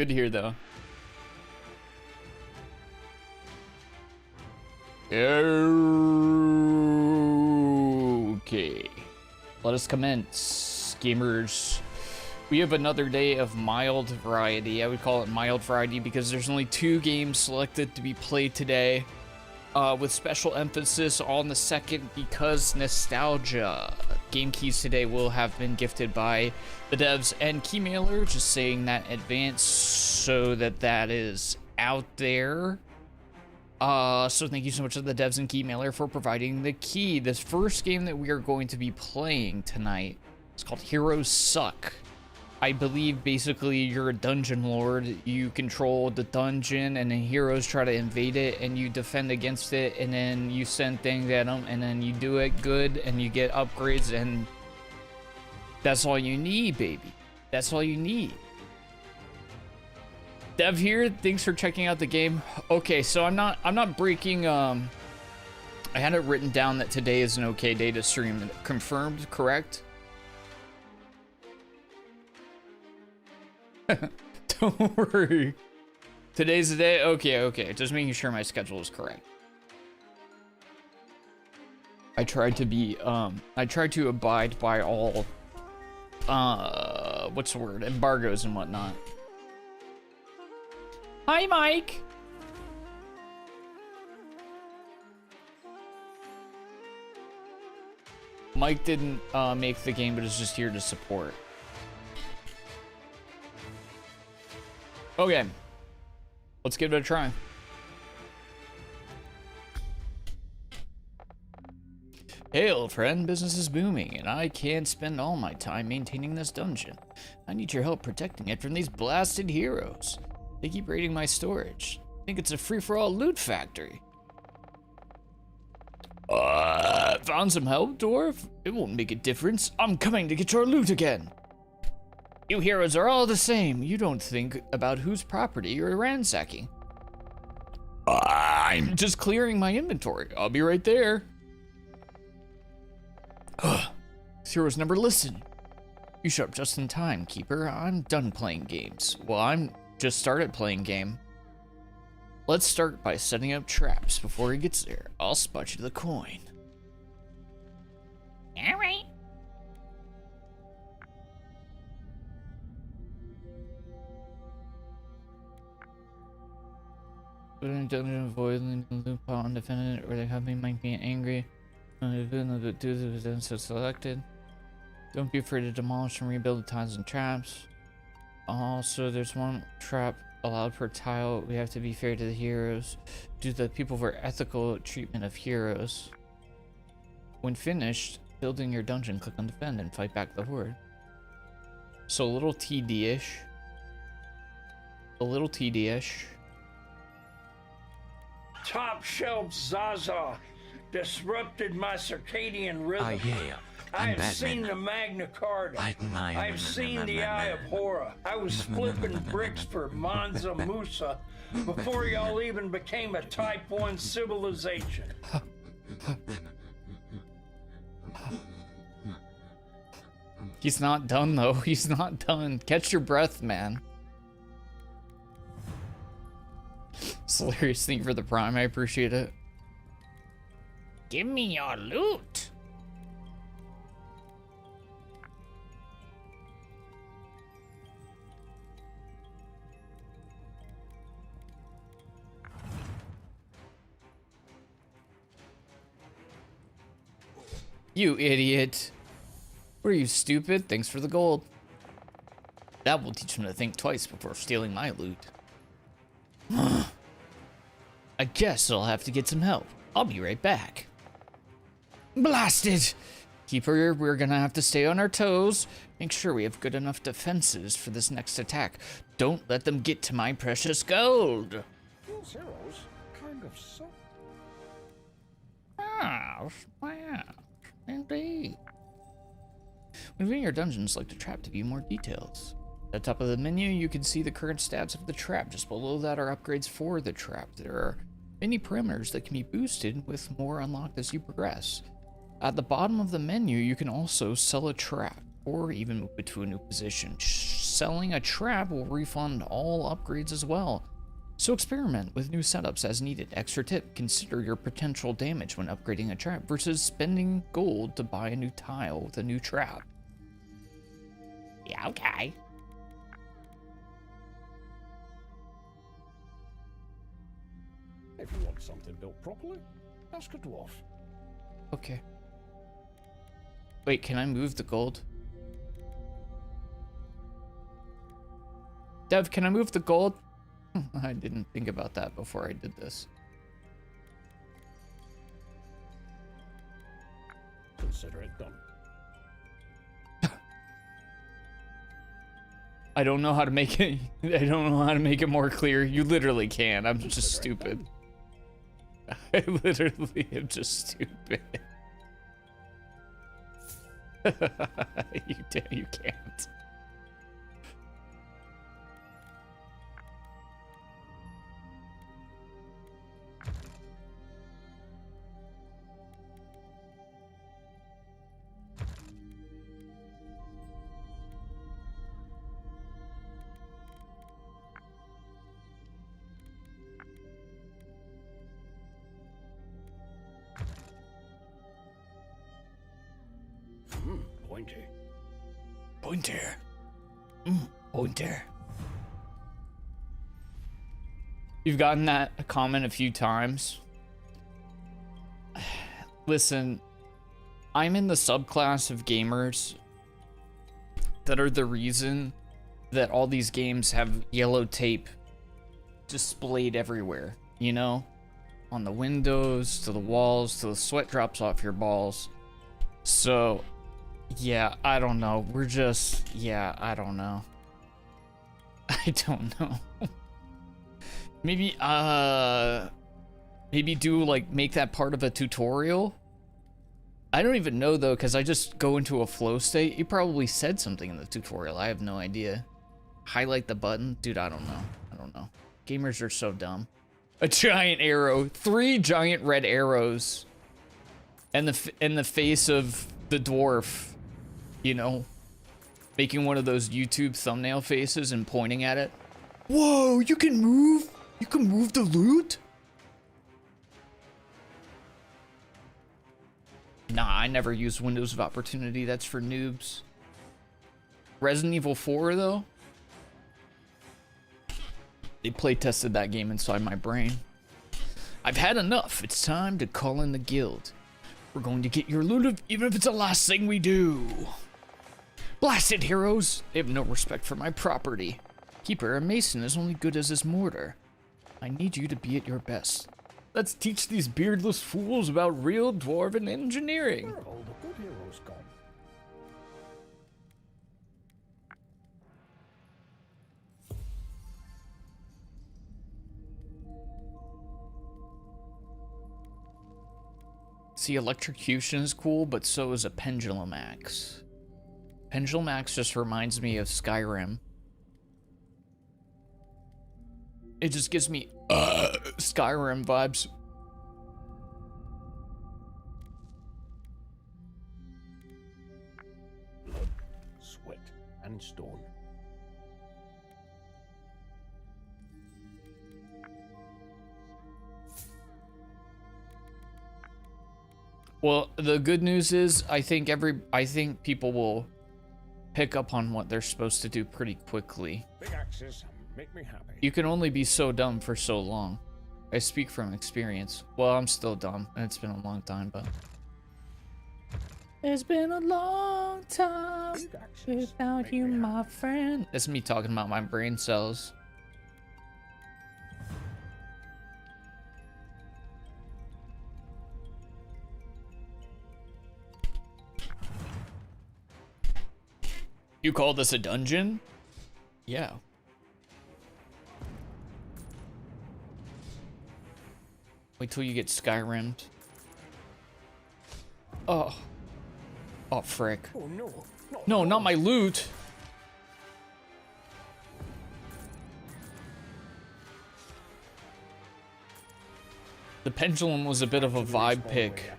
Good to hear, though. Okay. Let us commence, gamers. We have another day of mild variety. I would call it mild variety because there's only 2 games selected to be played today, with special emphasis on the second because nostalgia. Game keys today will have been gifted by the devs and Keymailer, just saying that in advance so that is out there. So thank you so much to the devs and Keymailer for providing the key. This first game that we are going to be playing tonight is called Heroes Suck. I believe basically you're a dungeon lord. You control the dungeon and then heroes try to invade it and you defend against it and then you send things at them and then you do it good and you get upgrades and that's all you need, baby. That's all you need. Dev here, thanks for checking out the game. Okay, so I'm not breaking, I had it written down that today is an okay day to stream. Confirmed, correct? Don't worry. Today's the day? Okay. Just making sure my schedule is correct. I tried to abide by all, what's the word? Embargoes and whatnot. Hi, Mike! Mike didn't make the game, but is just here to support. Okay, let's give it a try. Hey, old friend, business is booming, and I can't spend all my time maintaining this dungeon. I need your help protecting it from these blasted heroes. They keep raiding my storage. I think it's a free-for-all loot factory. Found some help, dwarf? It won't make a difference. I'm coming to get your loot again. You heroes are all the same. You don't think about whose property you're ransacking. I'm just clearing my inventory. I'll be right there. These heroes never listen. You showed up just in time, Keeper. I'm done playing games. Well, I'm just started playing game. Let's start by setting up traps before he gets there. I'll spot you the coin. All right. Don't avoid the loop out undefended, or the company might be angry. So selected. Don't be afraid to demolish and rebuild the tiles and traps. Also, there's one trap allowed per tile. We have to be fair to the heroes. Do the people for ethical treatment of heroes. When finished building your dungeon, click on defend and fight back the horde. So a little TD-ish. Top shelf Zaza disrupted my circadian rhythm. I have seen the Magna Carta. I've seen the Eye of Horror. I was flipping bricks for Mansa Musa before y'all even became a Type 1 civilization. He's not done, though. He's not done. Catch your breath, man. It's hilarious. Thank you for the prime. I appreciate it. Give me your loot. You idiot. What are you, stupid? Thanks for the gold. That will teach him to think twice before stealing my loot. I guess I'll have to get some help. I'll be right back. Blasted! Keeper, we're gonna have to stay on our toes. Make sure we have good enough defenses for this next attack. Don't let them get to my precious gold. These heroes kind of suck. Yes, indeed. When viewing your dungeon, select a trap to view more details. At the top of the menu, you can see the current stats of the trap. Just below that are upgrades for the trap. There are many parameters that can be boosted with more unlocked as you progress. At the bottom of the menu, you can also sell a trap. or even move it to a new position. Selling a trap will refund all upgrades as well. So experiment with new setups as needed. Extra tip, consider your potential damage when upgrading a trap versus spending gold to buy a new tile with a new trap. Yeah, okay. If you want something built properly, ask a dwarf. Okay. Wait, can I move the gold? Dev, can I move the gold? I didn't think about that before I did this. Consider it done. I don't know how to make it. I don't know how to make it more clear. You literally can. I'm just stupid. I literally am just stupid. You can't. Pointy. Pointer. Pointer. You've gotten that comment a few times. Listen, I'm in the subclass of gamers that are the reason that all these games have yellow tape displayed everywhere, you know? On the windows, to the walls, to the sweat drops off your balls. So, yeah, I don't know. We're just, yeah, I don't know. I don't know. Maybe do, like, make that part of a tutorial? I don't even know, though, because I just go into a flow state. You probably said something in the tutorial. I have no idea. Highlight the button? Dude, I don't know. I don't know. Gamers are so dumb. A giant arrow. 3 giant red arrows. And the face of the dwarf. You know? Making one of those YouTube thumbnail faces and pointing at it. Whoa, you can move? You can move the loot? Nah, I never use Windows of Opportunity. That's for noobs. Resident Evil 4, though? They play tested that game inside my brain. I've had enough. It's time to call in the guild. We're going to get your loot, even if it's the last thing we do. Blasted heroes! They have no respect for my property. Keeper, a mason is only good as his mortar. I need you to be at your best. Let's teach these beardless fools about real dwarven engineering. Where have all the good heroes gone? See, electrocution is cool, but so is a pendulum axe. Pendulum axe just reminds me of Skyrim. It just gives me Skyrim vibes. Blood, sweat, and stone. Well, the good news is I think people will pick up on what they're supposed to do pretty quickly. Big axes make me happy. You can only be so dumb for so long. I speak from experience. Well, I'm still dumb, and it's been a long time, but... It's been a long time without you, my friend. That's me talking about my brain cells. You call this a dungeon? Yeah. Wait till you get Skyrimmed. Oh. Oh, frick. Oh no. No, not my loot. The pendulum was a bit of a vibe pick.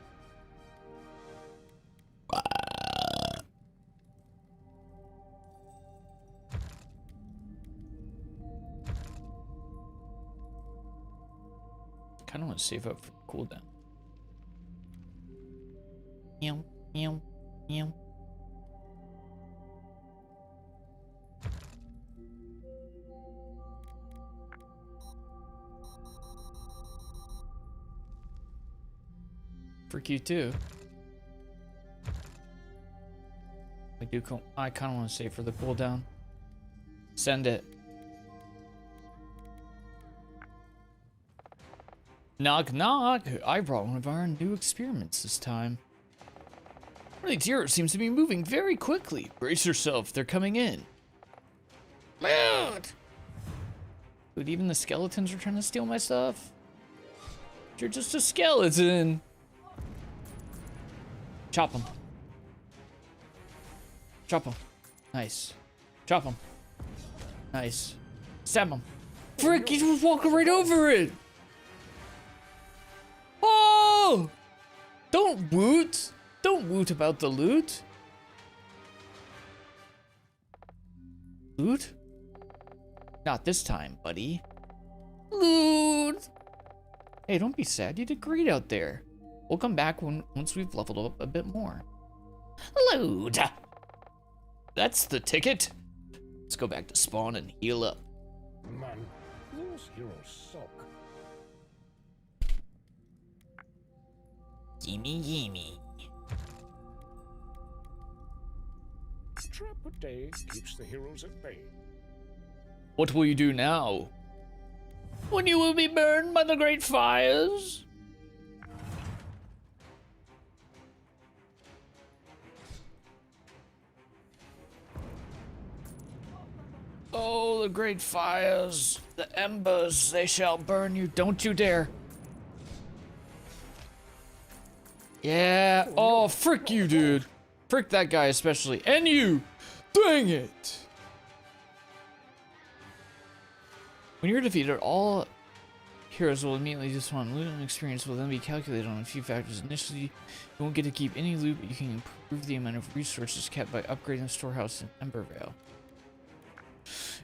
kind of want to save up for cooldown. Meow, meow, meow. For Q2. I kind of want to save for the cooldown. Send it. Knock, knock. I brought one of our new experiments this time. One of these heroes seems to be moving very quickly. Brace yourself, they're coming in. Loot! Dude, even the skeletons are trying to steal my stuff. You're just a skeleton. Chop him. Chop him. Nice. Chop him. Nice. Stab him. Frick, he was walking right over it. Oh! Don't woot. Don't woot about the loot. Loot? Not this time, buddy. Loot! Hey, don't be sad. You did great out there. We'll come back once we've leveled up a bit more. Loot! That's the ticket. Let's go back to spawn and heal up. Man, those heroes suck. Gimme, gimme. Trap a day keeps the heroes at bay. What will you do now? When you will be burned by the great fires? Oh, the great fires, the embers, they shall burn you. Don't you dare. Yeah. Oh, frick you, dude. Frick that guy especially. And you. Dang it. When you're defeated, all heroes will immediately despawn. Loot and experience will then be calculated on a few factors. Initially, you won't get to keep any loot, but you can improve the amount of resources kept by upgrading the storehouse in Embervale.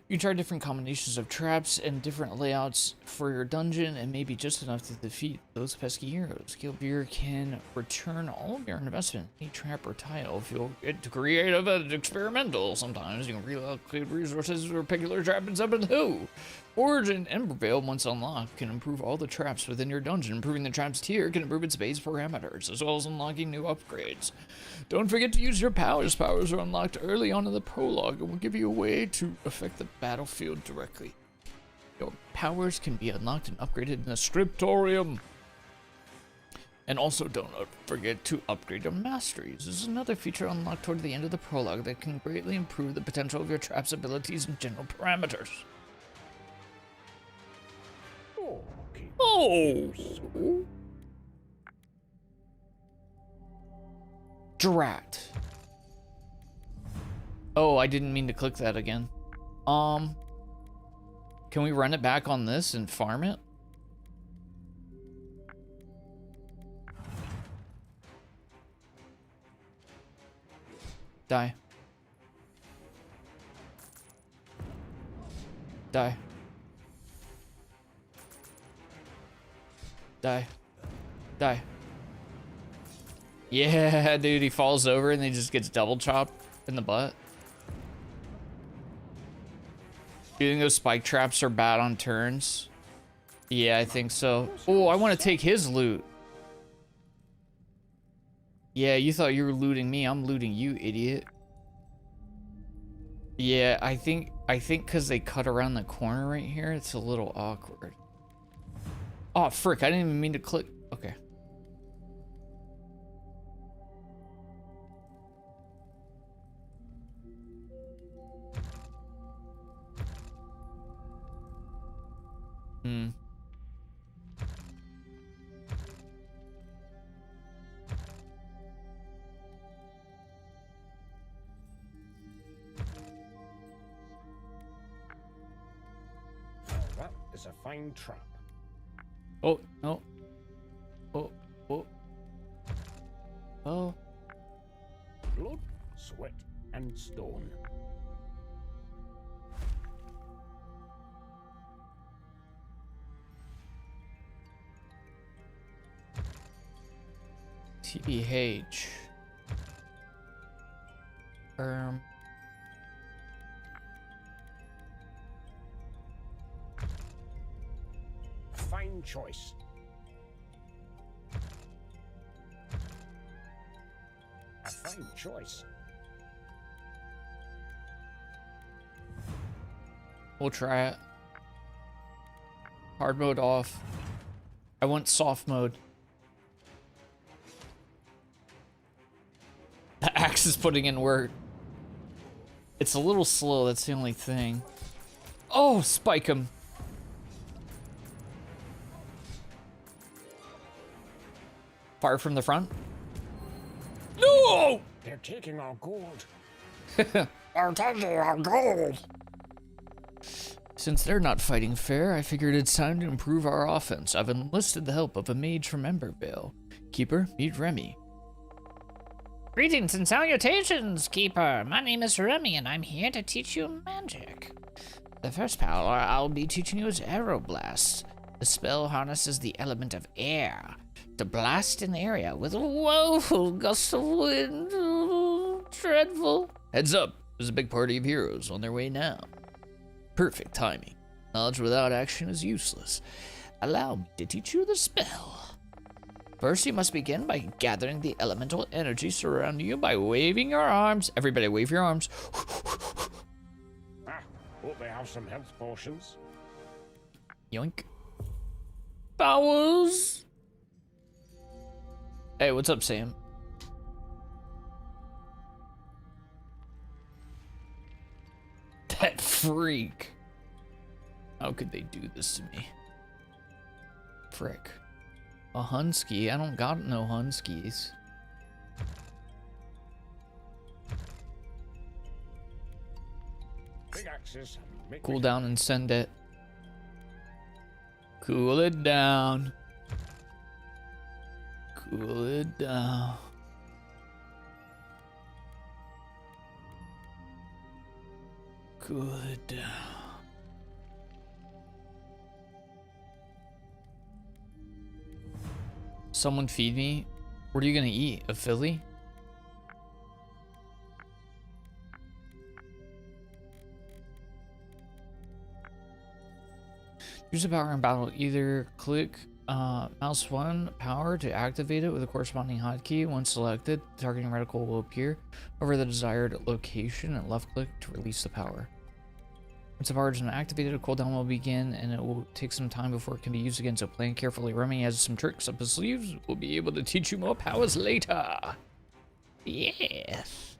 You can try different combinations of traps and different layouts for your dungeon, and maybe just enough to defeat those pesky heroes. Gilbeer can return all of your investment, any trap or tile, if you'll get creative and experimental. Sometimes you can reallocate resources for a particular trap and summon who. Origin Embervale, once unlocked, can improve all the traps within your dungeon. Improving the traps tier can improve its base parameters, as well as unlocking new upgrades. Don't forget to use your powers. Powers are unlocked early on in the prologue and will give you a way to affect the battlefield directly. Your powers can be unlocked and upgraded in the scriptorium. And also don't forget to upgrade your masteries. This is another feature unlocked toward the end of the prologue that can greatly improve the potential of your traps, abilities, and general parameters. Oh! Drat. Oh, I didn't mean to click that again. Can we run it back on this and farm it? Die. Die. Die. Die. Yeah, dude, he falls over and then he just gets double chopped in the butt. Do you think those spike traps are bad on turns? Yeah, I think so. Oh, I want to take his loot. Yeah, you thought you were looting me. I'm looting you, idiot. Yeah, I think because they cut around the corner right here, it's a little awkward. Oh, frick, I didn't even mean to click. Okay. That is a fine trap. Oh, no. Oh, oh. Oh. Blood, sweat, and stone. TBH. Fine choice. A fine choice. We'll try it. Hard mode off. I want soft mode. The axe is putting in work. It's a little slow, that's the only thing. Oh, spike him. Fire from the front. No! They're taking our gold. They're taking our gold. Since they're not fighting fair, I figured it's time to improve our offense. I've enlisted the help of a mage from Embervale. Keeper, meet Remy. Greetings and salutations, Keeper. My name is Remy, and I'm here to teach you magic. The first power I'll be teaching you is Aeroblast. The spell harnesses the element of air to blast an area with a woeful gust of wind. Oh, dreadful. Heads up, there's a big party of heroes on their way now. Perfect timing. Knowledge without action is useless. Allow me to teach you the spell. First, you must begin by gathering the elemental energy surrounding you by waving your arms. Everybody wave your arms. Hope they have some health potions. Yoink. Powers. Hey, what's up, Sam? That freak. How could they do this to me? Frick. A Hunsky? I don't got no Hunskies. Big axes. Cool down and send it. Cool it down. Cool it down. Cool it down. Someone feed me. What are you gonna eat? A Philly? Use the power in battle. Either click mouse 1 power to activate it with a corresponding hotkey. Once selected, the targeting reticle will appear over the desired location, and left click to release the power. Once the power has been activated, a cooldown will begin, and it will take some time before it can be used again, so plan carefully. Remy has some tricks up his sleeves. We'll be able to teach you more powers later. Yes.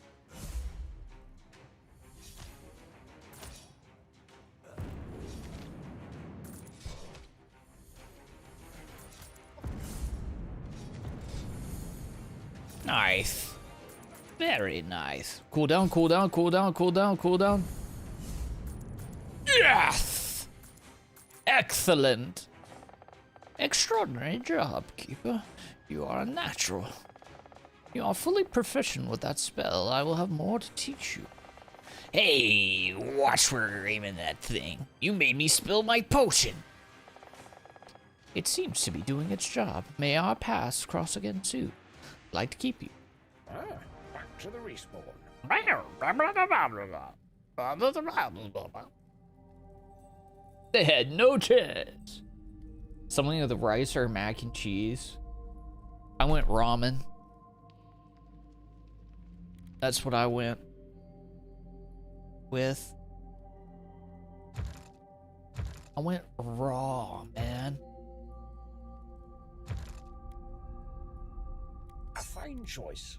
Nice. Very nice. Cool down, cool down, cool down, cool down, cool down. Yes! Excellent. Extraordinary job, Keeper. You are a natural. You are fully proficient with that spell. I will have more to teach you. Hey, watch where you're aiming that thing. You made me spill my potion. It seems to be doing its job. May our paths cross again soon. Like to keep you. Back to the respawn. They had no chance. Something with the rice or mac and cheese. I went ramen. That's what I went with. I went raw, man. A fine choice.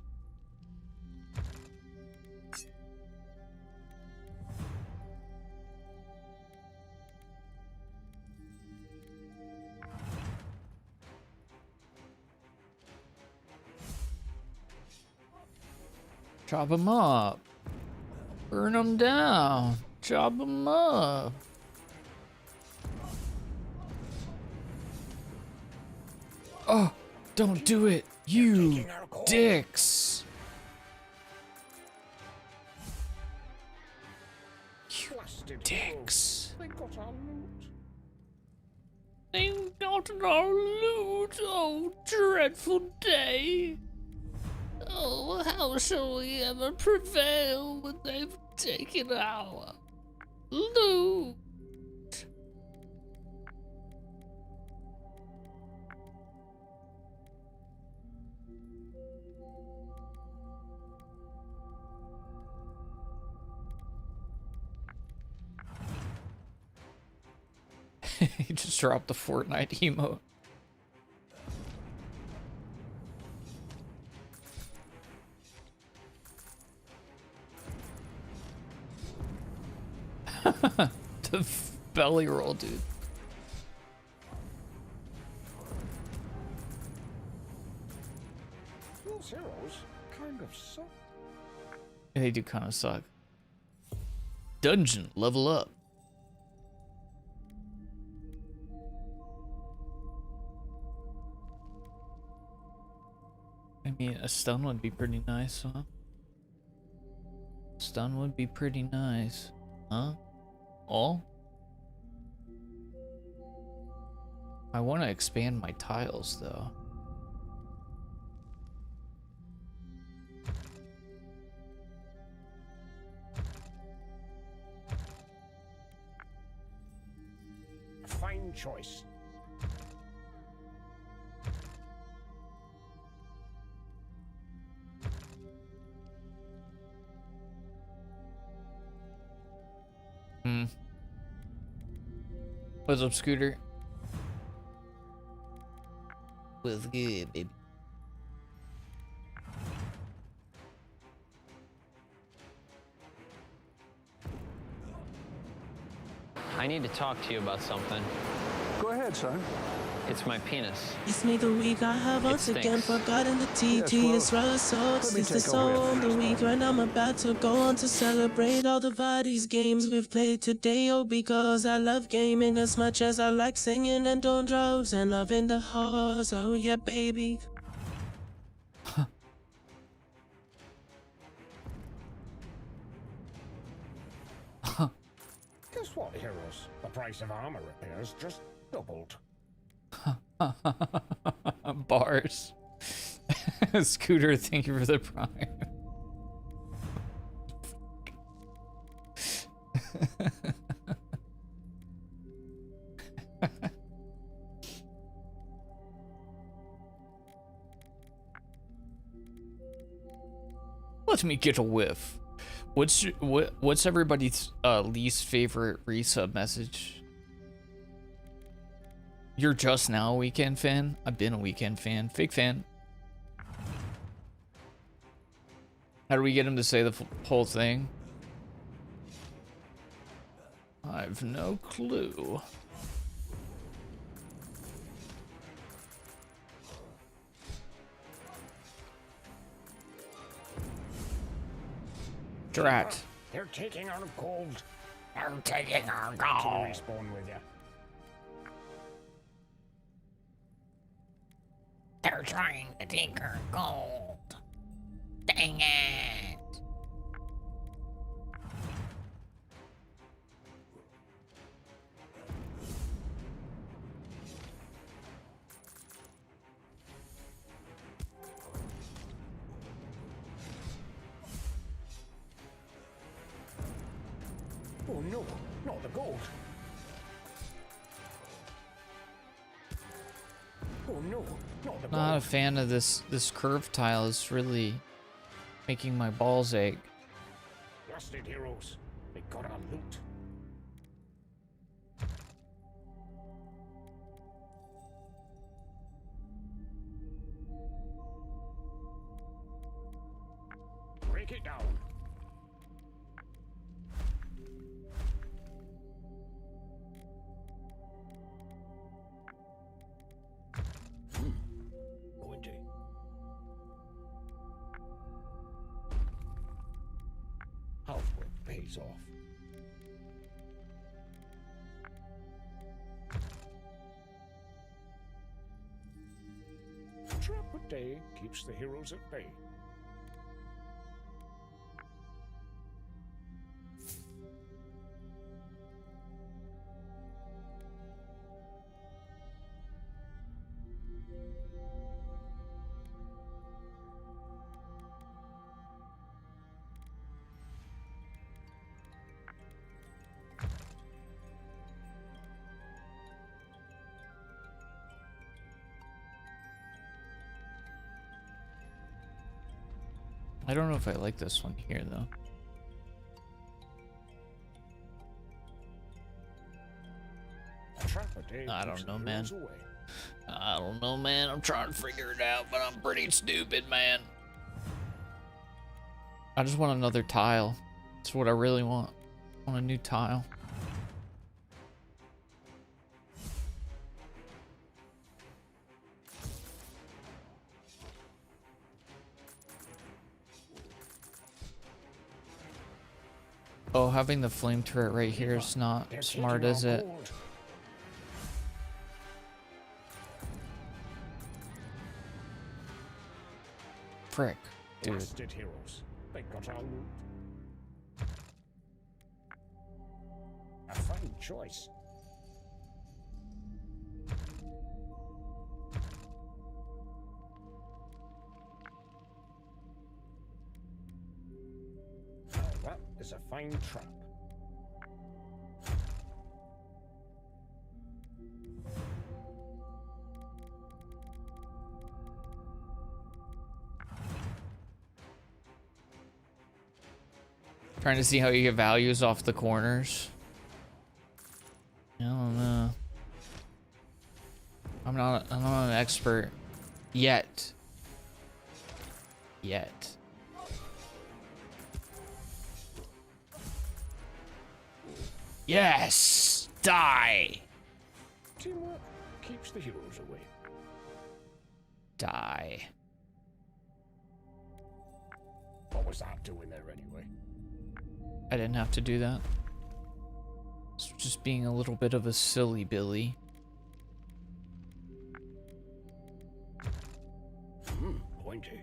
Chop them up. Burn them down. Chop them up. Oh, don't do it, you dicks. You dicks. They got our loot. They got our loot. Oh, dreadful day. Oh, how shall we ever prevail when they've taken our loot? He just dropped the Fortnite emote. The belly roll, dude. Those heroes kind of suck. They do kind of suck. Dungeon, level up. I mean, a stun would be pretty nice, huh? Stun would be pretty nice. Huh? All? I want to expand my tiles, though. A fine choice. What's up, Scooter? What's good, baby? I need to talk to you about something. Go ahead, son. It's my penis. It's me the week I have once again forgotten the TT. well, It's results. let me It's the take a song whiff. the week and I'm about to go on to celebrate all the Vardy's games we've played today. Oh, because I love gaming as much as I like singing and doing drugs and loving the horse. Oh yeah, baby. Guess what, heroes? The price of armor repairs just doubled. Bars. Scooter, thank you for the prime. Let me get a whiff. What's everybody's least favorite resub message? You're just now a weekend fan? I've been a weekend fan. Fake fan. How do we get him to say the whole thing? I've no clue. Drat. They're taking our gold. They're taking our To gold. respawn with you. They're trying to take our gold. Dang it. Oh no, not the gold. Oh no, not the gold. Not a fan of this curved tile. It's really making my balls ache. Blasted heroes. They got our loot. Break it down. Pointy. Housework pays off. Trap a day keeps the heroes at bay. I don't know if I like this one here, though. I don't know, man. I don't know, man. I'm trying to figure it out, but I'm pretty stupid, man. I just want another tile. That's what I really want. I want a new tile. Oh, having the flame turret right here is not smart, is it? Frick, dude. Blasted heroes. They got our loot. A fine choice. Now that is a fine trap. Trying to see how you get values off the corners. I don't know. I'm not an expert yet. Yes! Die! Teamwork keeps the heroes away. Die. What was that doing there anyway? I didn't have to do that. It's just being a little bit of a silly Billy. Pointy.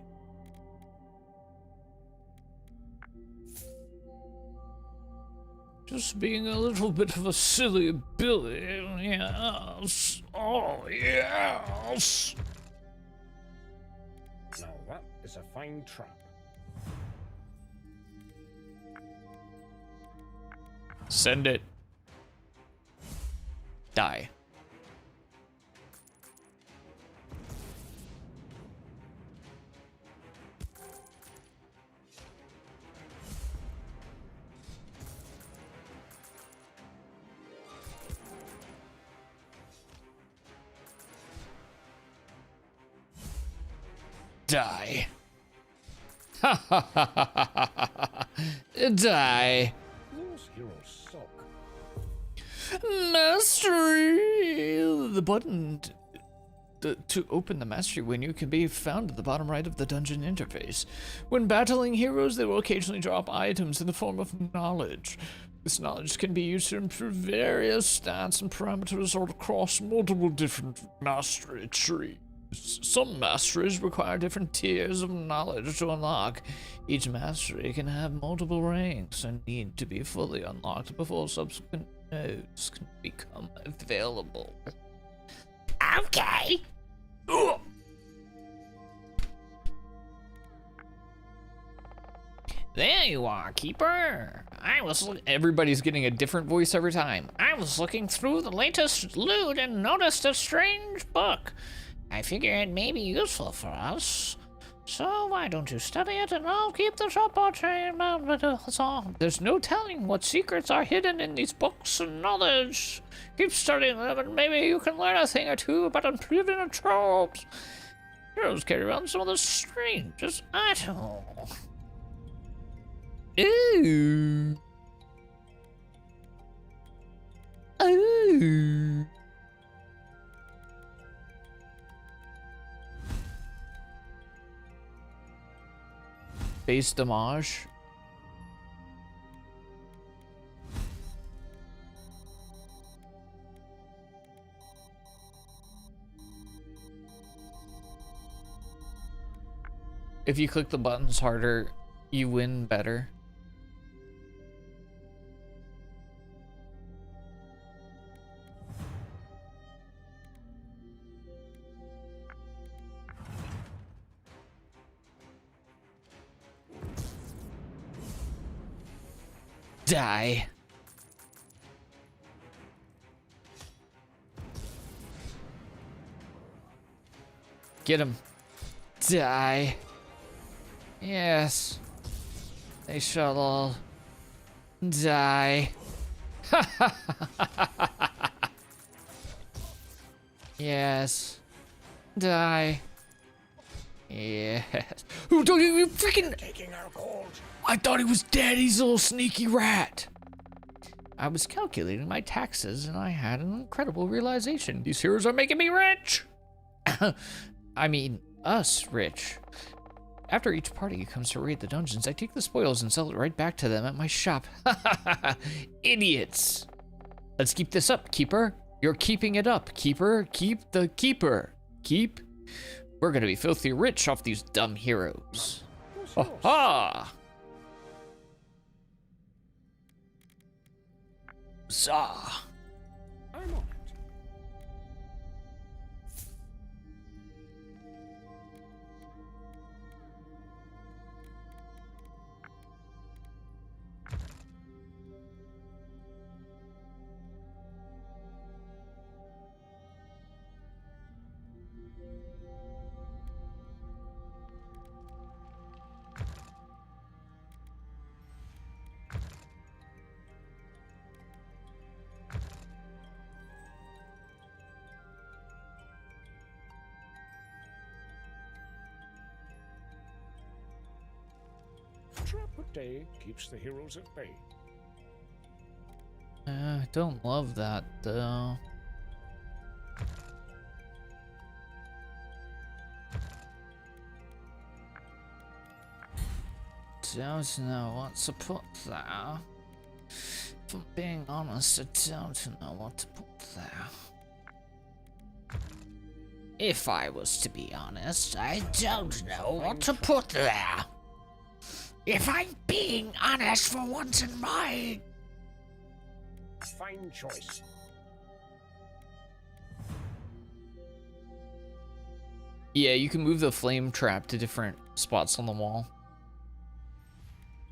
Just being a little bit of a silly Billy. Yes. Oh, yes. Now that is a fine trap. Send it. Die. Die. Ha ha ha ha ha ha. Die. Those heroes suck. Mastery! The button to open the mastery menu can be found at the bottom right of the dungeon interface. When battling heroes, they will occasionally drop items in the form of knowledge. This knowledge can be used to improve various stats and parameters all across multiple different mastery trees. Some masteries require different tiers of knowledge to unlock. Each mastery can have multiple ranks and need to be fully unlocked before subsequent nodes can become available. Okay. Ugh. There you are, Keeper. Everybody's getting a different voice every time. I was looking through the latest loot and noticed a strange book. I figure it may be useful for us. So why don't you study it and I'll keep the shop on train. There's no telling what secrets are hidden in these books and knowledge. Keep studying them and maybe you can learn a thing or two about improving the tropes. Heroes carry around some of the strangest items. Ooh. Ooh. Base damage. If you click the buttons harder, you win better. Die. Get him. Die. Yes. They shall all die. Yes. Die. Yes. Who don't you freaking Taking our calls. I thought he was dead, he's a little sneaky rat. I was calculating my taxes and I had an incredible realization. These heroes are making me rich. I mean, us rich. After each party comes to raid the dungeons, I take the spoils and sell it right back to them at my shop. Idiots. Let's keep this up, Keeper. You're keeping it up, Keeper. Keep the Keeper. Keep. We're gonna be filthy rich off these dumb heroes. Ha ha! Zah. I'm on it. Trap a day keeps the heroes at bay. I don't love that, though. Don't know what to put there. If I'm being honest, I don't know what to put there. If I was to be honest, I don't know what to put there. If I'm being honest for once in my... Fine choice. Yeah, you can move the flame trap to different spots on the wall.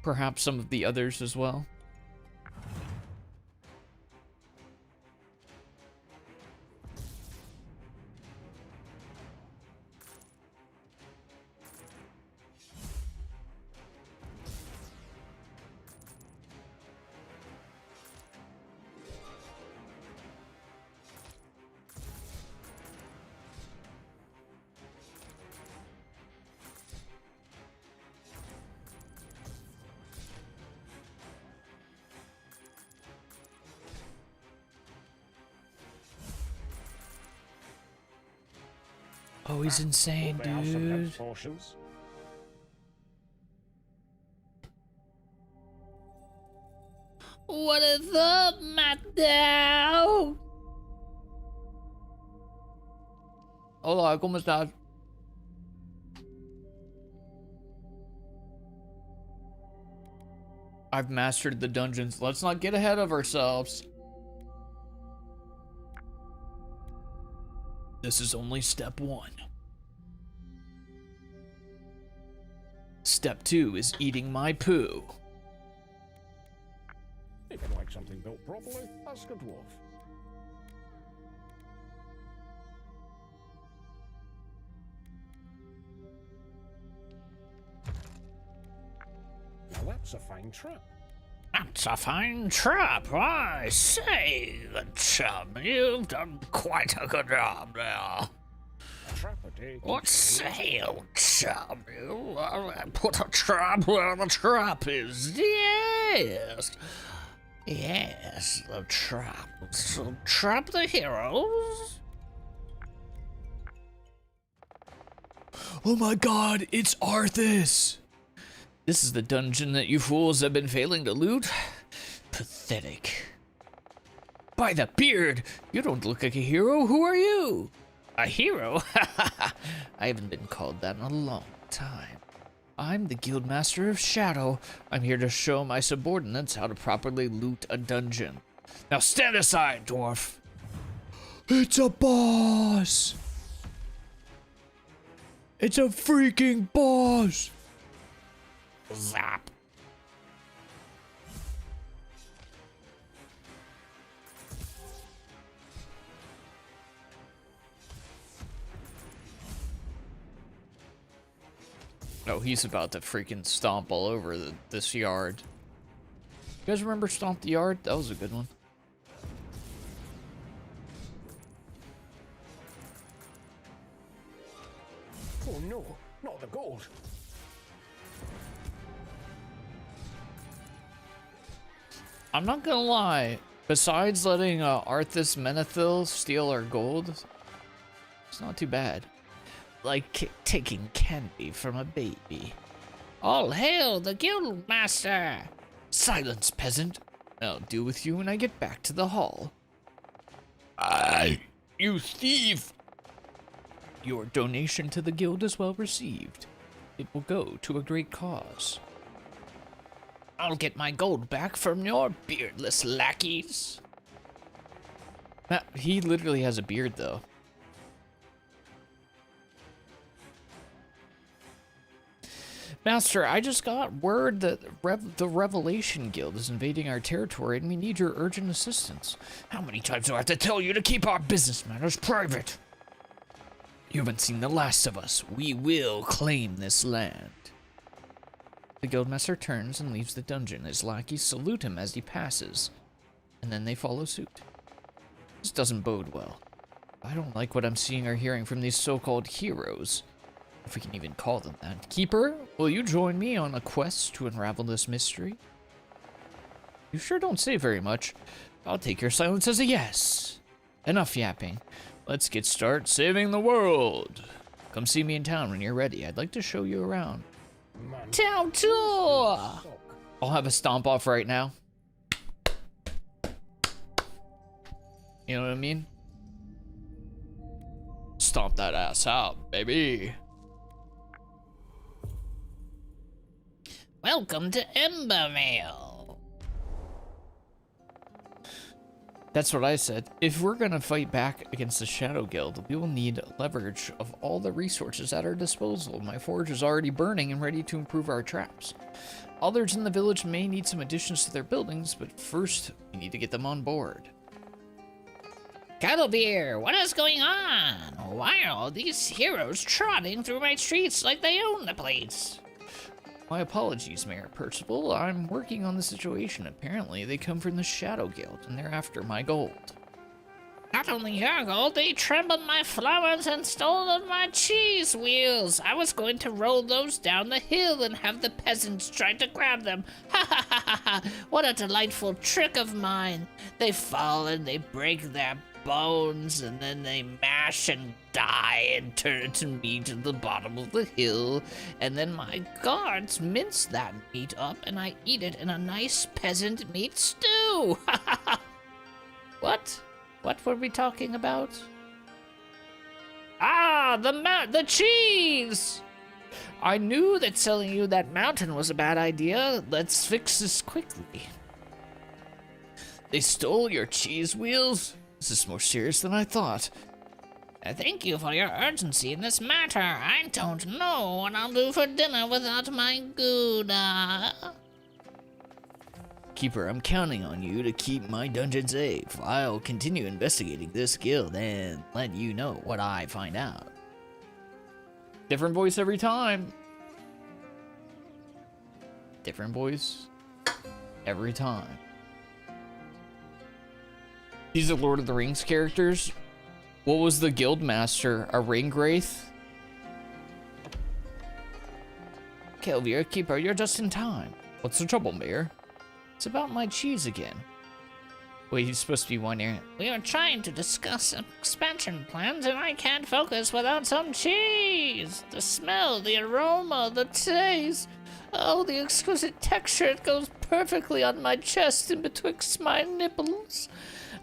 Perhaps some of the others as well. Oh, he's insane, They have some dude. health potions. What is up, Mateo? Hola, ¿cómo estás? I've mastered the dungeons. Let's not get ahead of ourselves. This is only step 1. Step 2 is eating my poo. If you'd like something built properly, ask a dwarf. Now that's a fine trap. That's a fine trap, I say, chum. You've done quite a good job there. Trap a day. What say, old chum? You put a trap where the trap is. Yes. Yes, the trap. So trap the heroes. Oh my god, it's Arthas! This is the dungeon that you fools have been failing to loot? Pathetic. By the beard, you don't look like a hero. Who are you? A hero? I haven't been called that in a long time. I'm the Guildmaster of Shadow. I'm here to show my subordinates how to properly loot a dungeon. Now stand aside, dwarf. It's a boss! It's a freaking boss! Zap. Oh, he's about to freaking stomp all over this yard. You guys remember Stomp the Yard? That was a good one. Oh no, not the gold. I'm not gonna lie. Besides letting Arthas Menethil steal our gold, it's not too bad. Like taking candy from a baby. All hail the guild master! Silence, peasant. I'll deal with you when I get back to the hall. You thief! Your donation to the guild is well received. It will go to a great cause. I'll get my gold back from your beardless lackeys. He literally has a beard, though. Master, I just got word that the Revelation Guild is invading our territory and we need your urgent assistance. How many times do I have to tell you to keep our business matters private? You haven't seen the last of us. We will claim this land. The guildmaster turns and leaves the dungeon. His lackeys salute him as he passes, and then they follow suit. This doesn't bode well. I don't like what I'm seeing or hearing from these so-called heroes, if we can even call them that. Keeper, will you join me on a quest to unravel this mystery? You sure don't say very much. I'll take your silence as a yes. Enough yapping. Let's get started saving the world. Come see me in town when you're ready. I'd like to show you around. Town tour! I'll have a stomp off right now. You know what I mean? Stomp that ass out, baby. Welcome to Embervale. That's what I said. If we're gonna fight back against the Shadow Guild, we will need leverage of all the resources at our disposal. My forge is already burning and ready to improve our traps. Others in the village may need some additions to their buildings, but first, we need to get them on board. Cuddlebeer, what is going on? Why are all these heroes trotting through my streets like they own the place? My apologies, Mayor Percival. I'm working on the situation. Apparently, they come from the Shadow Guild, and they're after my gold. Not only your gold, they trampled my flowers and stolen my cheese wheels. I was going to roll those down the hill and have the peasants try to grab them. Ha ha ha ha ha! What a delightful trick of mine. They fall and they break their bones, and then they mash and die and turn into meat at the bottom of the hill, and then my guards mince that meat up and I eat it in a nice peasant meat stew. What? What were we talking about? Ah, the cheese! I knew that selling you that mountain was a bad idea. Let's fix this quickly. They stole your cheese wheels? This is more serious than I thought. Thank you for your urgency in this matter. I don't know what I'll do for dinner without my Gouda. Keeper, I'm counting on you to keep my dungeon safe. I'll continue investigating this guild and let you know what I find out. Different voice every time. Different voice every time. These are Lord of the Rings characters. What was the guild master? A ringwraith? Kelvier, Keeper, you're just in time. What's the trouble, Mayor? It's about my cheese again. Wait, he's supposed to be wondering. We are trying to discuss expansion plans, and I can't focus without some cheese. The smell, the aroma, the taste. Oh, the exquisite texture. It goes perfectly on my chest and betwixt my nipples.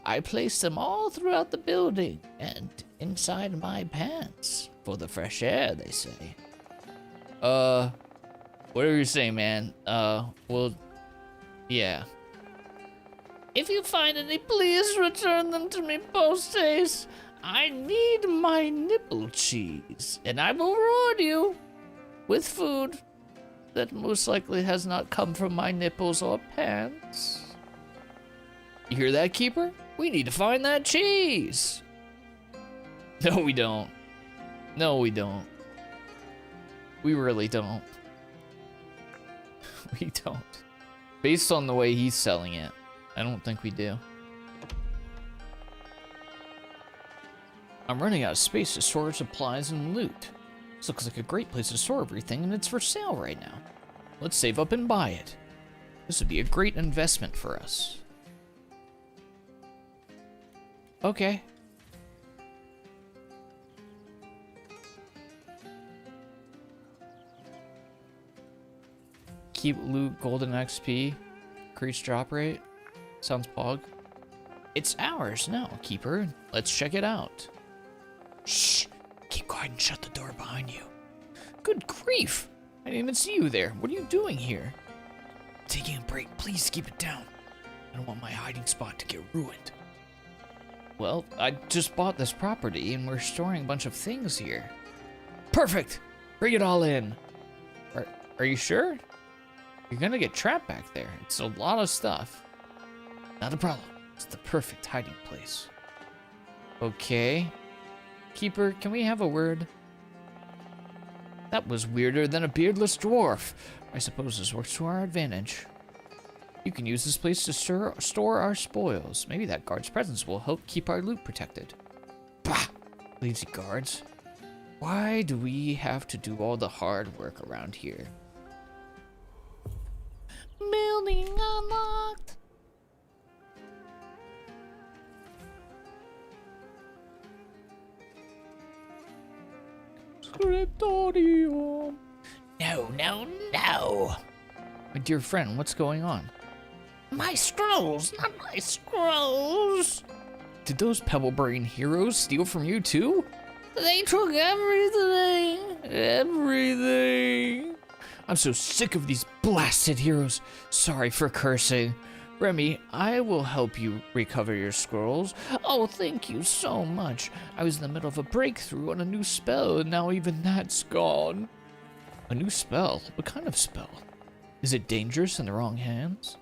I place them all throughout the building and inside my pants for the fresh air, they say. What are you saying, man? Well, yeah. If you find any, please return them to me post-haste. I need my nipple cheese, and I will reward you with food that most likely has not come from my nipples or pants. You hear that, Keeper? We need to find that cheese. No, we don't. No, we don't. We really don't. We don't. Based on the way he's selling it, I don't think we do. I'm running out of space to store supplies and loot. This looks like a great place to store everything, and it's for sale right now. Let's save up and buy it. This would be a great investment for us. Okay. Keep loot, golden XP, increase drop rate. Sounds pog. It's ours now, Keeper. Let's check it out. Shh! Keep quiet and shut the door behind you. Good grief! I didn't even see you there. What are you doing here? Taking a break. Please keep it down. I don't want my hiding spot to get ruined. Well, I just bought this property and we're storing a bunch of things here. Perfect! Bring it all in. Are you sure? You're gonna get trapped back there. It's a lot of stuff. Not a problem. It's the perfect hiding place. Okay. Keeper, can we have a word? That was weirder than a beardless dwarf. I suppose this works to our advantage. You can use this place to store our spoils. Maybe that guard's presence will help keep our loot protected. Bah! Lazy guards. Why do we have to do all the hard work around here? Building unlocked. Scriptorium. No. My dear friend, what's going on? My scrolls, not my scrolls. Did those Pebble Brain heroes steal from you too? They took everything. Everything. I'm so sick of these blasted heroes. Sorry for cursing. Remy, I will help you recover your scrolls. Oh, thank you so much. I was in the middle of a breakthrough on a new spell, and now even that's gone. A new spell? What kind of spell? Is it dangerous in the wrong hands?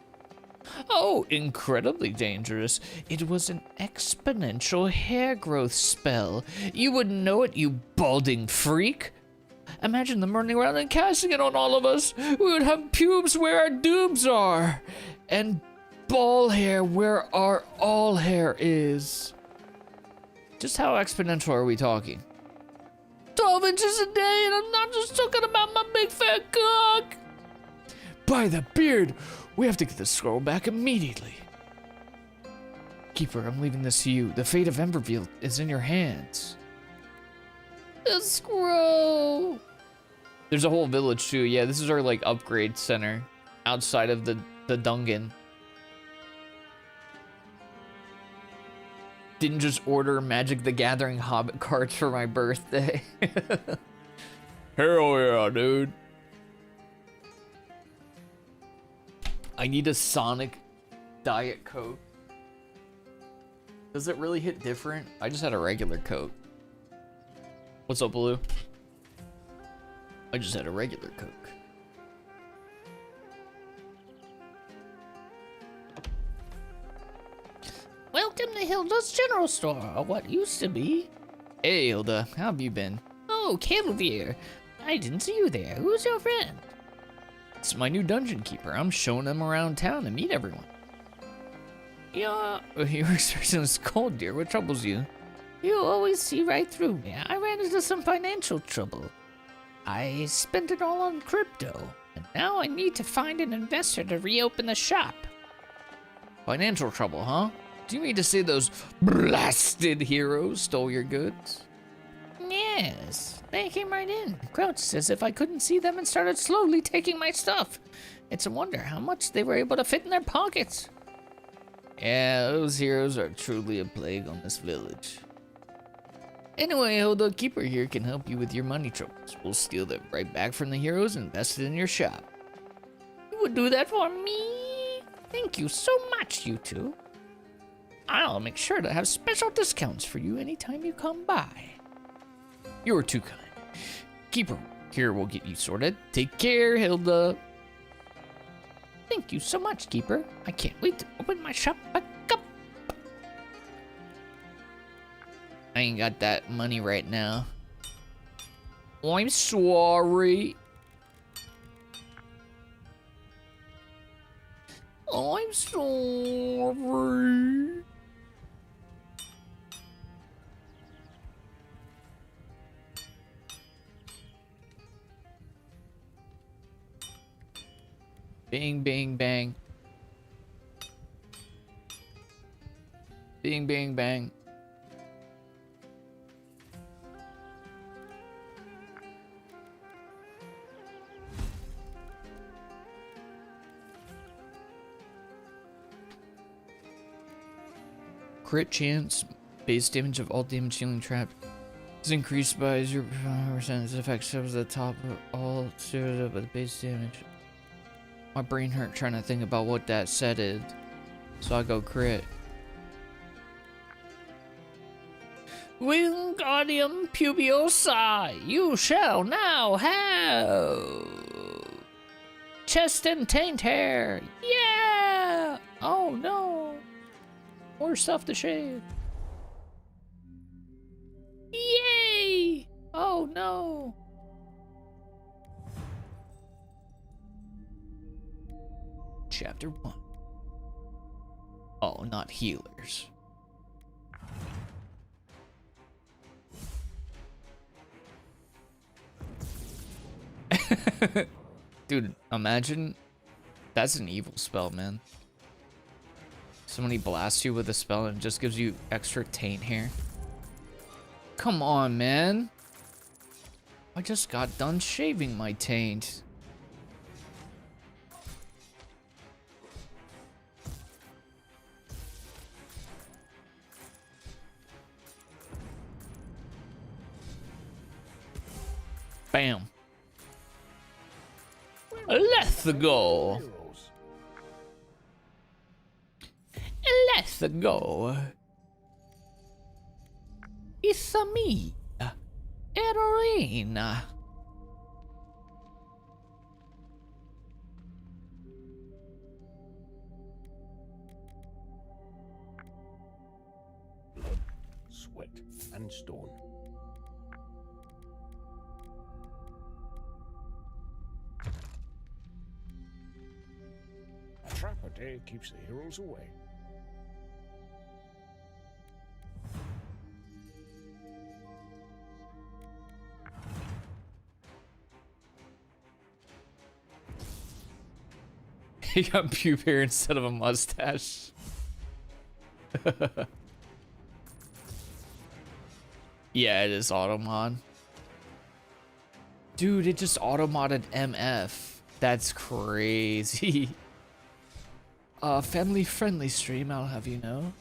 Oh, incredibly dangerous. It was an exponential hair growth spell. You wouldn't know it, you balding freak. Imagine them running around and casting it on all of us. We would have pubes where our doobs are, and ball hair where our all hair is. Just how exponential are we talking? 12 inches a day, and I'm not just talking about my big fat cock. By the beard, we have to get the scroll back immediately. Keeper, I'm leaving this to you. The fate of Emberville is in your hands. The scroll. There's a whole village too. Yeah, this is our like upgrade center outside of the Dungeon. Didn't just order Magic the Gathering Hobbit cards for my birthday. Hell yeah, dude. I need a Sonic Diet Coke. Does it really hit different? I just had a regular Coke. What's up, Blue? I just had a regular Coke. Welcome to Hilda's General Store, or what used to be. Hey, Hilda. How have you been? Oh, Kildare. I didn't see you there. Who's your friend? It's my new dungeon keeper. I'm showing him around town to meet everyone. You're expressing this cold, dear. What troubles you? You always see right through me. I ran into some financial trouble. I spent it all on crypto, and now I need to find an investor to reopen the shop. Financial trouble, huh? Do you mean to say those blasted heroes stole your goods? Yes, they came right in, crouched as if I couldn't see them, and started slowly taking my stuff. It's a wonder how much they were able to fit in their pockets. Yeah, those heroes are truly a plague on this village. Anyway, Hilda, Keeper here can help you with your money troubles. We'll steal them right back from the heroes and invest it in your shop. You would do that for me? Thank you so much, you two. I'll make sure to have special discounts for you anytime you come by. You're too kind. Keeper here will get you sorted. Take care, Hilda. Thank you so much, Keeper. I can't wait to open my shop back up. I ain't got that money right now. I'm sorry. I'm sorry. Bing, bing, bang. Bing, bing, bang. Crit chance, base damage of all damage healing trap is increased by 0.5%. This effect shows the top of all zeros up with base damage. My brain hurt trying to think about what that set is, so I go crit. Wingardium Pubiosa, you shall now have chest and taint hair. Yeah! Oh no. More stuff to shave. Yay! Oh no. Chapter 1. Oh, not healers. Dude, imagine that's an evil spell, man. Somebody blasts you with a spell and it just gives you extra taint hair. Come on, man. I just got done shaving my taint. Bam. Let's go. Let's go. It's me, Erorina. Blood, sweat, and stone. A trap a day keeps the heroes away. He got pube hair instead of a mustache. Yeah, it is automod. Dude, it just automodded MF. That's crazy. Family friendly stream, I'll have you know.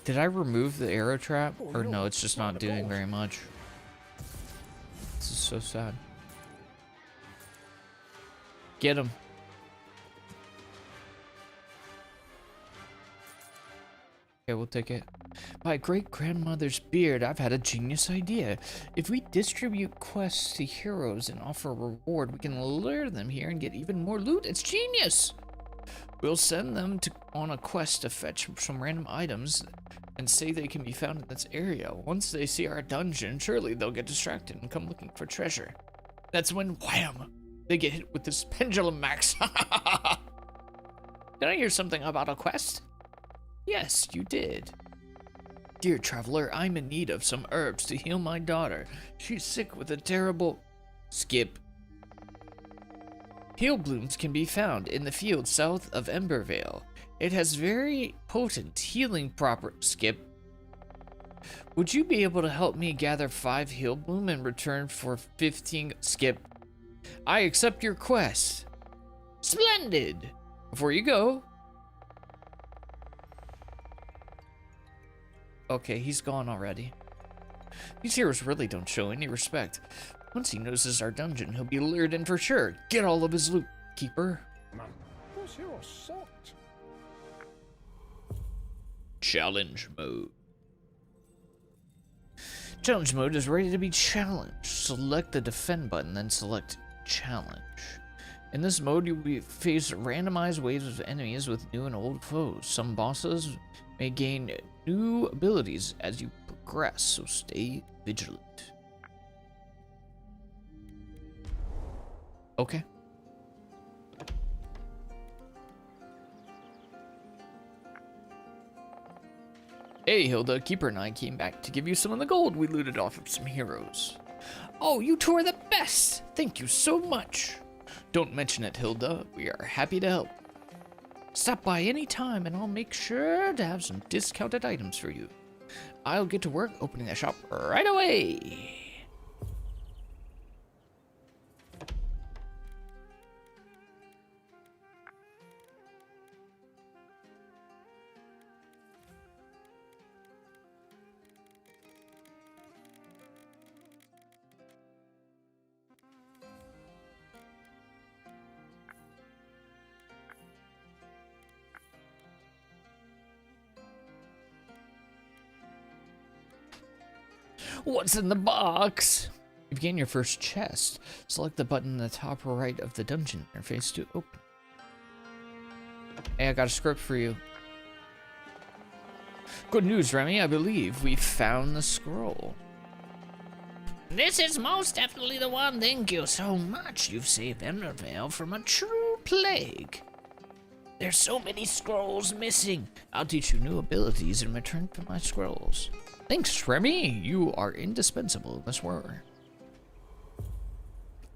Did I remove the arrow trap? Or no, it's just not doing very much. This is so sad. Get him. Okay, we'll take it. My great-grandmother's beard, I've had a genius idea. If we distribute quests to heroes and offer a reward, we can lure them here and get even more loot. It's genius! We'll send them on a quest to fetch some random items and say they can be found in this area. Once they see our dungeon, surely they'll get distracted and come looking for treasure. That's when, wham! They get hit with this pendulum max. Did I hear something about a quest? Yes, you did. Dear traveler, I'm in need of some herbs to heal my daughter. She's sick with a terrible... Skip. Heal blooms can be found in the field south of Embervale. It has very potent healing Skip. Would you be able to help me gather 5 heal bloom in return for 15... Skip. I accept your quest. Splendid. Before you go... Okay, he's gone already. These heroes really don't show any respect. Once he knows this is our dungeon, he'll be lured in for sure. Get all of his loot, keeper. Man, those heroes sucked. Challenge mode. Challenge mode is ready to be challenged. Select the defend button, then select challenge. In this mode, you will face randomized waves of enemies with new and old foes. Some bosses may gain new abilities as you progress, so stay vigilant. Okay. Hey, Hilda, Keeper and I came back to give you some of the gold we looted off of some heroes. Oh, you two are the best. Thank you so much. Don't mention it, Hilda. We are happy to help. Stop by any time and I'll make sure to have some discounted items for you. I'll get to work opening a shop right away. What's in the box? You've gained your first chest. Select the button in the top right of the dungeon interface to open. Hey, I got a script for you. Good news, Remy. I believe we found the scroll. This is most definitely the one. Thank you so much. You've saved Endervale from a true plague. There's so many scrolls missing. I'll teach you new abilities in return for my scrolls. Thanks, Remy. You are indispensable in this world.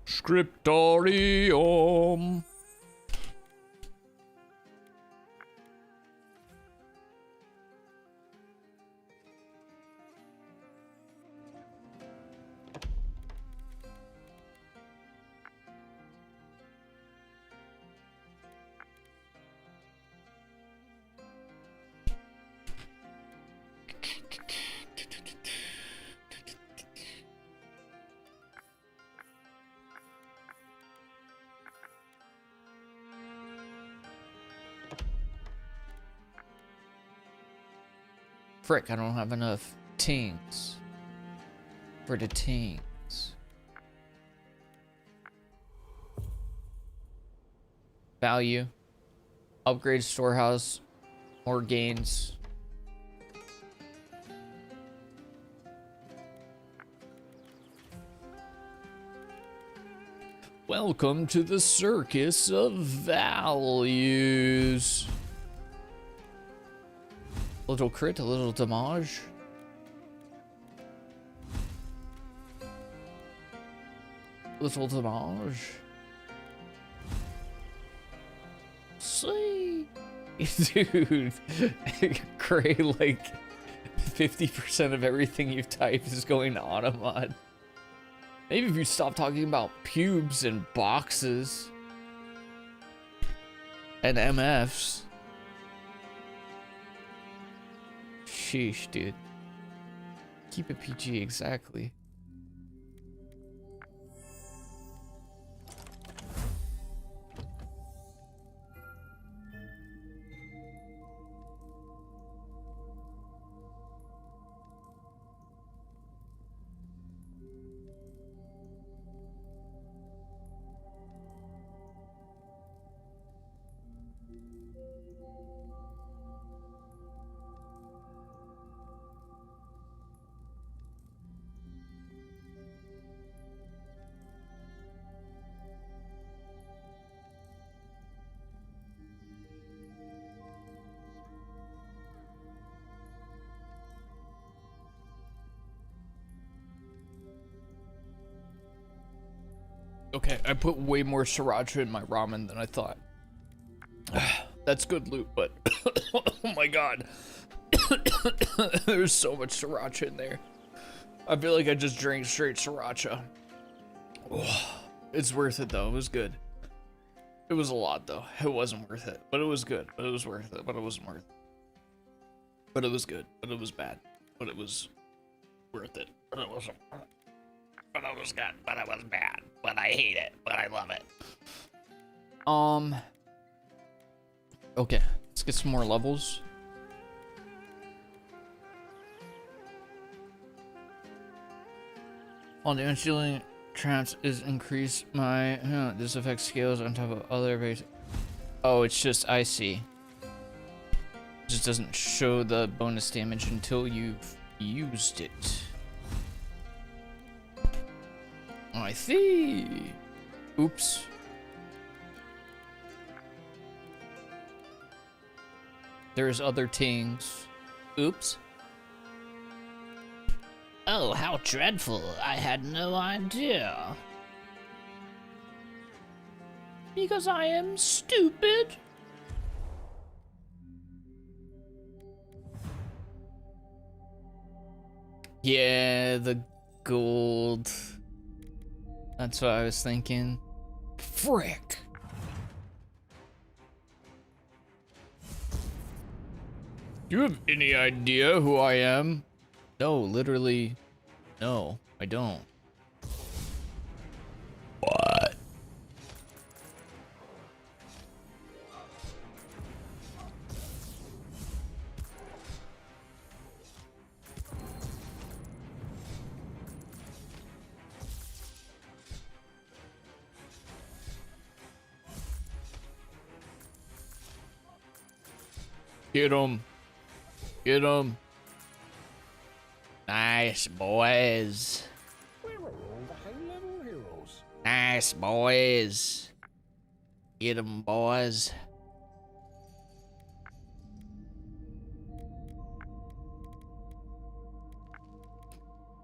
Scriptorium. Frick, I don't have enough tings for the tings. Value. Upgrade storehouse. More gains. Welcome to the circus of values. A little crit, a little damage. Little damage. See? Dude. Gray, like 50% of everything you've typed is going to automod. Maybe if you stop talking about pubes and boxes and MFs. Sheesh, dude. Keep it PG, exactly. Okay, I put way more sriracha in my ramen than I thought. That's good loot, but oh my god. There's so much sriracha in there. I feel like I just drank straight sriracha. It's worth it though, it was good. It was a lot though, it wasn't worth it. But it was good, but it was worth it, but it wasn't worth it. But it was good, but it was bad. But it was worth it, but it wasn't worth it. But it was good, but it was bad. But I hate it, but I love it. Okay, let's get some more levels. On damage dealing traps is increase my this affects skills on top of other basic. Oh, it's just I see. It just doesn't show the bonus damage until you've used it. I see. Oops. There's other things. Oops. Oh, how dreadful. I had no idea. Because I am stupid. Yeah, the gold. That's what I was thinking. Frick. Do you have any idea who I am? No, literally, no, I don't. What? Get him. Get him. Nice, boys. Where are all the high-level heroes? Nice, boys. Get him, boys.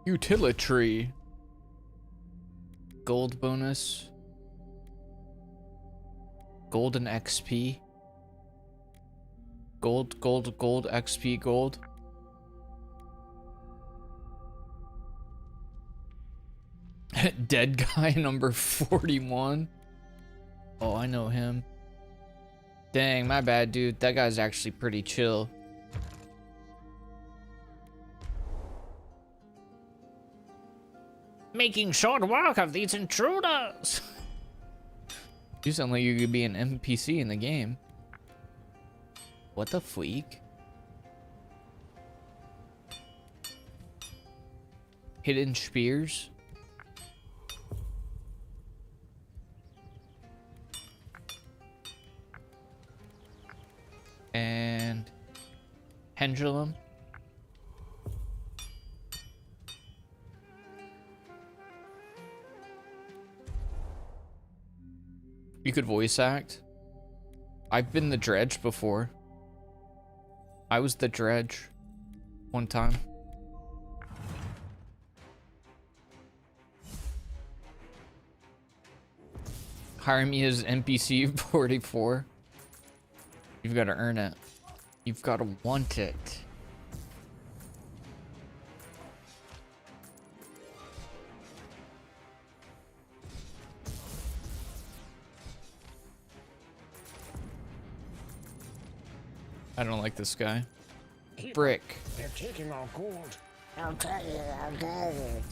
Utility. Gold bonus. Golden XP. Gold, XP, gold. Dead guy number 41. Oh, I know him. Dang, my bad, dude. That guy's actually pretty chill. Making short work of these intruders. You sound like you could be an NPC in the game. What the freak? Hidden spears. And pendulum. You could voice act. I've been the Dredge before. I was the Dredge one time. Hire me as NPC 44. You've got to earn it. You've got to want it. I don't like this guy. Brick. They're taking our gold. I'll tell you our gold.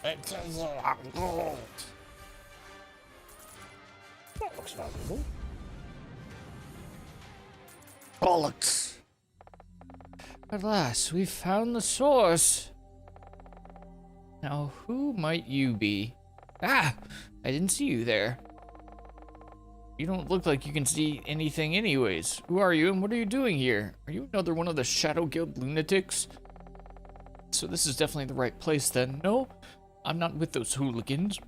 It tells you our gold. That looks valuable. Bollocks. At last, we've found the source. Now, who might you be? Ah! I didn't see you there. You don't look like you can see anything anyways. Who are you and what are you doing here? Are you another one of the Shadow Guild lunatics? So this is definitely the right place then. No, I'm not with those hooligans.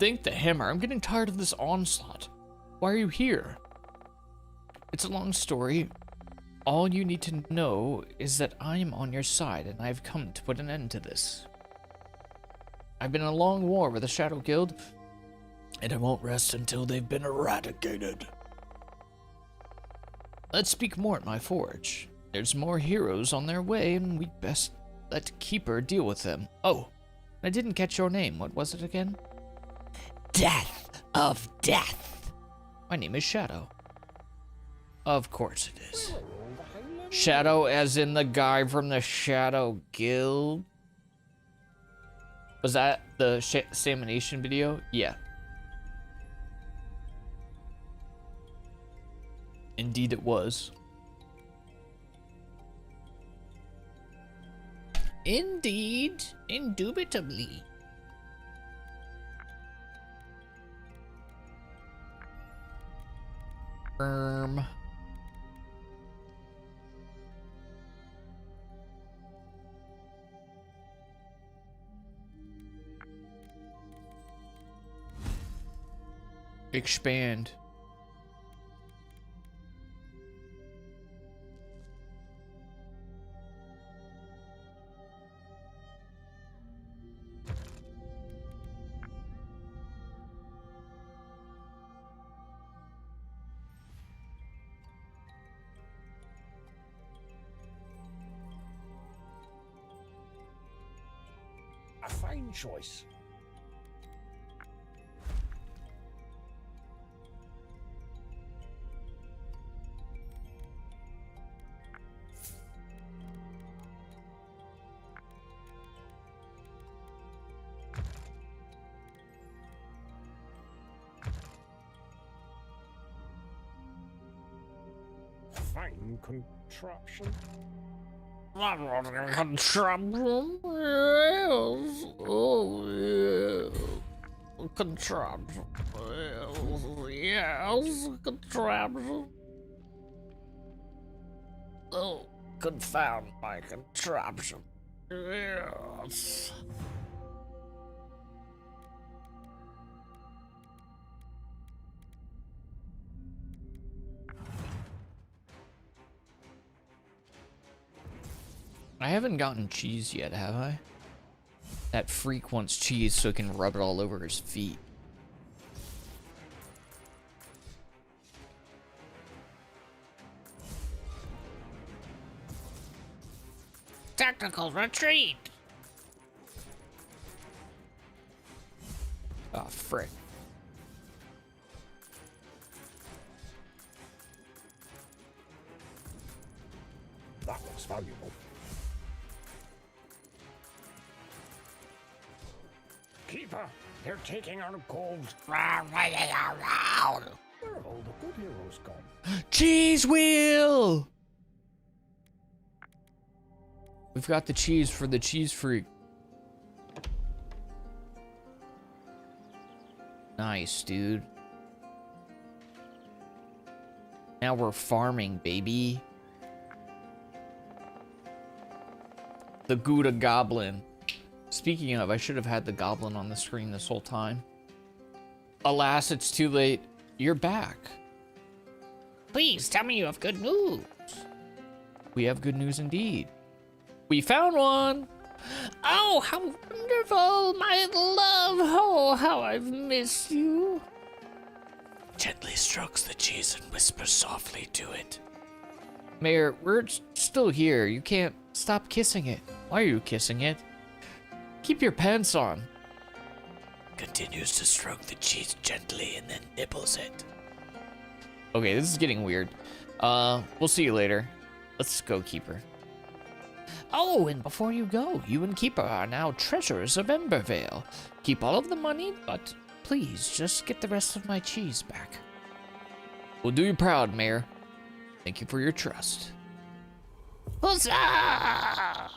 Thank the hammer. I'm getting tired of this onslaught. Why are you here? It's a long story. All you need to know is that I am on your side and I've come to put an end to this. I've been in a long war with the Shadow Guild, and I won't rest until they've been eradicated. Let's speak more at my forge. There's more heroes on their way, and we'd best let Keeper deal with them. Oh, I didn't catch your name. What was it again? Death of Death. My name is Shadow. Of course it is. Shadow as in the guy from the Shadow Guild. Was that the Samination video? Yeah. Indeed it was. Indeed, indubitably. Expand. A fine choice. Fine contraption. Contraption, yes. Oh, yeah. Contraption, yes. Contraption. Oh, confound my contraption. Yes. I haven't gotten cheese yet, have I? That freak wants cheese so he can rub it all over his feet. Tactical retreat. Oh, frick. That looks valuable. Keeper, they're taking our gold. Where have all the good heroes gone? Cheese wheel! We've got the cheese for the cheese freak. Nice, dude. Now we're farming, baby. The Gouda Goblin. Speaking of, I should have had the goblin on the screen this whole time. Alas, it's too late. You're back. Please tell me you have good news. We have good news indeed. We found one! Oh, how wonderful, my love. Oh, how I've missed you. Gently strokes the cheese and whispers softly to it. Mayor, we're still here. You can't stop kissing it. Why are you kissing it? Keep your pants on. Continues to stroke the cheese gently and then nibbles it. Okay, this is getting weird. We'll see you later. Let's go, Keeper. Oh, and before you go, you and Keeper are now treasurers of Embervale. Keep all of the money, but please just get the rest of my cheese back. We'll do you proud, Mayor. Thank you for your trust. Huzzah!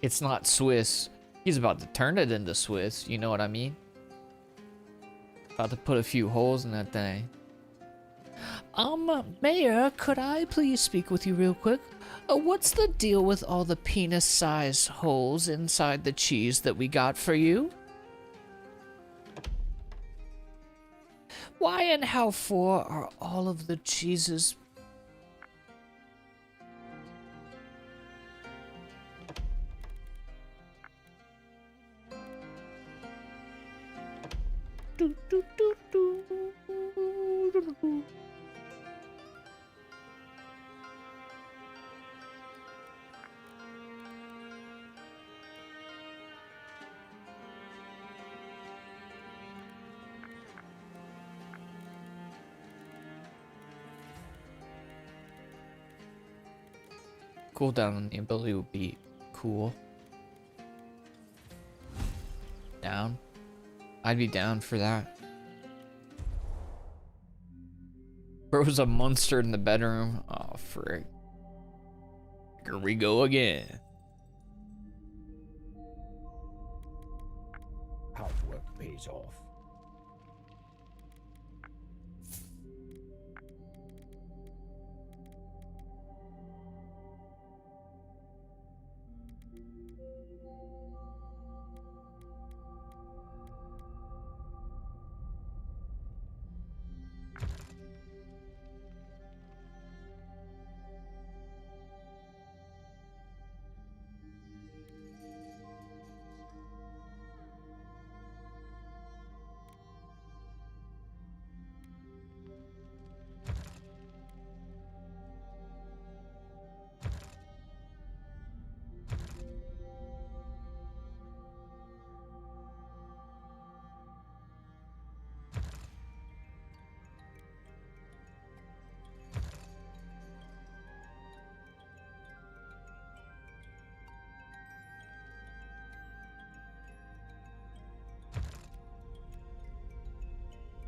It's not Swiss. He's about to turn it into Swiss, you know what I mean? About to put a few holes in that thing. Mayor, could I please speak with you real quick? What's the deal with all the penis-sized holes inside the cheese that we got for you? Why and how for are all of the cheeses? Do, do, do, do, do, do. Cooldown on the ability would be cool. Down. I'd be down for that. Bro's a monster in the bedroom. Oh, frick. Here we go again. Hard work pays off.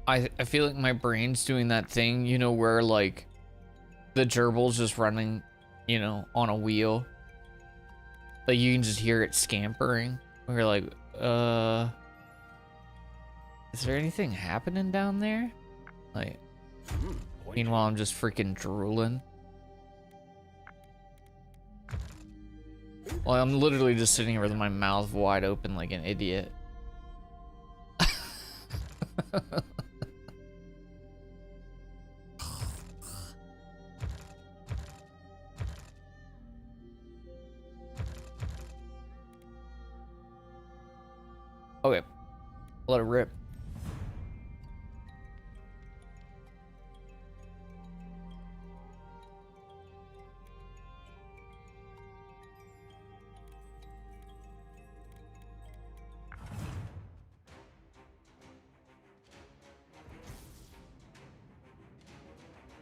I feel like my brain's doing that thing, you know, where like the gerbil's just running, you know, on a wheel. Like you can just hear it scampering. We're like, is there anything happening down there? Like, meanwhile, I'm just freaking drooling. Well, I'm literally just sitting here with my mouth wide open like an idiot. Okay, let it rip.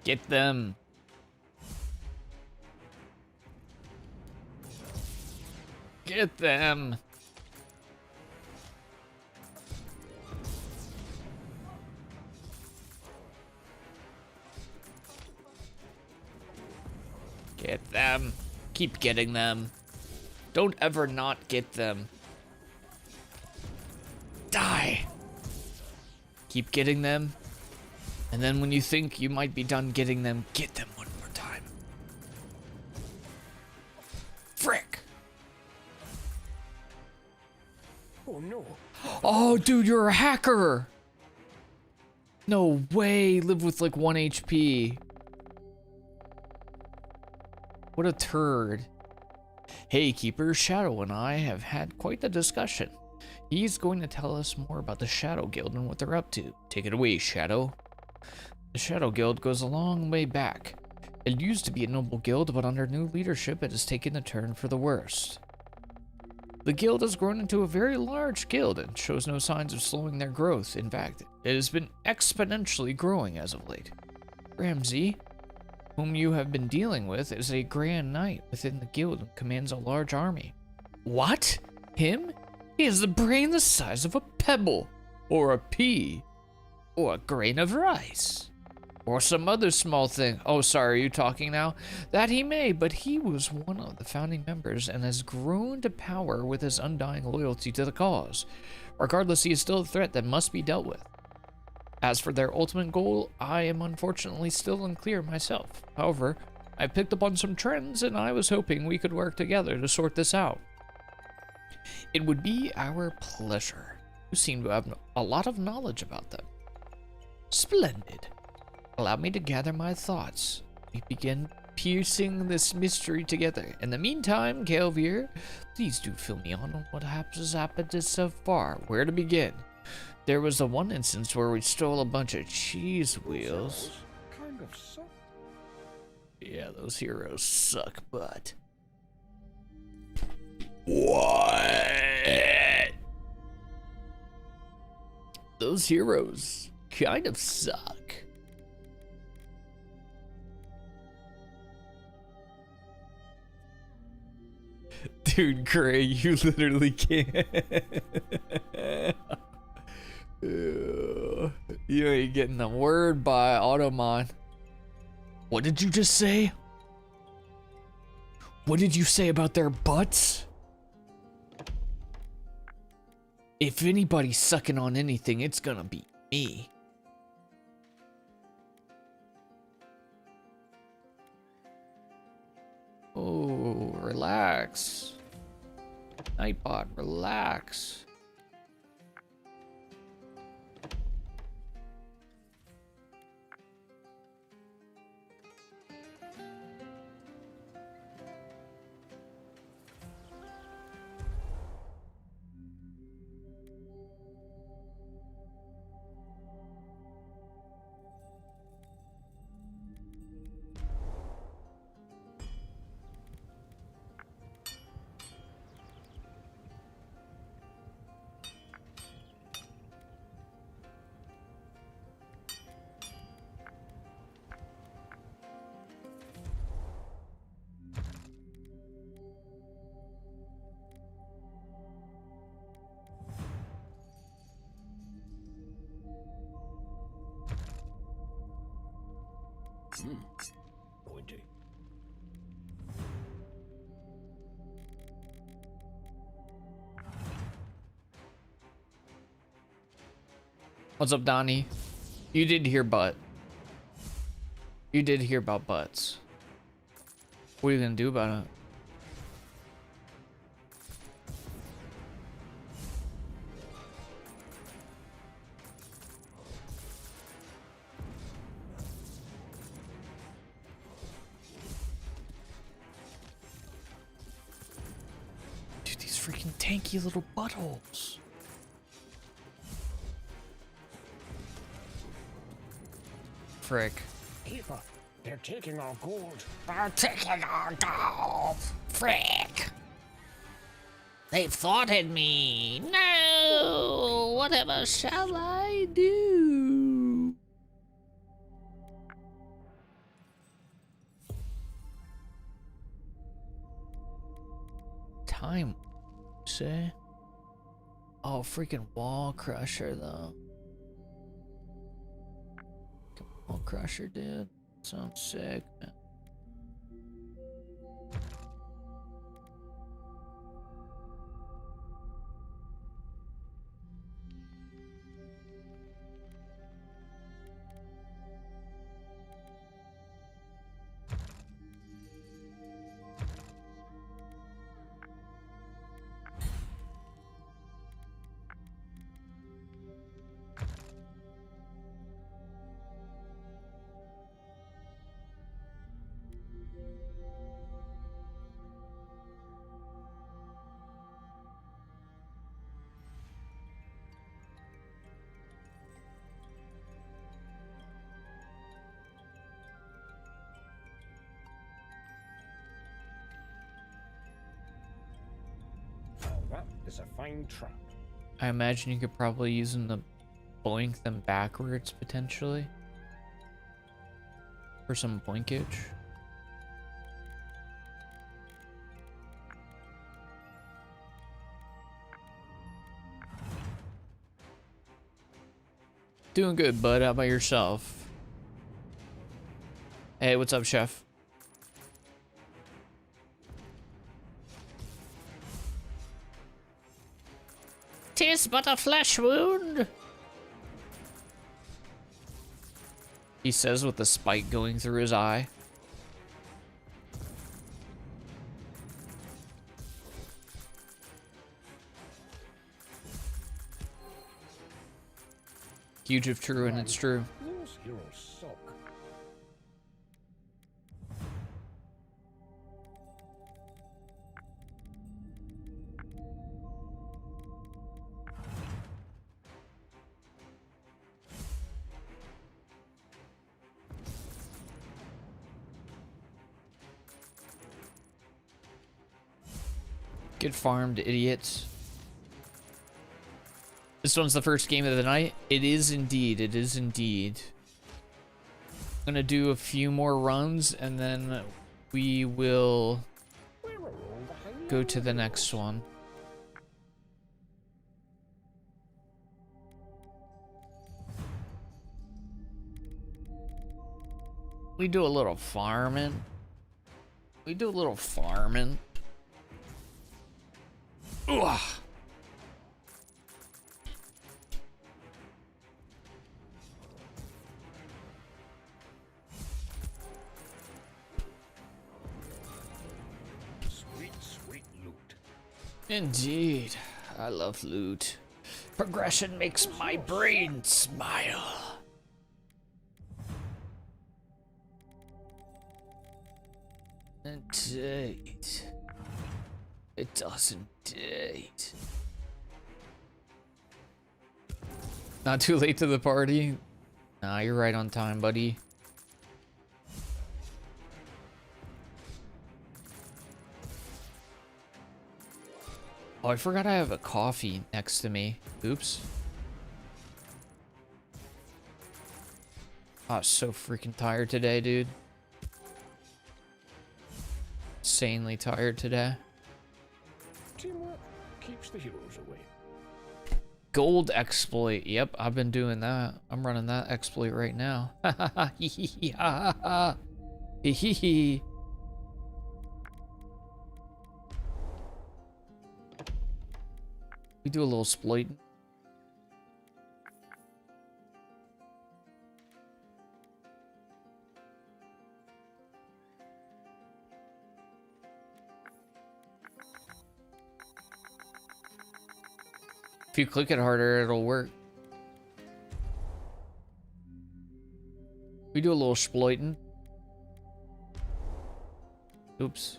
Get them. Get them. Get them. Keep getting them. Don't ever not get them. Die. Keep getting them. And then when you think you might be done getting them, get them one more time. Frick. Oh no. Oh, dude, you're a hacker. No way. Live with like 1 HP. What a turd. Hey, Keeper, Shadow and I have had quite the discussion. He's going to tell us more about the Shadow Guild and what they're up to. Take it away, Shadow. The Shadow Guild goes a long way back. It used to be a noble guild, but under new leadership, it has taken a turn for the worst. The guild has grown into a very large guild and shows no signs of slowing their growth. In fact, it has been exponentially growing as of late. Ramsey, whom you have been dealing with, is a Grand Knight within the guild and commands a large army. What? Him? He has the brain the size of a pebble, or a pea, or a grain of rice. Or some other small thing. Oh, sorry, are you talking now? That he may, but he was one of the founding members and has grown to power with his undying loyalty to the cause. Regardless, he is still a threat that must be dealt with. As for their ultimate goal, I am unfortunately still unclear myself. However, I picked up on some trends and I was hoping we could work together to sort this out. It would be our pleasure. You seem to have a lot of knowledge about them. Splendid. Allow me to gather my thoughts. We begin piecing this mystery together. In the meantime, Kelvier, please do fill me on what has happened so far. Where to begin? There was the one instance where we stole a bunch of cheese wheels. Kind of suck. Yeah, those heroes suck butt. What? Those heroes kind of suck. Dude, Gray, you literally can't. You ain't getting the word by Automon. What did you just say? What did you say about their butts? If anybody's sucking on anything, it's gonna be me. Oh, relax. Nightbot, relax. Pointy. What's up, Donnie? You did hear butt. You did hear about butts. What are you gonna do about it? Dude, these freaking tanky little buttholes. Frick. Keeper, they're taking our gold. They're taking our gold. Frick. They've thwarted me. No. Whatever shall I do? Time, say? Oh, freaking wall crusher, though. Wall crusher, dude. Sounds sick, man. That is a fine trap. I imagine you could probably use them to boink them backwards, potentially. For some boinkage. Doing good, bud. How about yourself? Hey, what's up, chef? "'Tis but a flesh wound." He says with the spike going through his eye. Huge if true, and it's true. Those heroes suck. Get farmed, idiots. This one's the first game of the night. It is indeed. It is indeed. I'm gonna do a few more runs and then we will go to the next one. We do a little farming. We do a little farming. Ugh. Sweet, sweet loot. Indeed. I love loot. Progression makes my brain smile. Indeed. It does indeed. Not too late to the party? Nah, you're right on time, buddy. Oh, I forgot I have a coffee next to me. Oops. Oh, I was so freaking tired today, dude. Insanely tired today. Teamwork keeps the heroes away. Gold exploit. Yep, I've been doing that. I'm running that exploit right now. Ha ha ha. Hee hee hee. Ha ha ha. Hee hee hee. We do a little exploiting. If you click it harder, it'll work. We do a little exploiting. Oops.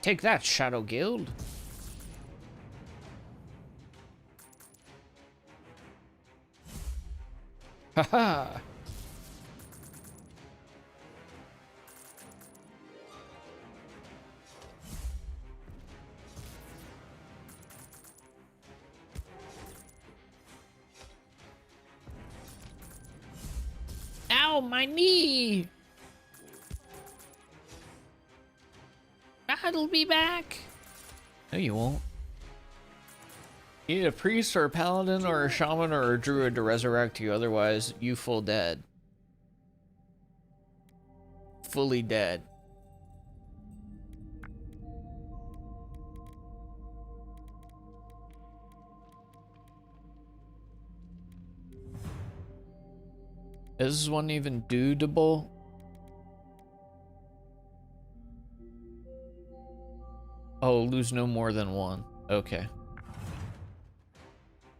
Take that, Shadow Guild. Haha. Ow, my knee! I'll be back. No, you won't. You need a priest or a paladin or a shaman or a druid to resurrect you, otherwise you full dead. Fully dead. Is this one even doable? Oh, lose no more than one. Okay.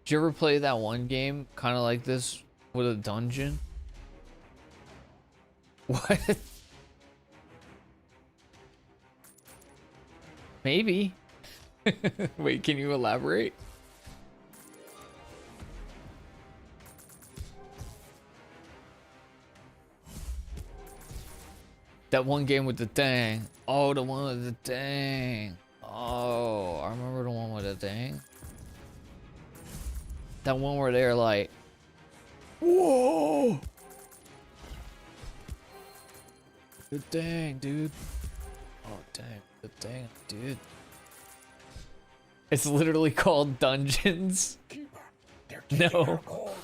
Did you ever play that one game kind of like this with a dungeon? What? Maybe. Wait, can you elaborate? That one game with the thing. Oh, the one with the thing. Oh, I remember the one with the thing. That one where they're like, whoa! The thing, dude. Oh, dang. The thing, dude. It's literally called Dungeons. Keeper, they're taking No. our gold.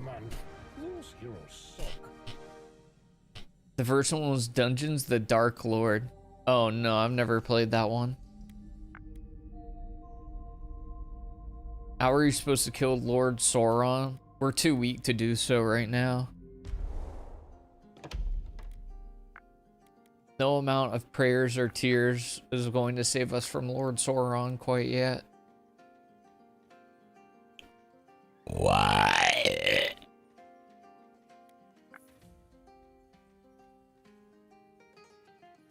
Man, those heroes suck. The first one was Dungeons, the Dark Lord. Oh no, I've never played that one. How are you supposed to kill Lord Sauron? We're too weak to do so right now. No amount of prayers or tears is going to save us from Lord Sauron quite yet. Why?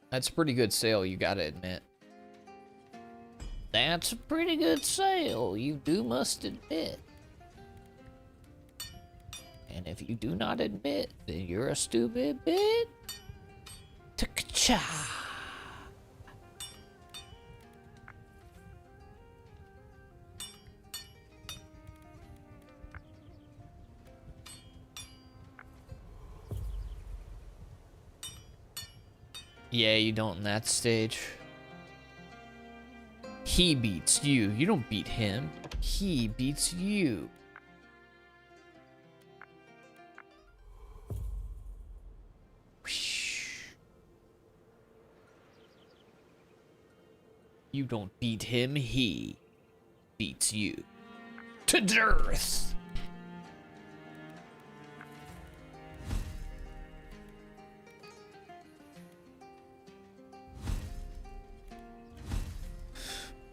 That's a pretty good sale, you gotta admit. That's a pretty good sale, you do must admit. And if you do not admit, then you're a stupid bit. Ta-ka-cha. Yeah, you don't in that stage. He beats you. You don't beat him. He beats you. You don't beat him, he beats you. To dearth!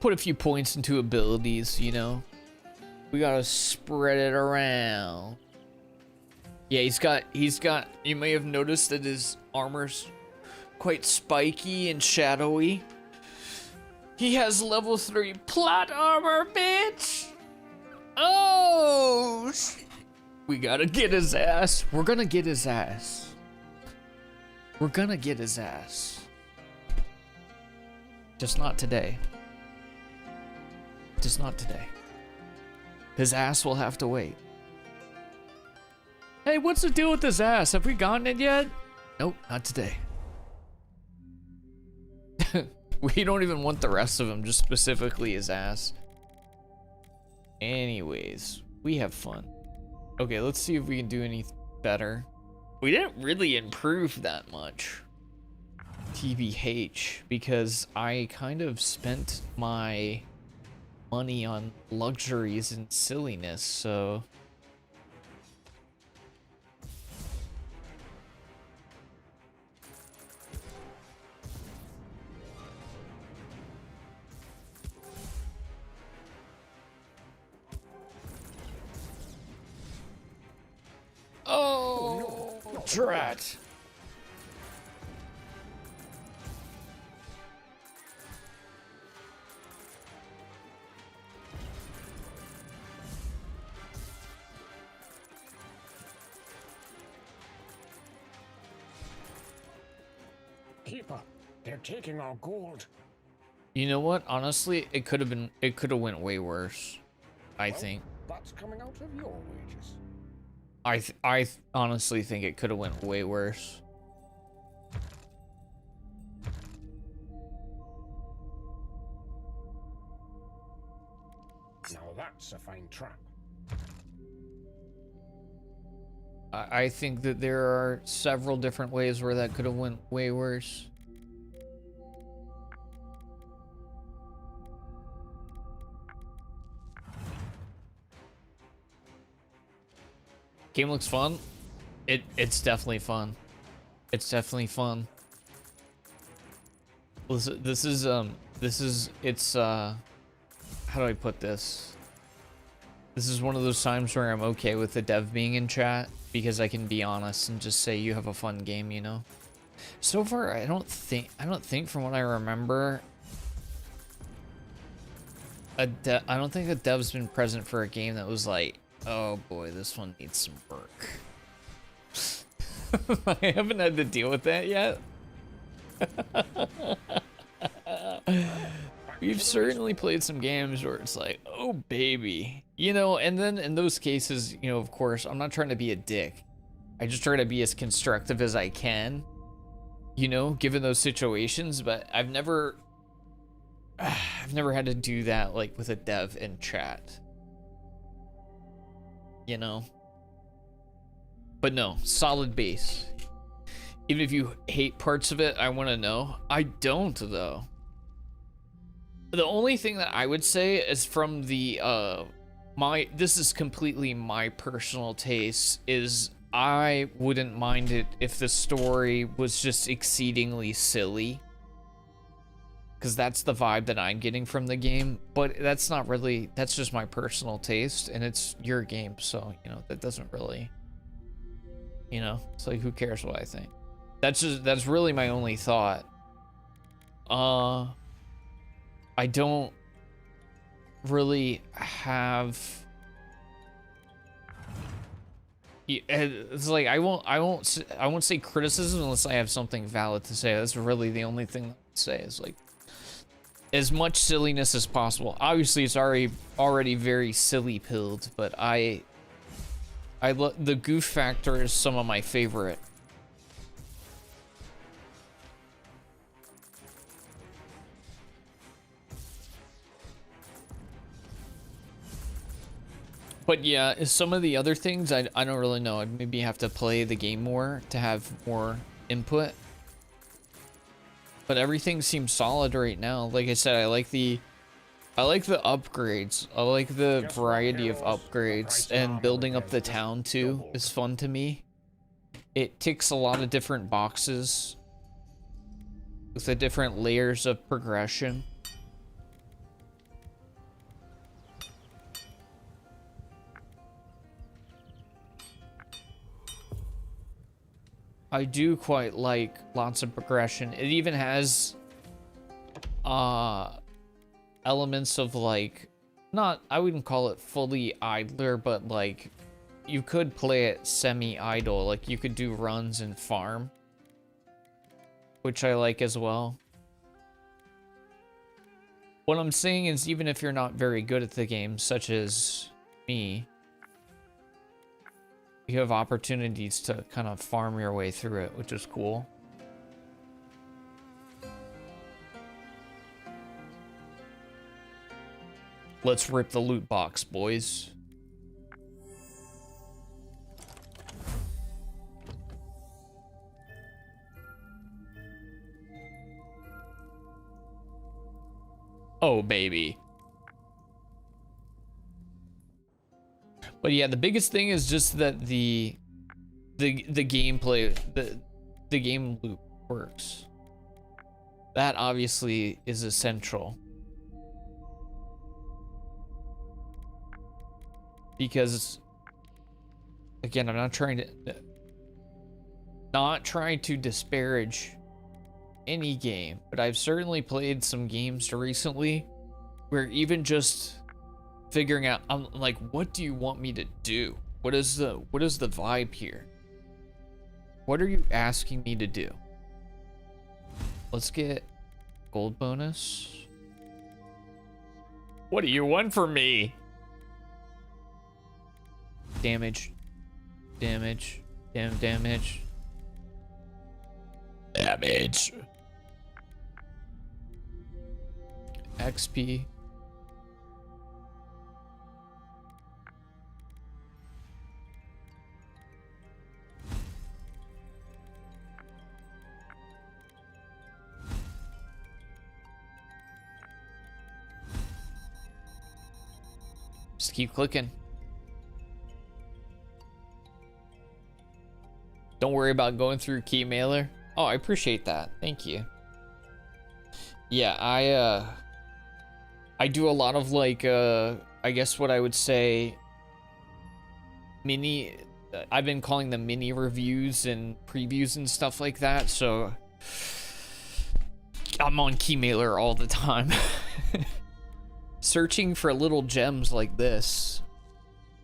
Put a few points into abilities, you know? We gotta spread it around. Yeah, he's got, you may have noticed that his armor's quite spiky and shadowy. He has level 3 plot armor, bitch! Oh! We gotta get his ass. We're gonna get his ass. We're gonna get his ass. Just not today. Just not today. His ass will have to wait. Hey, what's the deal with his ass? Have we gotten it yet? Nope, not today. We don't even want the rest of him, just specifically his ass. Anyways, we have fun. Okay, let's see if we can do any better. We didn't really improve that much. TBH, because I kind of spent my money on luxuries and silliness, so... Oh, drat. Keeper, they're taking our gold. You know what? Honestly, it could have went way worse. I think. That's coming out of your wages. I honestly think it could have went way worse. Now that's a fine trap. I think that there are several different ways where that could have went way worse. Game looks fun. It's definitely fun. It's definitely fun. This is how do I put this? This is one of those times where I'm okay with the dev being in chat because I can be honest and just say you have a fun game, you know. So far, I don't think from what I remember, I don't think a dev's been present for a game that was like, oh boy, this one needs some work. I haven't had to deal with that yet. We've certainly played some games where it's like, oh baby, you know, and then in those cases, you know, of course, I'm not trying to be a dick. I just try to be as constructive as I can, you know, given those situations, but I've never had to do that like with a dev in chat. You know? But no, solid base. Even if you hate parts of it, I want to know. I don't, though. The only thing that I would say is from the, this is completely my personal taste, is I wouldn't mind it if the story was just exceedingly silly. Because that's the vibe that I'm getting from the game, but that's not really, that's just my personal taste, and it's your game, so, you know, that doesn't really, you know, it's like, who cares what I think? That's really my only thought. I don't really have, it's like, I won't say criticism unless I have something valid to say. That's really the only thing I'd say is like, as much silliness as possible. Obviously, it's already very silly pilled, but the goof factor is some of my favorite. But yeah, some of the other things, I don't really know. I'd maybe have to play the game more to have more input. But everything seems solid right now. Like I said, I like the upgrades. I like the variety of upgrades, and building up the town too is fun to me. It ticks a lot of different boxes with the different layers of progression. I do quite like lots of progression. It even has elements of like, not, I wouldn't call it fully idler, but like you could play it semi-idle. Like you could do runs and farm, which I like as well. What I'm saying is, even if you're not very good at the game, such as me, you have opportunities to kind of farm your way through it, which is cool. Let's rip the loot box, boys. Oh, baby. But yeah, the biggest thing is just that the gameplay, the game loop works. That obviously is essential. Because again, I'm not trying to disparage any game, but I've certainly played some games recently where even just figuring out, I'm like, what do you want me to do? What is the vibe here? What are you asking me to do? Let's get gold bonus. What do you want from me? Damage. Damage. Damage. XP. Just keep clicking. Don't worry about going through key mailer. Oh, I appreciate that. Thank you. Yeah, I do a lot of like I guess what I would say mini, I've been calling them mini reviews and previews and stuff like that, so I'm on Keymailer all the time. Searching for little gems like this.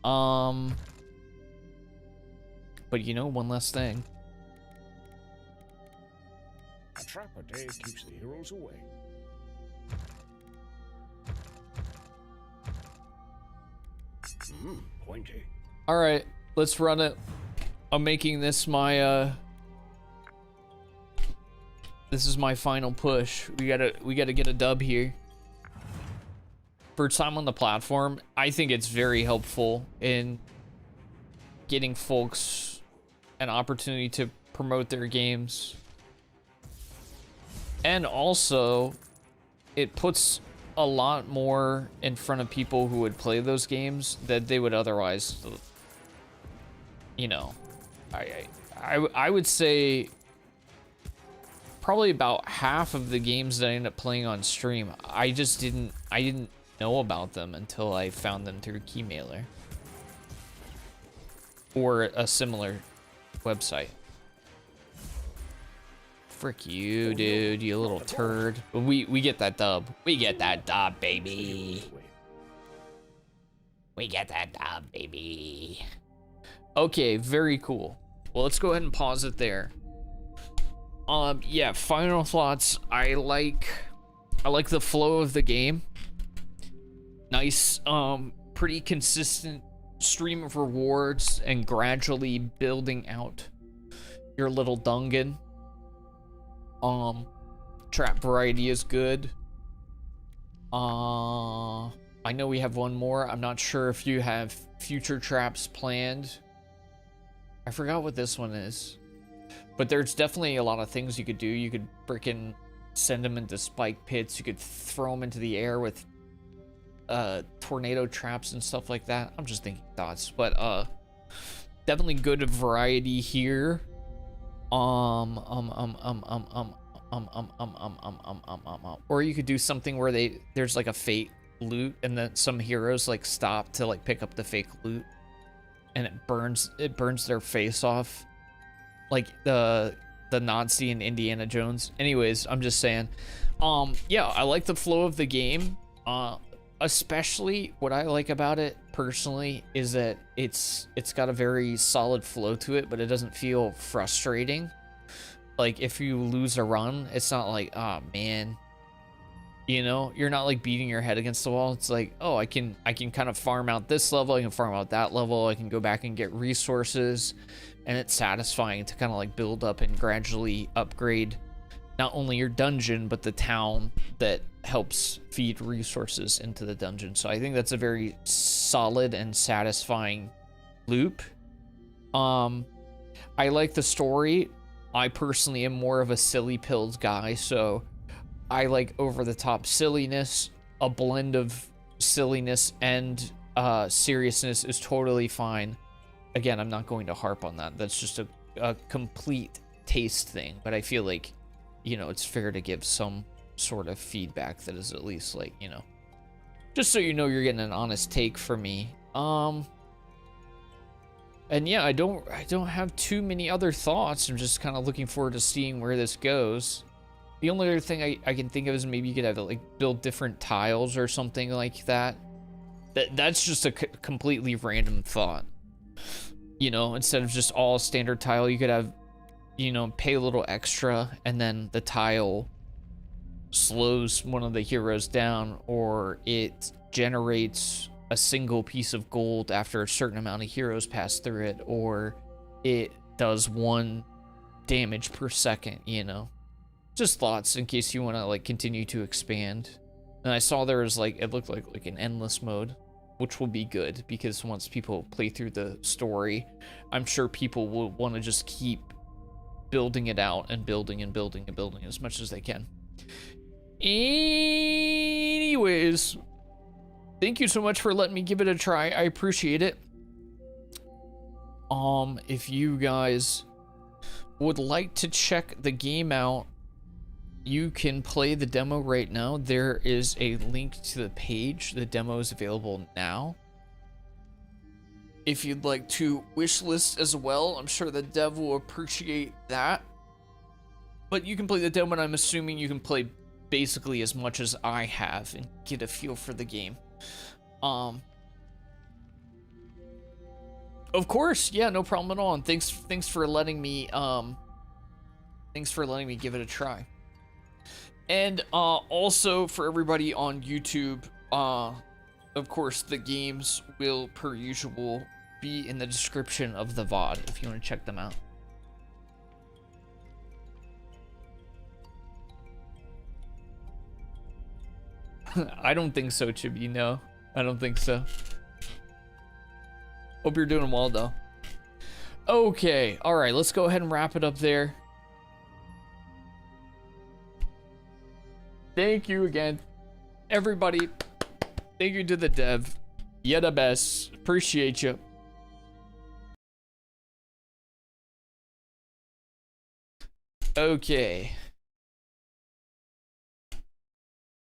But you know, one last thing. A trap a day keeps the heroes away. Pointy. All right, let's run it. I'm making this my this is my final push. We gotta get a dub here. First time on the platform, I think it's very helpful in getting folks an opportunity to promote their games. And also, it puts a lot more in front of people who would play those games that they would otherwise, you know. I would say probably about half of the games that I end up playing on stream, I didn't know about them until I found them through Keymailer or a similar website. Frick you, dude, you little turd. But we get that dub. We get that dub, baby. We get that dub, baby. Okay, very cool. Well, let's go ahead and pause it there. Yeah, final thoughts. I like the flow of the game. Nice, pretty consistent stream of rewards and gradually building out your little dungeon. Trap variety is good. I know we have one more. I'm not sure if you have future traps planned. I forgot what this one is. But there's definitely a lot of things you could do. You could freaking send them into spike pits. You could throw them into the air with tornado traps and stuff like that. I'm just thinking thoughts, but definitely good variety here. Or you could do something where there's like a fake loot and then some heroes like stop to like pick up the fake loot and it burns their face off, like the Nazi in Indiana Jones. Anyways, I'm just saying, yeah, I like the flow of the game. Especially what I like about it personally is that it's got a very solid flow to it, but it doesn't feel frustrating. Like if you lose a run, it's not like, oh man, you know, you're not like beating your head against the wall. It's like, oh, I can kind of farm out this level, I can farm out that level, I can go back and get resources, and it's satisfying to kind of like build up and gradually upgrade not only your dungeon, but the town that helps feed resources into the dungeon. So I think that's a very solid and satisfying loop. I like the story. I personally am more of a silly pills guy, so I like over-the-top silliness. A blend of silliness and seriousness is totally fine. Again, I'm not going to harp on that. That's just a complete taste thing, but I feel like, you know, it's fair to give some sort of feedback that is at least like, you know, just so you know you're getting an honest take from me. And yeah, I don't have too many other thoughts. I'm just kind of looking forward to seeing where this goes. The only other thing I can think of is maybe you could have to like build different tiles or something like that. That's just a completely random thought. You know, instead of just all standard tile, you could have, you know, pay a little extra and then the tile slows one of the heroes down, or it generates a single piece of gold after a certain amount of heroes pass through it, or it does 1 damage per second, you know. Just thoughts in case you want to like continue to expand. And I saw there was like, it looked like an endless mode, which will be good because once people play through the story, I'm sure people will want to just keep building it out and building and building and building as much as they can. Anyways, thank you so much for letting me give it a try. I appreciate it. If you guys would like to check the game out, you can play the demo right now. There is a link to the page. The demo is available now. If you'd like to wishlist as well, I'm sure the dev will appreciate that. But you can play the demo, and I'm assuming you can play basically as much as I have and get a feel for the game. Of course, yeah, no problem at all. And thanks for letting me give it a try. And also for everybody on YouTube, of course, the games will, per usual, be in the description of the VOD if you want to check them out. I don't think so, Chibi. No, I don't think so. Hope you're doing well, though. Okay, all right, let's go ahead and wrap it up there. Thank you again, everybody. Thank you to the dev. You're the best. Appreciate you. Okay.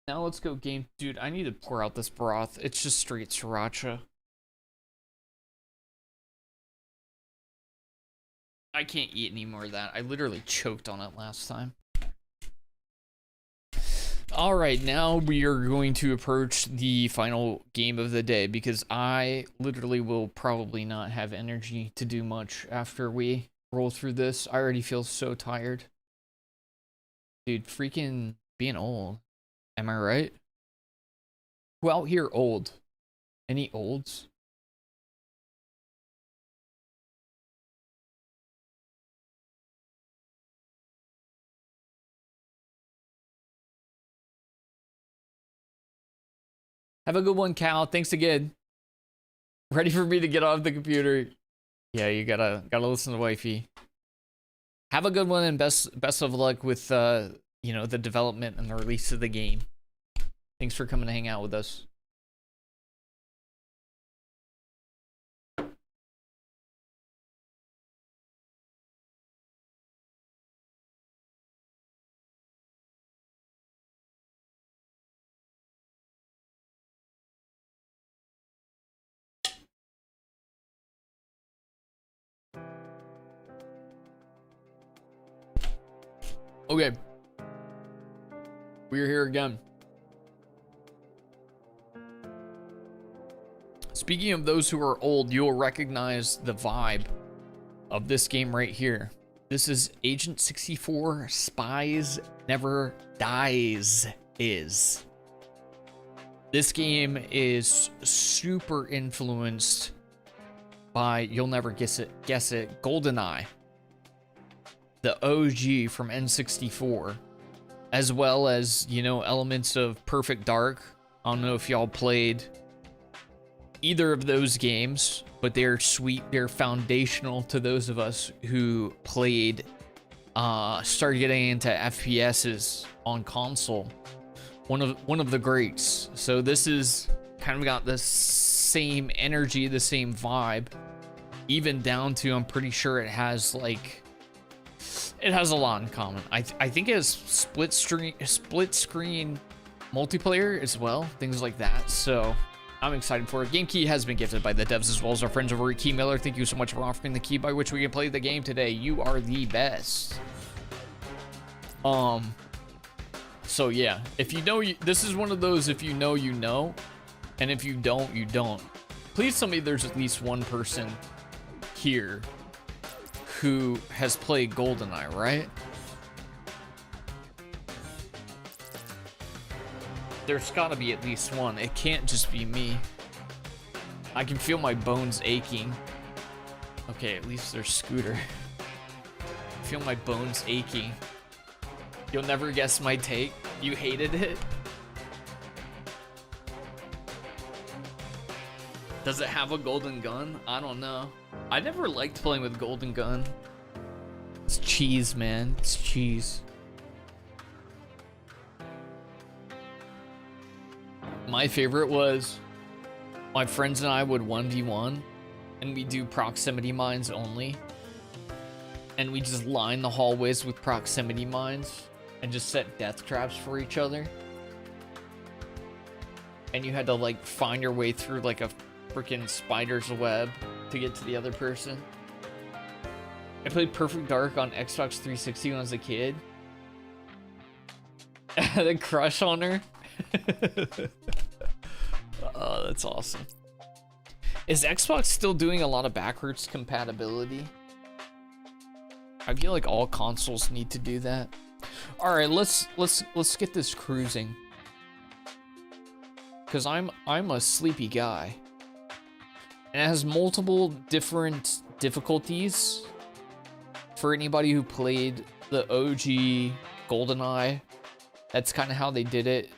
Now let's go game. Dude, I need to pour out this broth. It's just straight sriracha. I can't eat any more of that. I literally choked on it last time. All right, now we are going to approach the final game of the day because I literally will probably not have energy to do much after we roll through this. I already feel so tired. Dude, freaking being old. Am I right? Who out here old? Any olds? Have a good one, Cal. Thanks again. Ready for me to get off the computer? Yeah, you gotta listen to wifey. Have a good one and best of luck with you know, the development and the release of the game. Thanks for coming to hang out with us. Okay. We're here again. Speaking of those who are old, you'll recognize the vibe of this game right here. This is Agent 64 Spies Never Dies is. This game is super influenced by, you'll never guess it, GoldenEye. The OG from N64, as well as, you know, elements of Perfect Dark. I don't know if y'all played either of those games, but they're sweet. They're foundational to those of us who played, started getting into FPSs on console. One of the greats. So this is kind of got the same energy, the same vibe, even down to, I'm pretty sure it has like, it has a lot in common. I think it has split screen multiplayer as well, things like that. So I'm excited for it. Game key has been gifted by the devs as well as our friends over at Keymailer. Thank you so much for offering the key by which we can play the game today. You are the best. So yeah, if you know, this is one of those, if you know, you know, and if you don't, you don't. Please tell me there's at least one person here who has played GoldenEye, right? There's gotta be at least one. It can't just be me. I can feel my bones aching. Okay, at least there's Scooter. I feel my bones aching. You'll never guess my take. You hated it? Does it have a golden gun? I don't know. I never liked playing with golden gun. It's cheese, man. It's cheese. My favorite was my friends and I would 1v1 and we do proximity mines only. And we just line the hallways with proximity mines and just set death traps for each other. And you had to like find your way through like a freaking spider's web to get to the other person. I played Perfect Dark on Xbox 360 when I was a kid. I had a crush on her. Oh, that's awesome. Is Xbox still doing a lot of backwards compatibility? I feel like all consoles need to do that. All right, let's get this cruising. Cause I'm a sleepy guy. And it has multiple different difficulties for anybody who played the OG GoldenEye. That's kind of how they did it.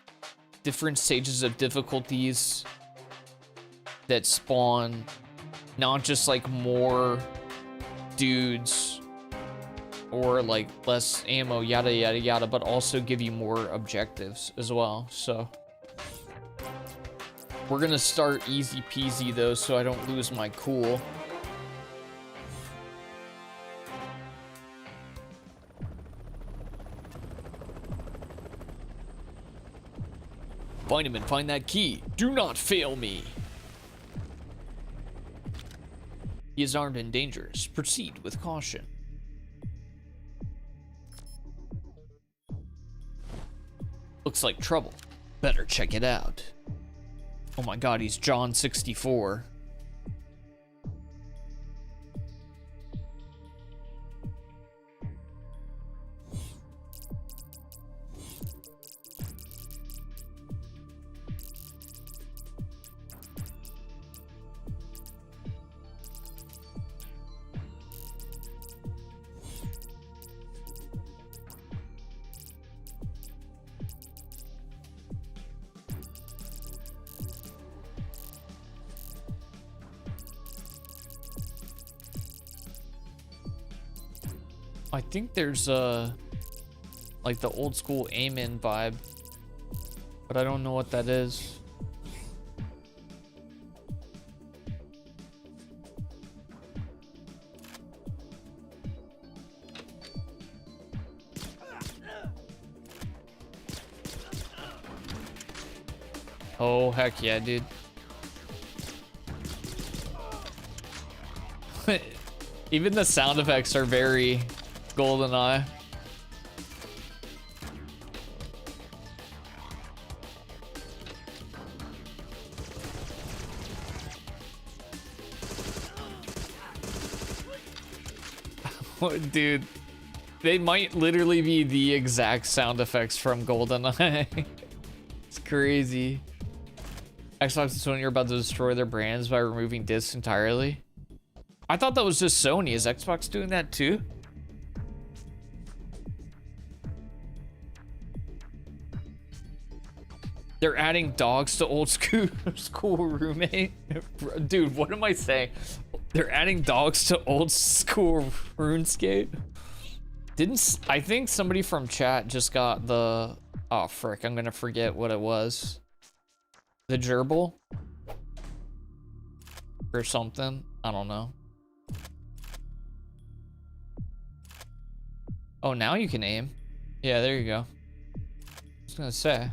Different stages of difficulties that spawn not just like more dudes or like less ammo, yada yada yada, but also give you more objectives as well. So we're gonna start easy peasy though, so I don't lose my cool. Find him and find that key. Do not fail me. He is armed and dangerous. Proceed with caution. Looks like trouble. Better check it out. Oh my god, he's John 64. I think there's like the old school aim-in vibe, but I don't know what that is. Oh, heck yeah, dude. Even the sound effects are very GoldenEye. Dude, they might literally be the exact sound effects from GoldenEye. It's crazy. Xbox and Sony are about to destroy their brands by removing discs entirely. I thought that was just Sony. Is Xbox doing that too? They're adding dogs to old school roommate. Dude, what am I saying? They're adding dogs to old school RuneScape. I think somebody from chat just got the, oh frick, I'm gonna forget what it was. The gerbil? Or something. I don't know. Oh, now you can aim. Yeah, there you go. I was gonna say.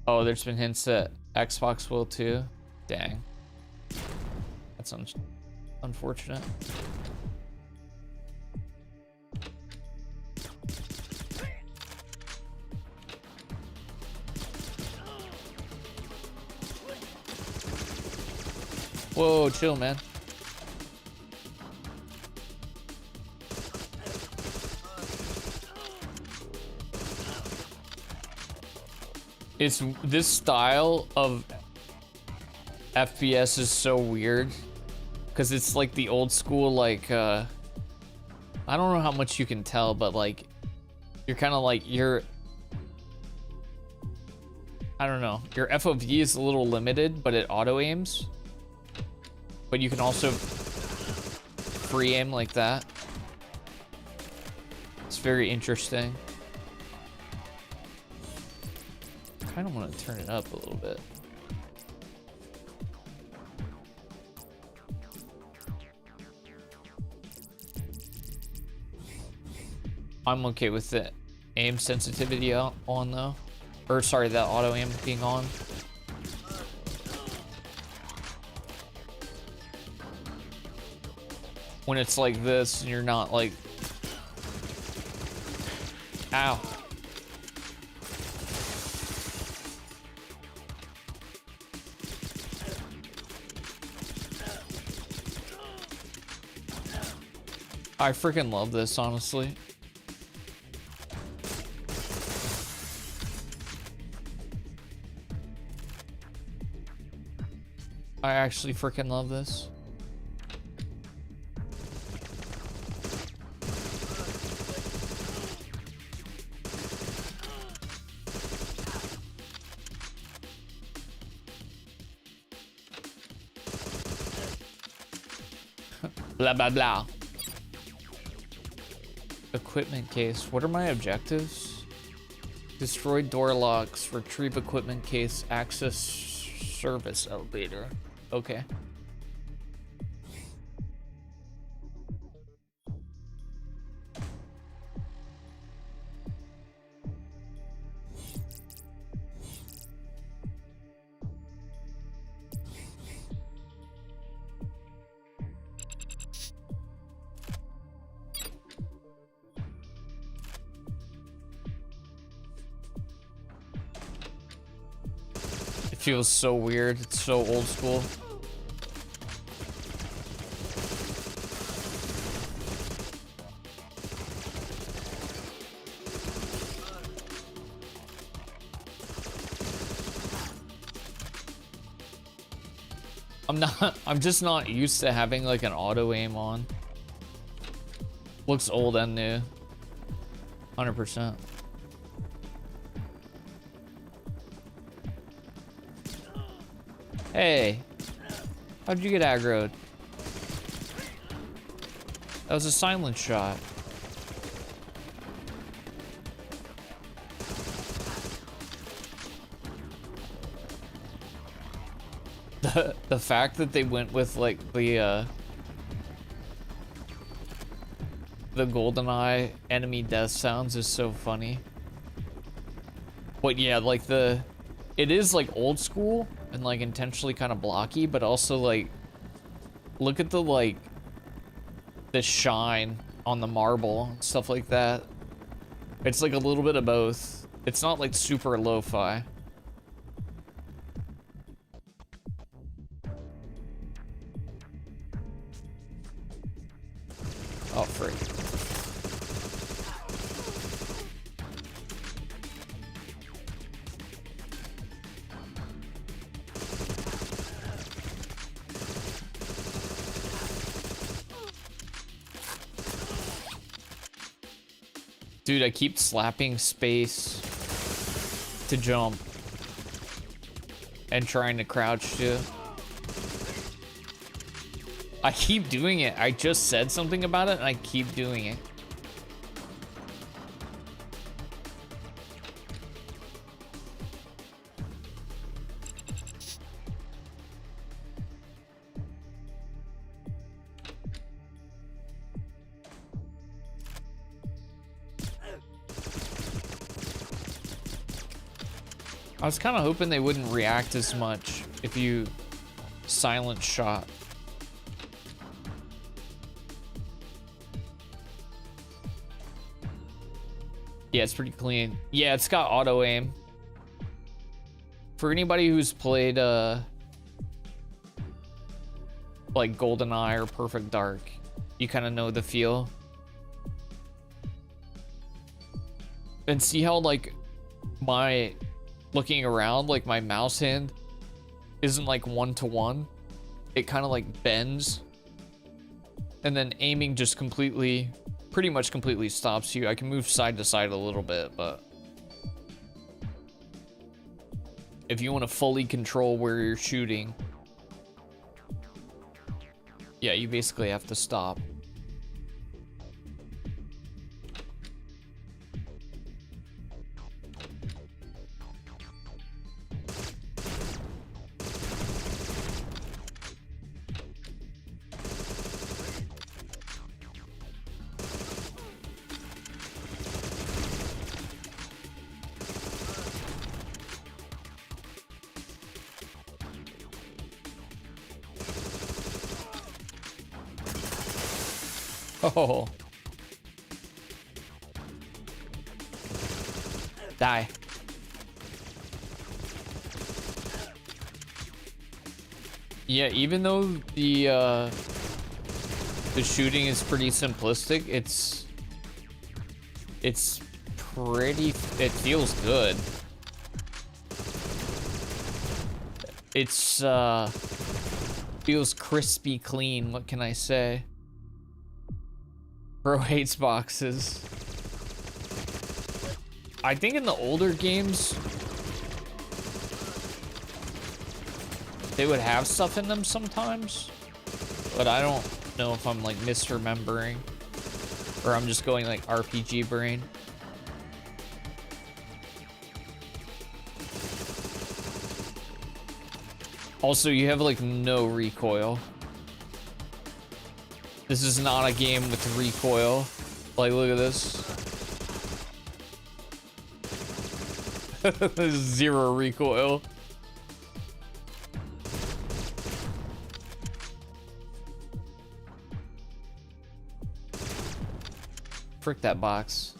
Oh, there's been hints that Xbox will too. Dang. That's unfortunate. Whoa, chill, man. It's this style of FPS is so weird because it's like the old school, like I don't know how much you can tell, but like you're kind of like I don't know, your FOV is a little limited, but it auto aims, but you can also free aim like that. It's very interesting. I kind of want to turn it up a little bit. I'm okay with the aim sensitivity on though. Or sorry, that auto aim being on. When it's like this and you're not like, ow. I freaking love this, honestly. I actually freaking love this. Blah, blah, blah. Equipment case. What are my objectives? Destroy door locks. Retrieve equipment case. Access service elevator. Okay. It feels so weird. It's so old school. I'm just not used to having like an auto aim on. Looks old and new. 100%. Hey, how'd you get aggroed? That was a silent shot. The fact that they went with like the GoldenEye enemy death sounds is so funny. But yeah, like it is like old school and like intentionally kind of blocky, but also like, look at the shine on the marble and stuff like that. It's like a little bit of both. It's not like super lo-fi. Oh, freak. Dude, I keep slapping space to jump and trying to crouch too. I keep doing it. I just said something about it and I keep doing it. I was kind of hoping they wouldn't react as much if you silent shot. Yeah, it's pretty clean. Yeah, it's got auto aim. For anybody who's played like GoldenEye or Perfect Dark, you kind of know the feel. And see how like my looking around, like my mouse hand isn't like 1-to-1. It kind of like bends. And then aiming just pretty much completely stops you. I can move side to side a little bit, but if you want to fully control where you're shooting, yeah, you basically have to stop. Oh. Die. Yeah, even though the shooting is pretty simplistic, it feels good. It's feels crispy clean, what can I say? Bro hates boxes. I think in the older games, they would have stuff in them sometimes, but I don't know if I'm like misremembering or I'm just going like RPG brain. Also, you have like no recoil. This is not a game with recoil. Like, look at this. Zero recoil. Frick that box.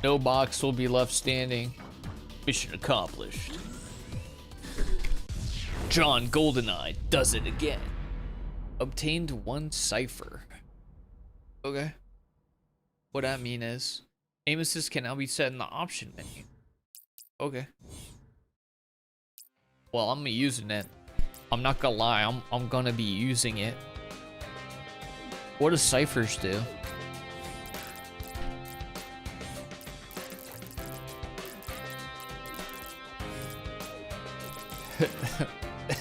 No box will be left standing. Mission accomplished. John GoldenEye does it again. Obtained 1 cipher. Okay. What that mean is, aim assist can now be set in the option menu. Okay. Well, I'm using it. I'm not gonna lie, I'm gonna be using it. What do ciphers do?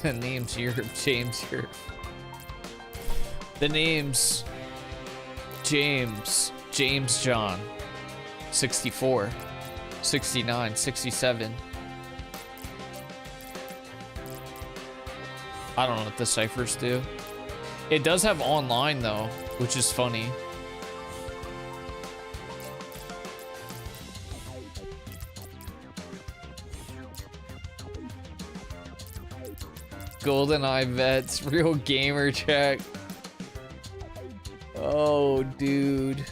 The name's Europe, James Europe. The name's James John. 64, 69, 67. I don't know what the ciphers do. It does have online though, which is funny. GoldenEye vets, real gamer check. Oh, dude.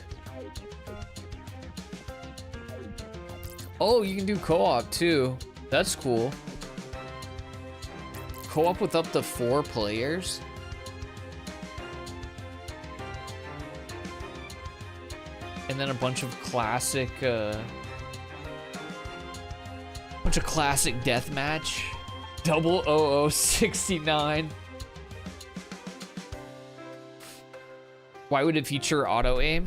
Oh, you can do co-op too. That's cool. Co-op with up to 4 players. And then a bunch of classic, deathmatch. 00069. Why would it feature auto aim?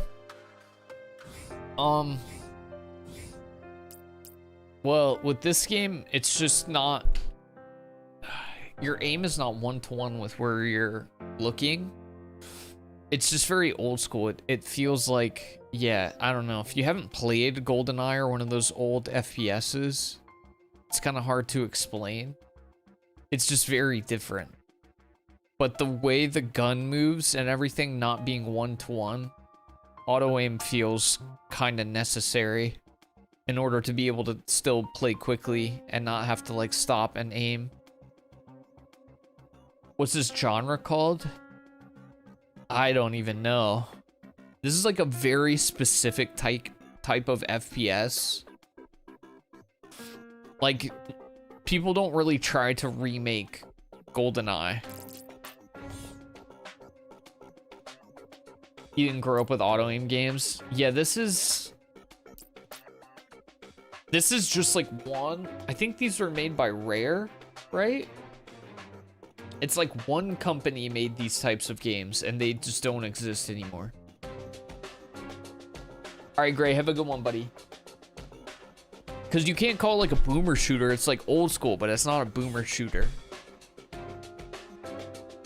Well, with this game, it's just not, your aim is not one-to-one with where you're looking. It's just very old school. It feels like, yeah, I don't know. If you haven't played GoldenEye or one of those old FPSs, it's kind of hard to explain. It's just very different. But the way the gun moves and everything not being one-to-one, auto aim feels kind of necessary in order to be able to still play quickly and not have to like stop and aim. What's this genre called? I don't even know. This is like a very specific type of FPS. Like, people don't really try to remake GoldenEye. You didn't grow up with auto aim games? Yeah, this is just like one. I think these were made by Rare, right? It's like one company made these types of games and they just don't exist anymore. All right, Gray, have a good one, buddy. Because you can't call it like a boomer shooter. It's like old school, but it's not a boomer shooter.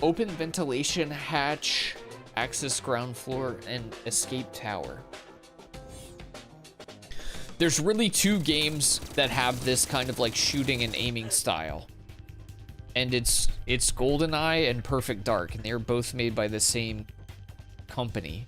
Open ventilation hatch, access ground floor, and escape tower. There's really 2 games that have this kind of like shooting and aiming style. And it's GoldenEye and Perfect Dark, and they're both made by the same company.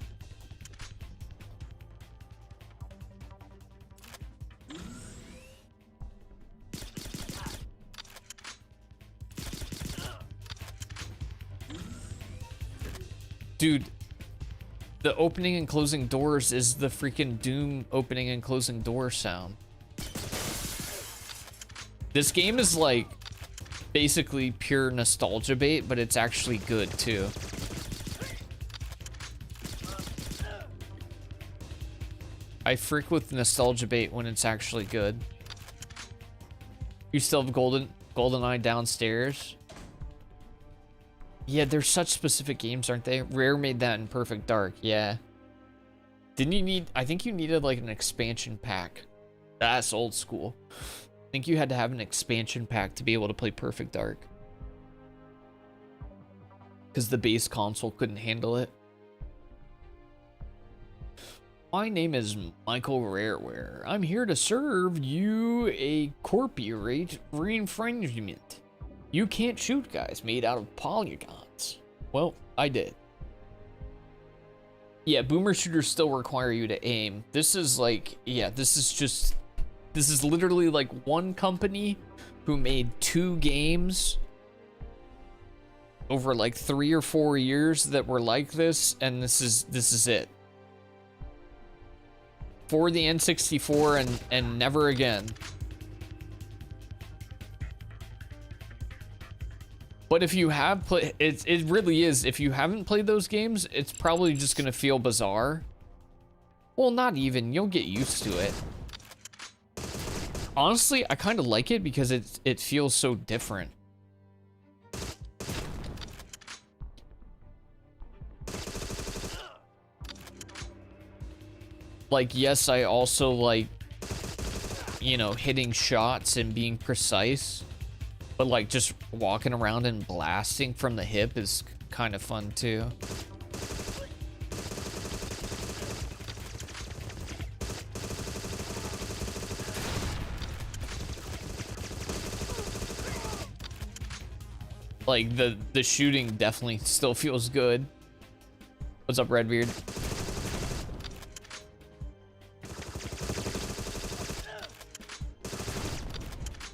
Dude, the opening and closing doors is the freaking Doom opening and closing door sound. This game is like basically pure nostalgia bait, but it's actually good too. I freak with nostalgia bait when it's actually good. You still have GoldenEye downstairs? Yeah, they're such specific games, aren't they? Rare made that in Perfect Dark, yeah. Didn't you need, I think you needed like an expansion pack. That's old school. I think you had to have an expansion pack to be able to play Perfect Dark. Because the base console couldn't handle it. My name is Michael Rareware. I'm here to serve you a copyright infringement. You can't shoot guys made out of polygons. Well, I did. Yeah, boomer shooters still require you to aim. This is like, yeah, this is literally like one company who made 2 games over like 3 or 4 years that were like this, and this is it. For the N64 and never again. But if you have played, it really is. If you haven't played those games, it's probably just gonna feel bizarre. Well, not even. You'll get used to it. Honestly, I kind of like it because it feels so different. Like, yes, I also like, you know, hitting shots and being precise. But like just walking around and blasting from the hip is kind of fun too. Like the shooting definitely still feels good. What's up, Redbeard?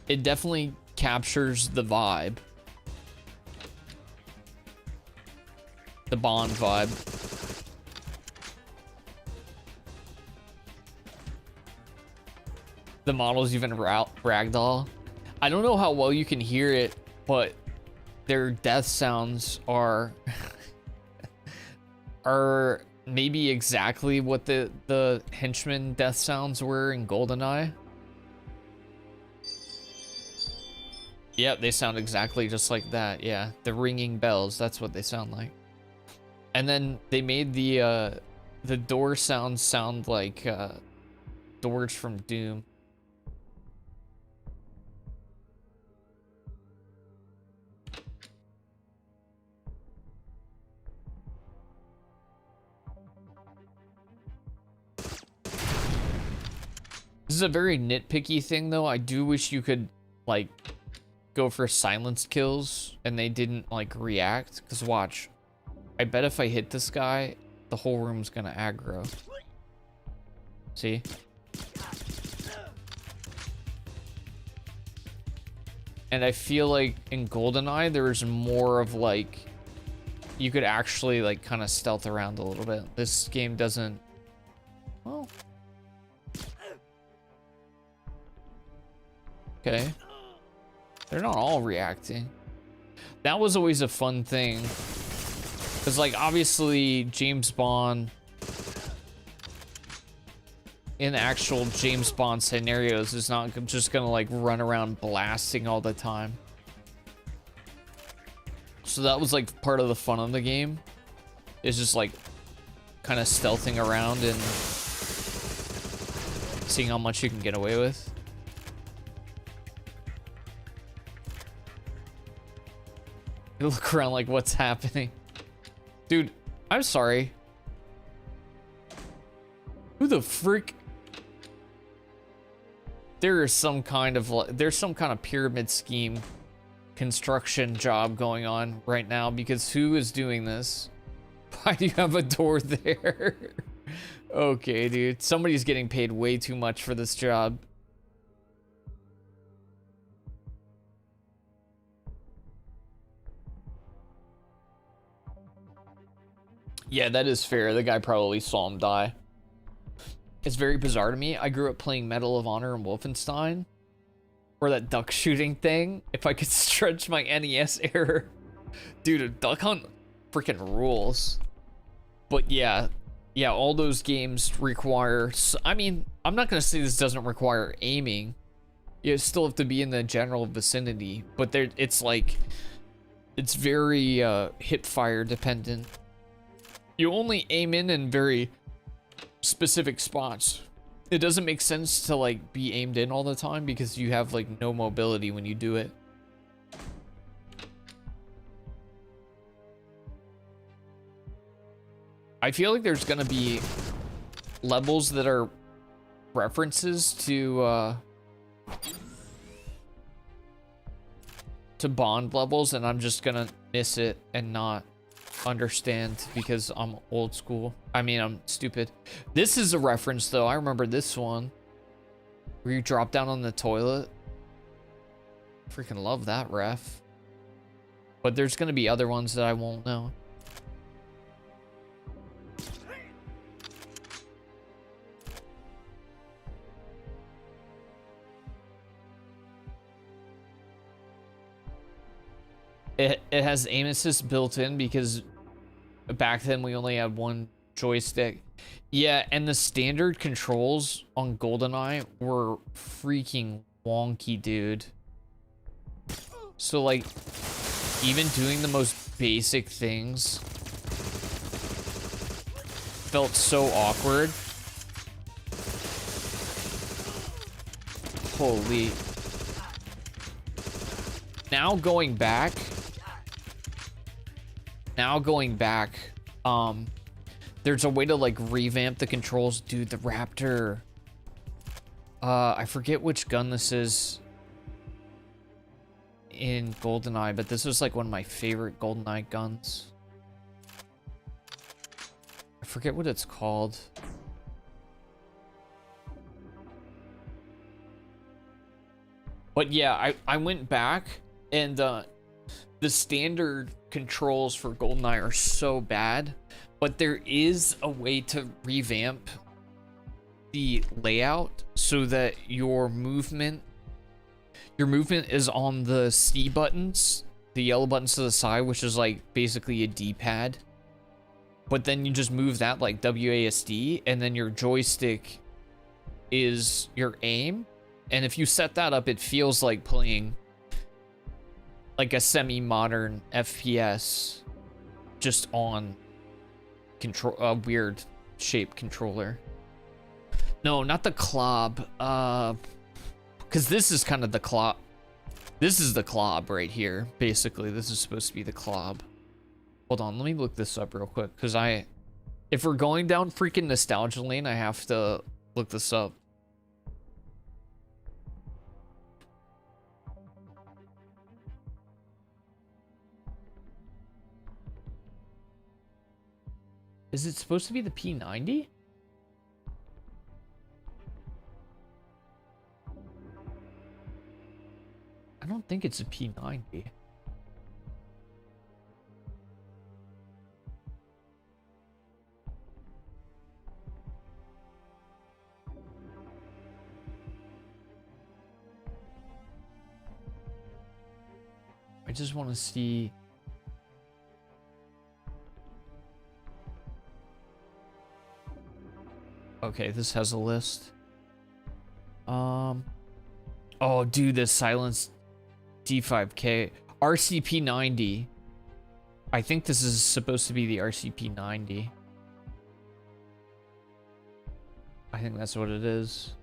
It definitely captures the vibe. The Bond vibe. The models even ragdoll. I don't know how well you can hear it, but their death sounds are are maybe exactly what the henchman death sounds were in GoldenEye. Yep, they sound exactly just like that. Yeah, the ringing bells, that's what they sound like. And then they made the door sounds sound like doors from Doom. This is a very nitpicky thing though. I do wish you could like go for silenced kills and they didn't like react, because watch, I bet if I hit this guy the whole room's gonna aggro. See? And I feel like in GoldenEye there was more of like you could actually like kind of stealth around a little bit. This game doesn't. Well, okay. They're not all reacting. That was always a fun thing. Because, like, obviously, James Bond, in actual James Bond scenarios, is not just gonna, like, run around blasting all the time. So that was, like, part of the fun of the game. Is just, like, kind of stealthing around and seeing how much you can get away with. You look around like, what's happening? Dude, I'm sorry. Who the frick? There's some kind of pyramid scheme construction job going on right now, because who is doing this? Why do you have a door there? Okay, dude. Somebody's getting paid way too much for this job. Yeah, that is fair. The guy probably saw him die. It's very bizarre to me. I grew up playing Medal of Honor and Wolfenstein. Or that duck shooting thing. If I could stretch my NES era. Dude, a duck hunt freaking rules. But yeah, all those games require... I mean, I'm not going to say this doesn't require aiming. You still have to be in the general vicinity. But it's like... It's very hip-fire dependent. You only aim in very specific spots. It doesn't make sense to like be aimed in all the time because you have like no mobility when you do it. I feel like there's gonna be levels that are references to Bond levels, and I'm just gonna miss it and not understand because I'm old school. I mean, I'm stupid. This is a reference though. I remember this one where you drop down on the toilet. Freaking love that ref. But there's gonna be other ones that I won't know. It has aim assist built in because back then we only had one joystick. Yeah, and the standard controls on GoldenEye were freaking wonky, dude. So like, even doing the most basic things felt so awkward. Now going back, there's a way to like revamp the controls. Dude, the Raptor. I forget which gun this is in GoldenEye, but this was like one of my favorite GoldenEye guns. I forget what it's called. But yeah, I went back and the standard controls for GoldenEye are so bad, but there is a way to revamp the layout so that your movement is on the C buttons, the yellow buttons to the side, which is like basically a D-pad. But then you just move that like WASD, and then your joystick is your aim. And if you set that up, it feels like playing like a semi-modern FPS just on a weird shaped controller. No, not the Klob. Because this is kind of the Klob. This is the Klob right here. Basically, this is supposed to be the Klob. Hold on, let me look this up real quick. Because if we're going down freaking nostalgia lane, I have to look this up. Is it supposed to be the P90? I don't think it's a P90. I just want to see. Okay, this has a list. Oh, dude, this silenced D5K RCP90. I think this is supposed to be the RCP90. I think that's what it is.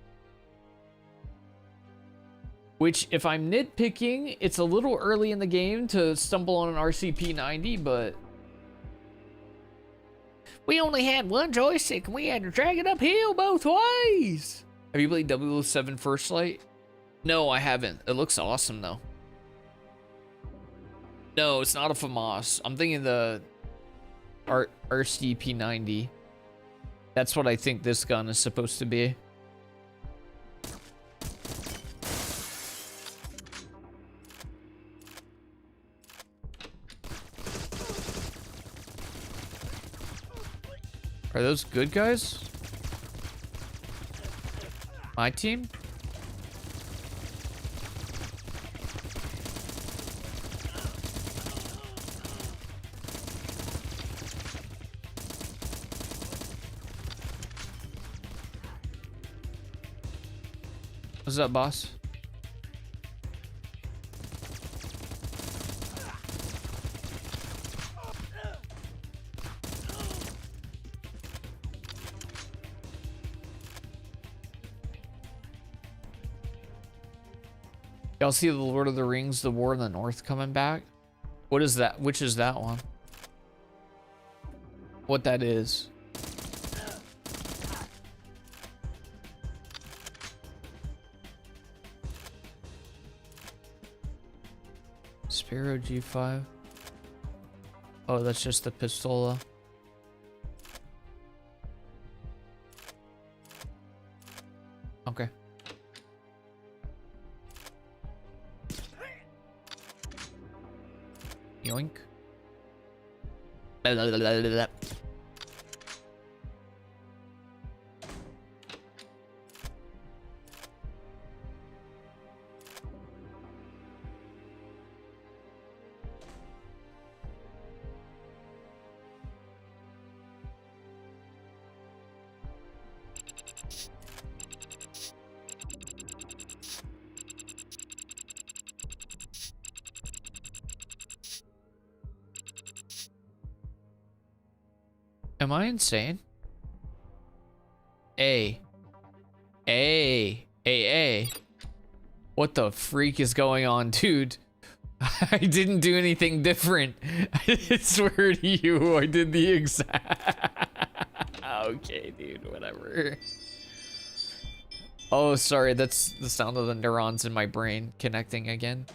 Which, if I'm nitpicking, it's a little early in the game to stumble on an RCP90, but we only had one joystick and we had to drag it uphill both ways. Have you played 007 First Light? No, I haven't. It looks awesome, though. No, it's not a FAMAS. I'm thinking the RCP90. That's what I think this gun is supposed to be. Are those good guys? My team? What's up, boss? Y'all see the Lord of the Rings, The War in the North coming back? What is that? Which is that one? What that is? Sparrow G5. Oh, that's just the pistola. Okay. Yoink. Am I insane? A. What the freak is going on, dude? I didn't do anything different. I swear to you, I did the exact... Okay, dude, whatever. Oh, sorry, that's the sound of the neurons in my brain connecting again.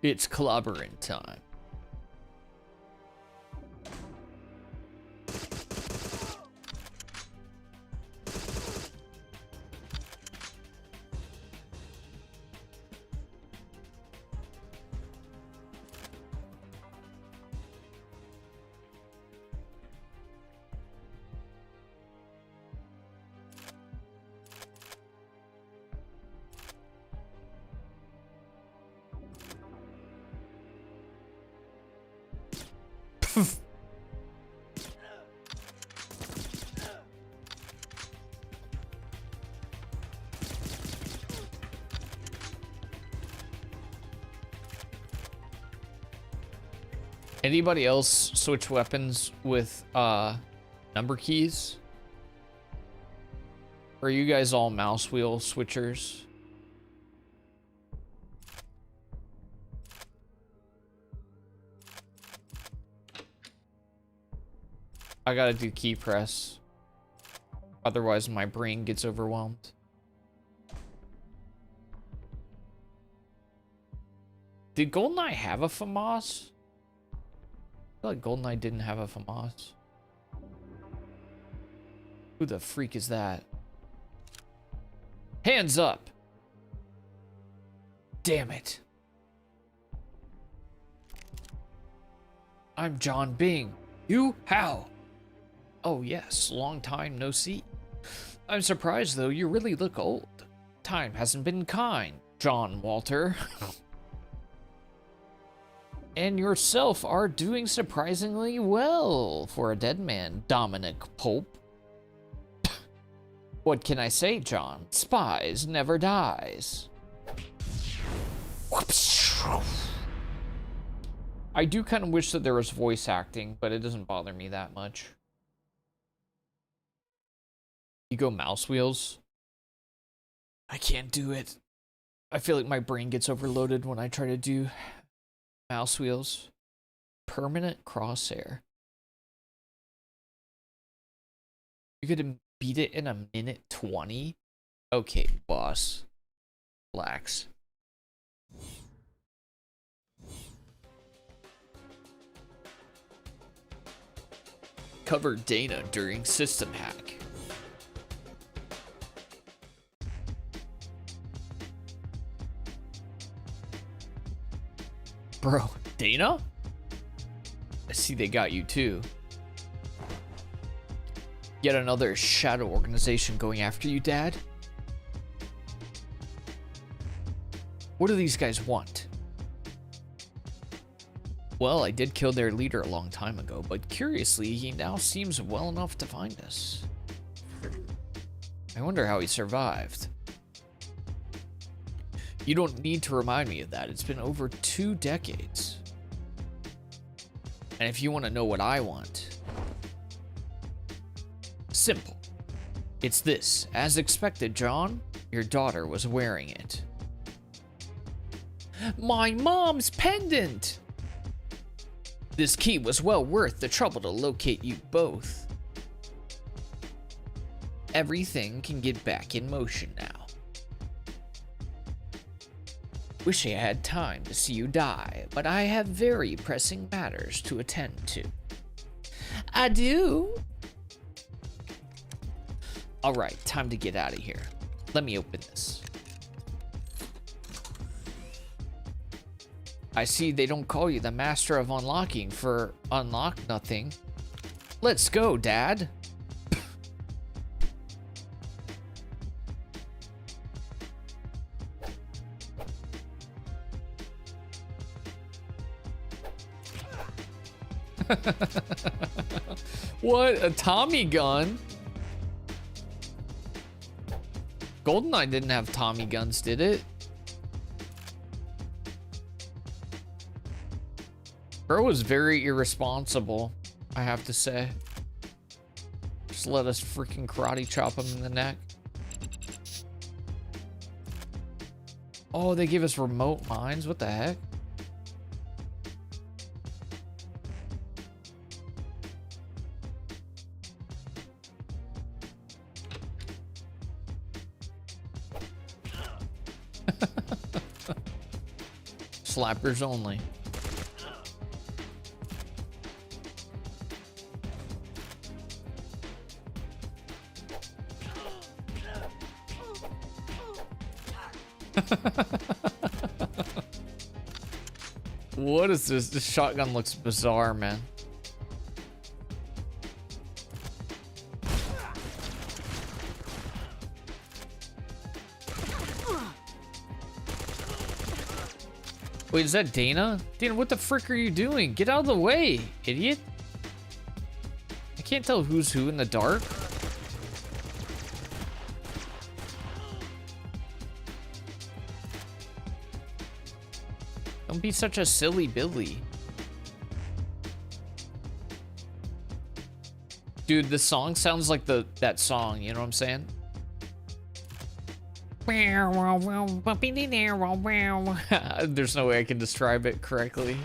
It's clobbering time. Anybody else switch weapons with number keys? Or are you guys all mouse wheel switchers? I gotta do key press. Otherwise my brain gets overwhelmed. Did GoldenEye have a FAMAS? I feel like GoldenEye didn't have a FAMAS. Who the freak is that? Hands up! Damn it. I'm John Bing. You? How? Oh yes, long time no see. I'm surprised though, you really look old. Time hasn't been kind, John Walter. And yourself are doing surprisingly well for a dead man, Dominic Pope. What can I say, John? Spies never dies. I do kind of wish that there was voice acting, but it doesn't bother me that much. You go mouse wheels? I can't do it. I feel like my brain gets overloaded when I try to do mouse wheels. Permanent crosshair. You could beat it in a minute 20? Okay, boss. Relax. Cover Dana during system hack. Bro, Dana? I see they got you too. Yet another shadow organization going after you, Dad? What do these guys want? Well, I did kill their leader a long time ago, but curiously, he now seems well enough to find us. I wonder how he survived. You don't need to remind me of that. It's been over 2 decades. And if you want to know what I want, simple. It's this. As expected, John, your daughter was wearing it. My mom's pendant! This key was well worth the trouble to locate you both. Everything can get back in motion now. Wish I had time to see you die, but I have very pressing matters to attend to. Adieu. Alright, time to get out of here. Let me open this. I see they don't call you the master of unlocking for unlock nothing. Let's go, Dad. What? A Tommy gun? GoldenEye didn't have Tommy guns, did it? Bro was very irresponsible, I have to say. Just let us freaking karate chop him in the neck. Oh, they gave us remote mines? What the heck? Slappers only. What is this? This shotgun looks bizarre, man. Wait, is that Dana? Dana, what the frick are you doing? Get out of the way, idiot. I can't tell who's who in the dark. Don't be such a silly Billy. Dude, the song sounds like that song, you know what I'm saying? There's no way I can describe it correctly.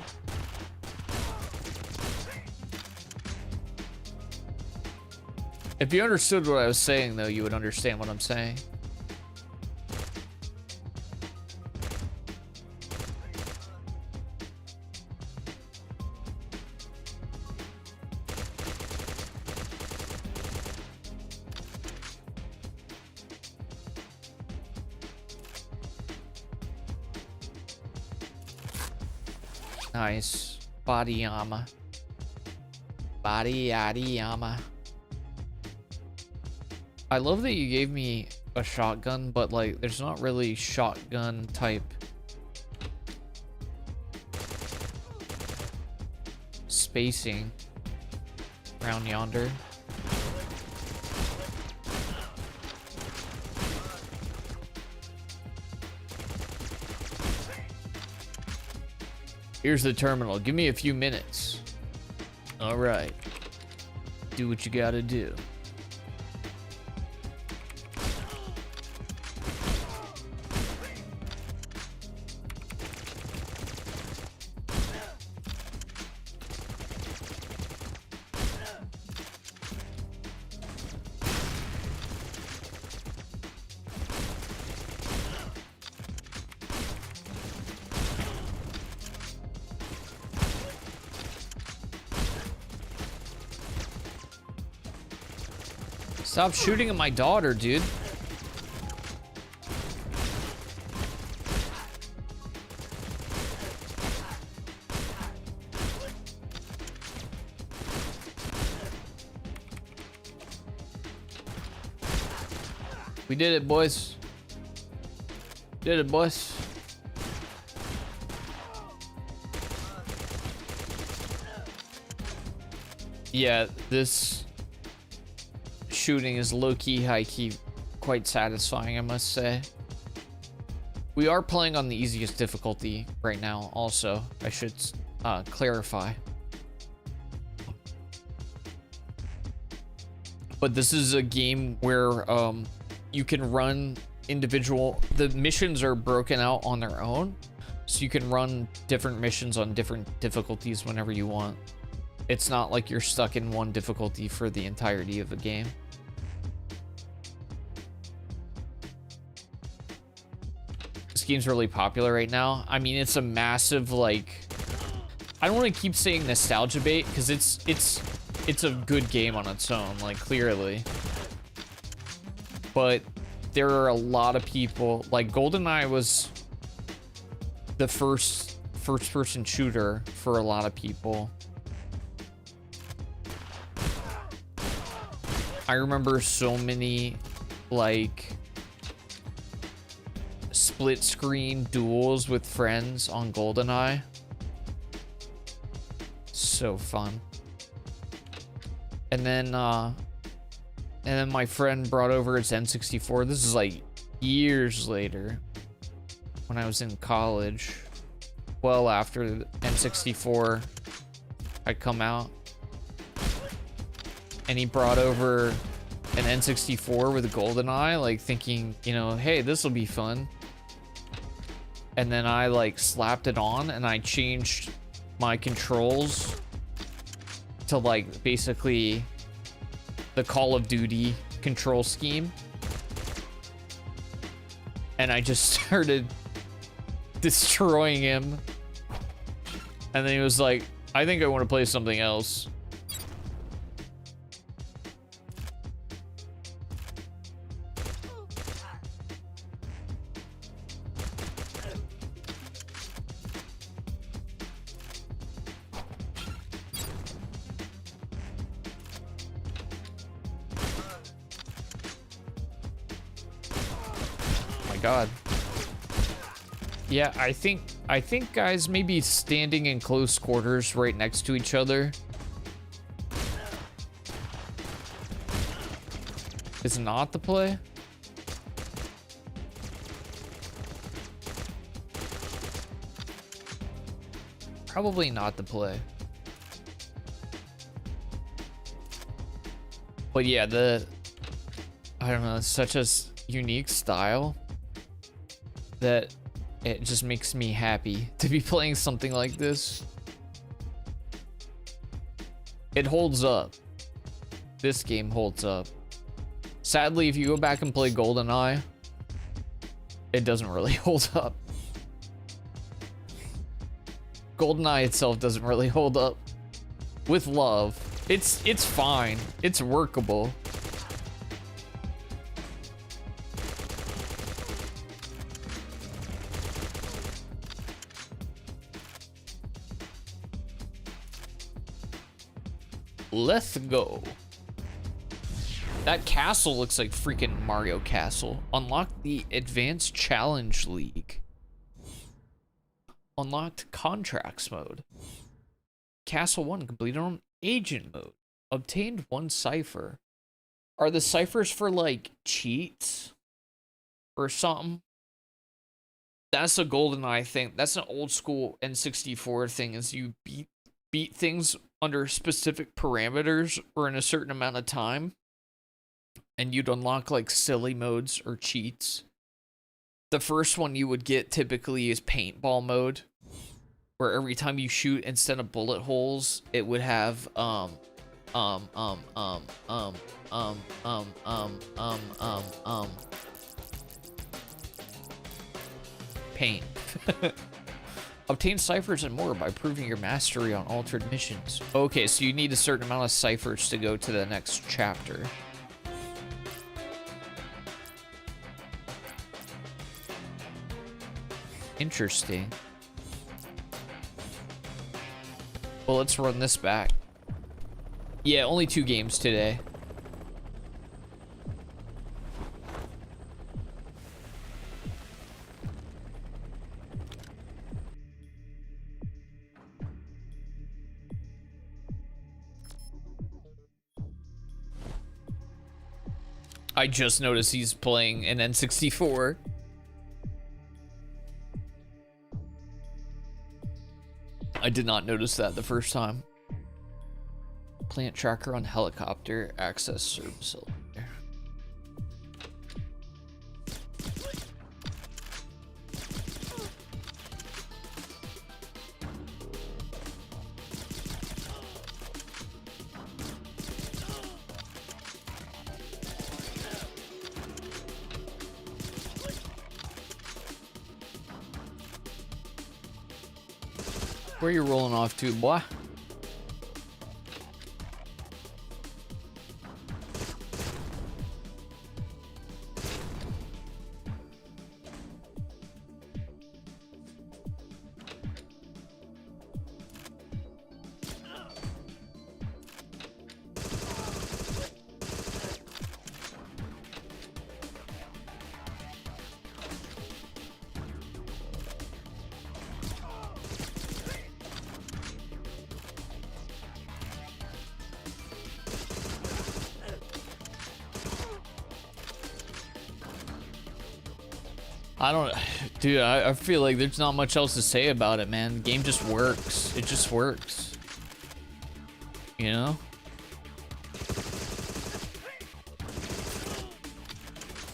If you understood what I was saying, though, you would understand what I'm saying. Nice. Body armor. Body armor. I love that you gave me a shotgun, but like there's not really shotgun type spacing around yonder. Here's the terminal. Give me a few minutes. All right. Do what you gotta do. Stop shooting at my daughter, dude. We did it, boys. Did it, boys. Yeah, this shooting is low-key, high-key, quite satisfying, I must say. We are playing on the easiest difficulty right now, also. I should clarify. But this is a game where you can run individual... The missions are broken out on their own, so you can run different missions on different difficulties whenever you want. It's not like you're stuck in one difficulty for the entirety of the game. This game's really popular right now. I mean, it's a massive, like... I don't want to keep saying nostalgia bait, because it's a good game on its own, like, clearly. But there are a lot of people... Like, GoldenEye was the first-person shooter for a lot of people. I remember so many, like, split-screen duels with friends on GoldenEye. So fun. And then my friend brought over his N64. This is, like, years later, when I was in college. Well after the N64 I come out, and he brought over an N64 with a GoldenEye, like thinking, you know, hey, this will be fun. And then I like slapped it on and I changed my controls to like basically the Call of Duty control scheme. And I just started destroying him. And then he was like, I think I want to play something else. God. Yeah, I think guys, maybe standing in close quarters right next to each other is not the play. Probably not the play. But yeah, I don't know, it's such a unique style that it just makes me happy to be playing something like this. It holds up. This game holds up. Sadly, if you go back and play GoldenEye, it doesn't really hold up. GoldenEye itself doesn't really hold up. With love, it's fine. It's workable. Let's go. That castle looks like freaking Mario Castle. Unlock the Advanced Challenge League. Unlocked Contracts mode. Castle 1 completed on Agent mode. Obtained 1 cipher. Are the ciphers for like cheats or something? That's a GoldenEye thing. That's an old school N64 thing, is you beat things under specific parameters or in a certain amount of time, and you'd unlock like silly modes or cheats. The first one you would get typically is paintball mode, where every time you shoot, instead of bullet holes, it would have paint. Obtain ciphers and more by proving your mastery on altered missions. Okay, so you need a certain amount of ciphers to go to the next chapter. Interesting. Well, let's run this back. Yeah, only 2 games today. I just noticed he's playing an N64. I did not notice that the first time. Plant tracker on helicopter, access service elevator. Where you rolling off to, boy? I don't, dude, I feel like there's not much else to say about it, man. The game just works. It just works. You know?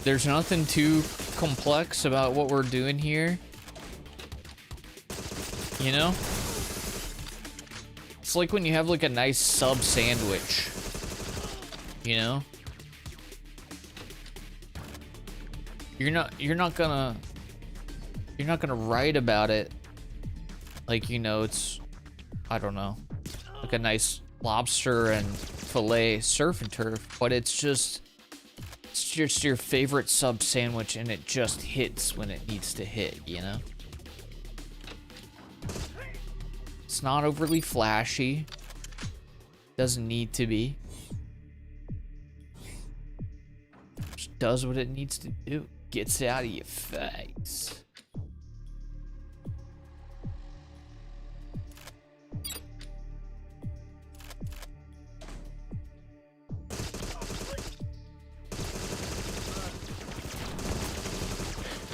There's nothing too complex about what we're doing here. You know? It's like when you have like a nice sub sandwich. You know? You're not gonna write about it like, you know, it's, I don't know, like a nice lobster and fillet surf and turf, but it's just your favorite sub sandwich and it just hits when it needs to hit, you know? It's not overly flashy. Doesn't need to be. Just does what it needs to do. Gets out of your face.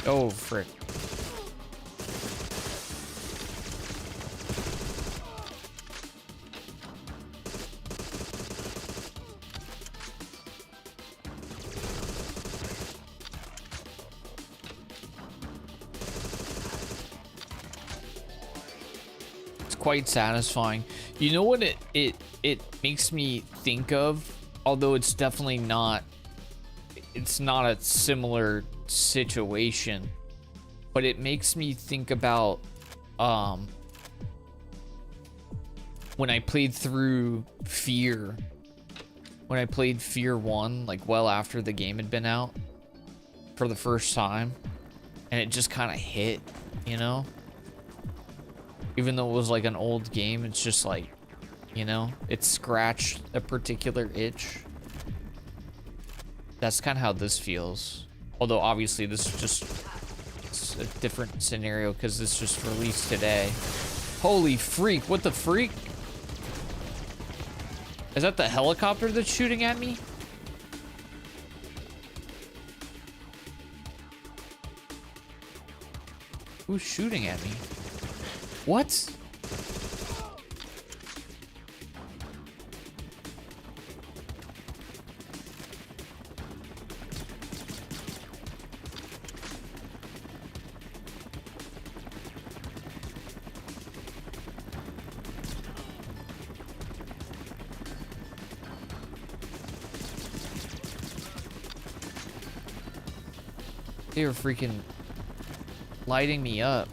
Oh, frick. It's quite satisfying. You know what it makes me think of? Although it's definitely not, it's not a similar situation, but it makes me think about when I played through Fear, when I played Fear 1, like well after the game had been out for the first time, and it just kind of hit, you know? Even though it was like an old game, it's just like, you know, it scratched a particular itch. That's kind of how this feels. Although obviously this is just, it's a different scenario because this just released today. Holy freak, what the freak? Is that the helicopter that's shooting at me? Who's shooting at me? What? They were freaking lighting me up.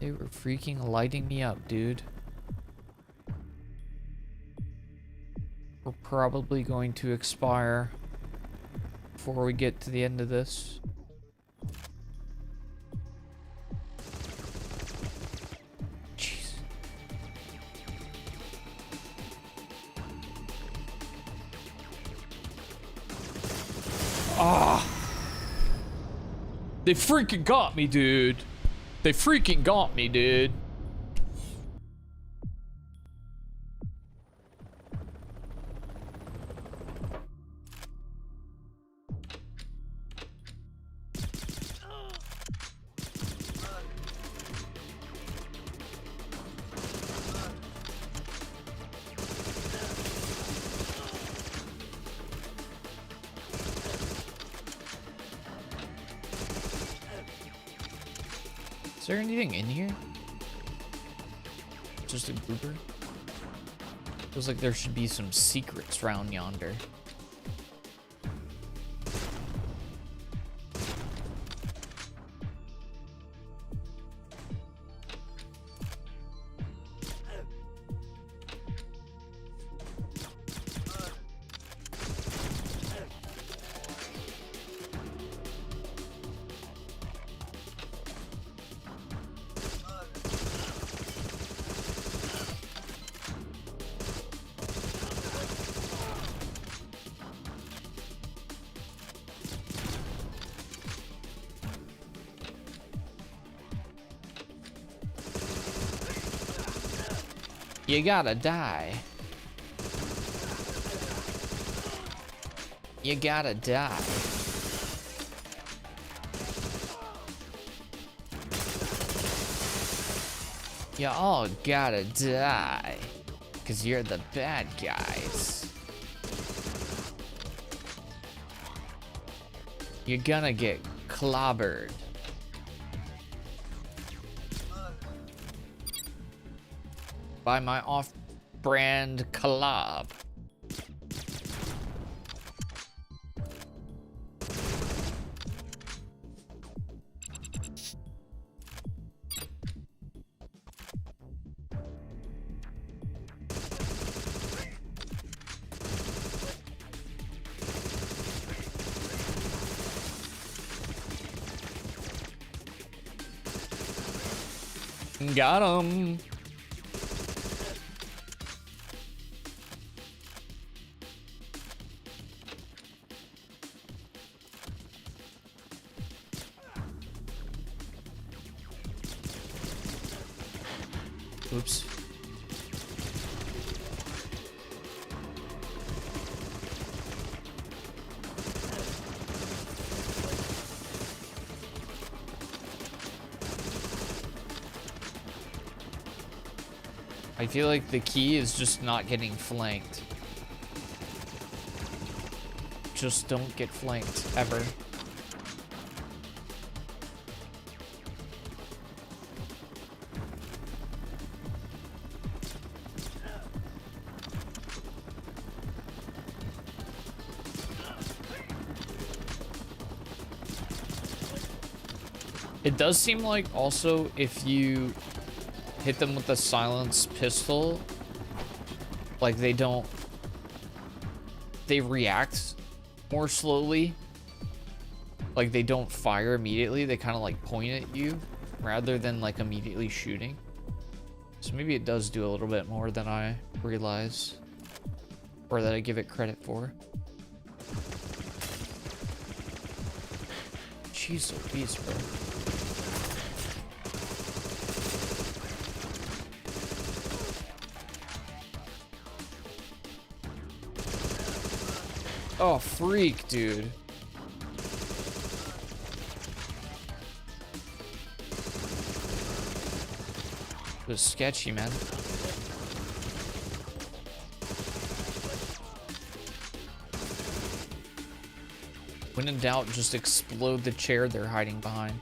They were freaking lighting me up, dude. We're probably going to expire before we get to the end of this. Jeez. Ah! They freaking got me, dude. They freaking got me, dude. Is there anything in here? Just a goober? Feels like there should be some secrets round yonder. You gotta die. You gotta die. You all gotta die. Because you're the bad guys. You're gonna get clobbered. By my off-brand collab. Got him. Oops. I feel like the key is just not getting flanked. Just don't get flanked, ever. It does seem like also if you hit them with a silenced pistol, like they react more slowly. Like they don't fire immediately, they kind of like point at you rather than like immediately shooting. So maybe it does do a little bit more than I realize, or that I give it credit for. Jeez Louise, bro. Oh, freak, dude. It was sketchy, man. When in doubt, just explode the chair they're hiding behind.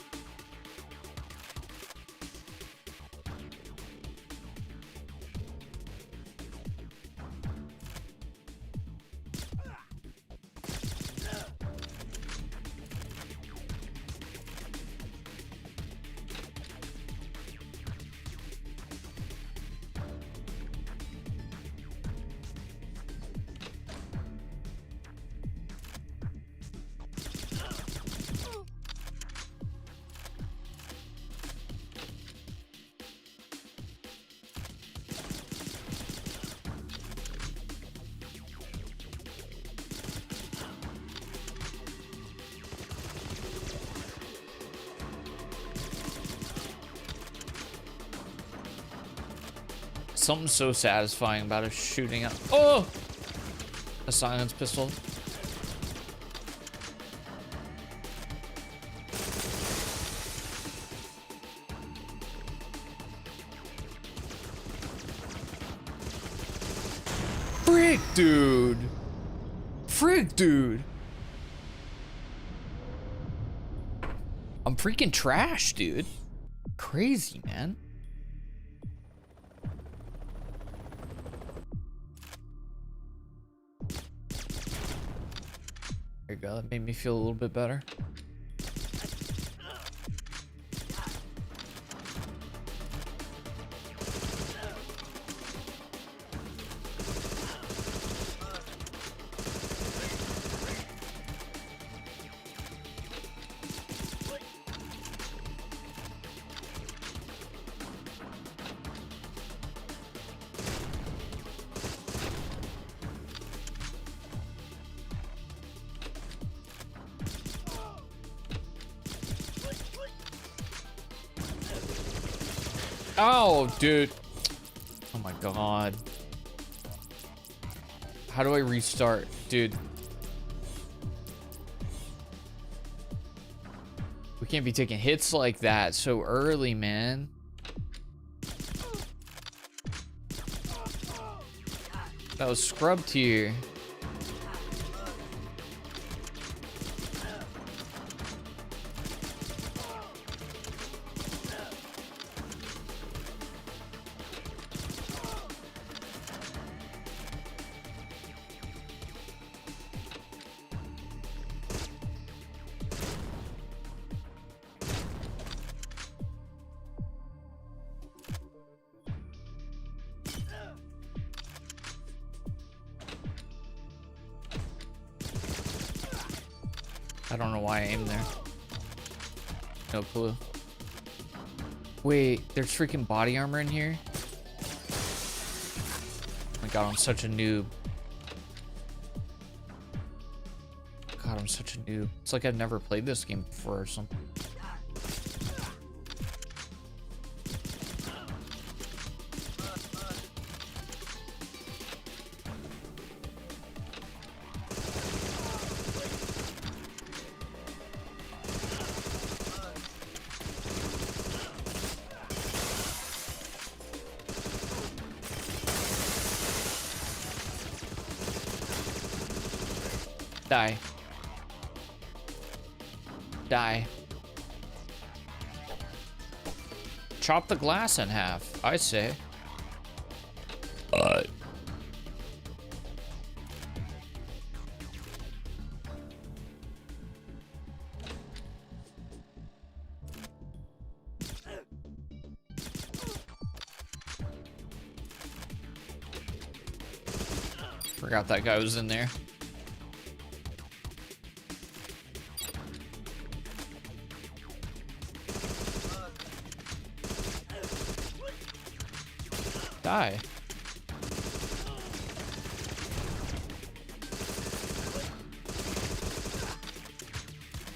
Something so satisfying about a shooting up. Oh! A silence pistol. Frick, dude. Frick, dude. I'm freaking trash, dude. Crazy, man. There you go, that made me feel a little bit better. Oh, dude. Oh my god. How do I restart? Dude. We can't be taking hits like that so early, man. That was scrubbed here. I don't know why I aimed there. No clue. Wait, there's freaking body armor in here? Oh my god, I'm such a noob. God, I'm such a noob. It's like I've never played this game before or something. Die. Die. Chop the glass in half, I say. Forgot that guy was in there. Die.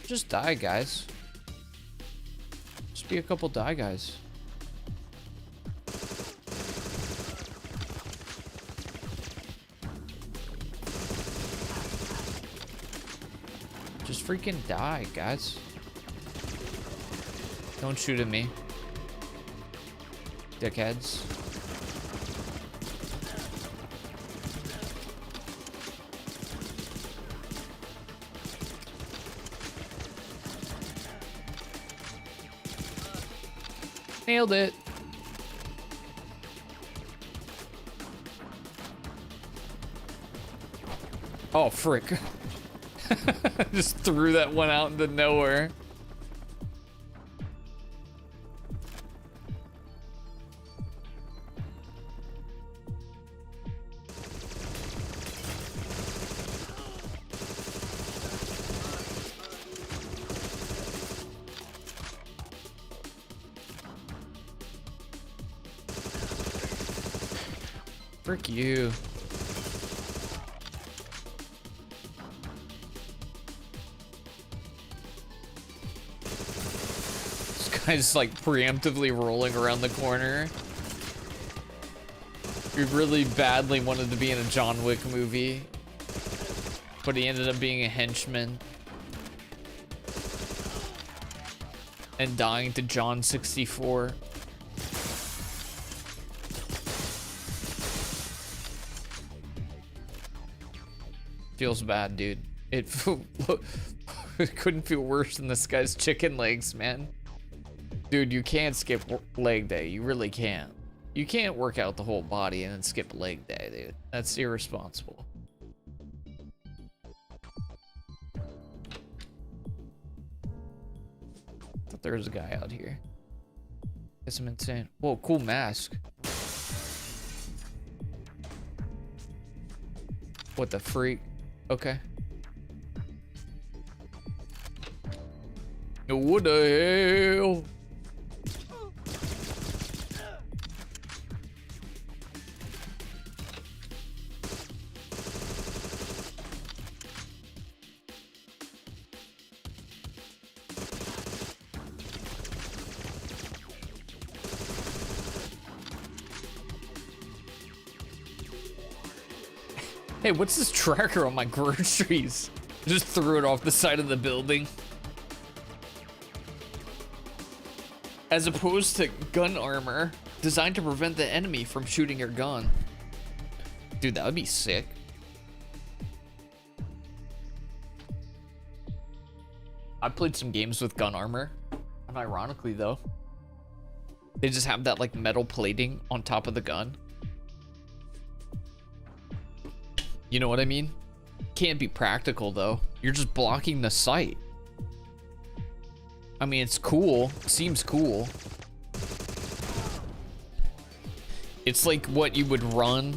Just die, guys. Just be a couple die guys. Just freaking die, guys. Don't shoot at me, dickheads. Nailed it. Oh, frick. Just threw that one out into nowhere. Frick you. This guy's like preemptively rolling around the corner. We really badly wanted to be in a John Wick movie, but he ended up being a henchman and dying to John 64. Feels bad, dude. It couldn't feel worse than this guy's chicken legs, man. Dude, you can't skip leg day. You really can't. You can't work out the whole body and then skip leg day, dude. That's irresponsible. Thought there was a guy out here. Guess I'm insane. Whoa, cool mask. What the freak? Okay. What the hell? Hey, what's this tracker on my groceries? Just threw it off the side of the building. As opposed to gun armor, designed to prevent the enemy from shooting your gun. Dude, that would be sick. I played some games with gun armor. And ironically, though, they just have that, like, metal plating on top of the gun. You know what I mean? Can't be practical, though. You're just blocking the sight. I mean, it's cool. Seems cool. It's like what you would run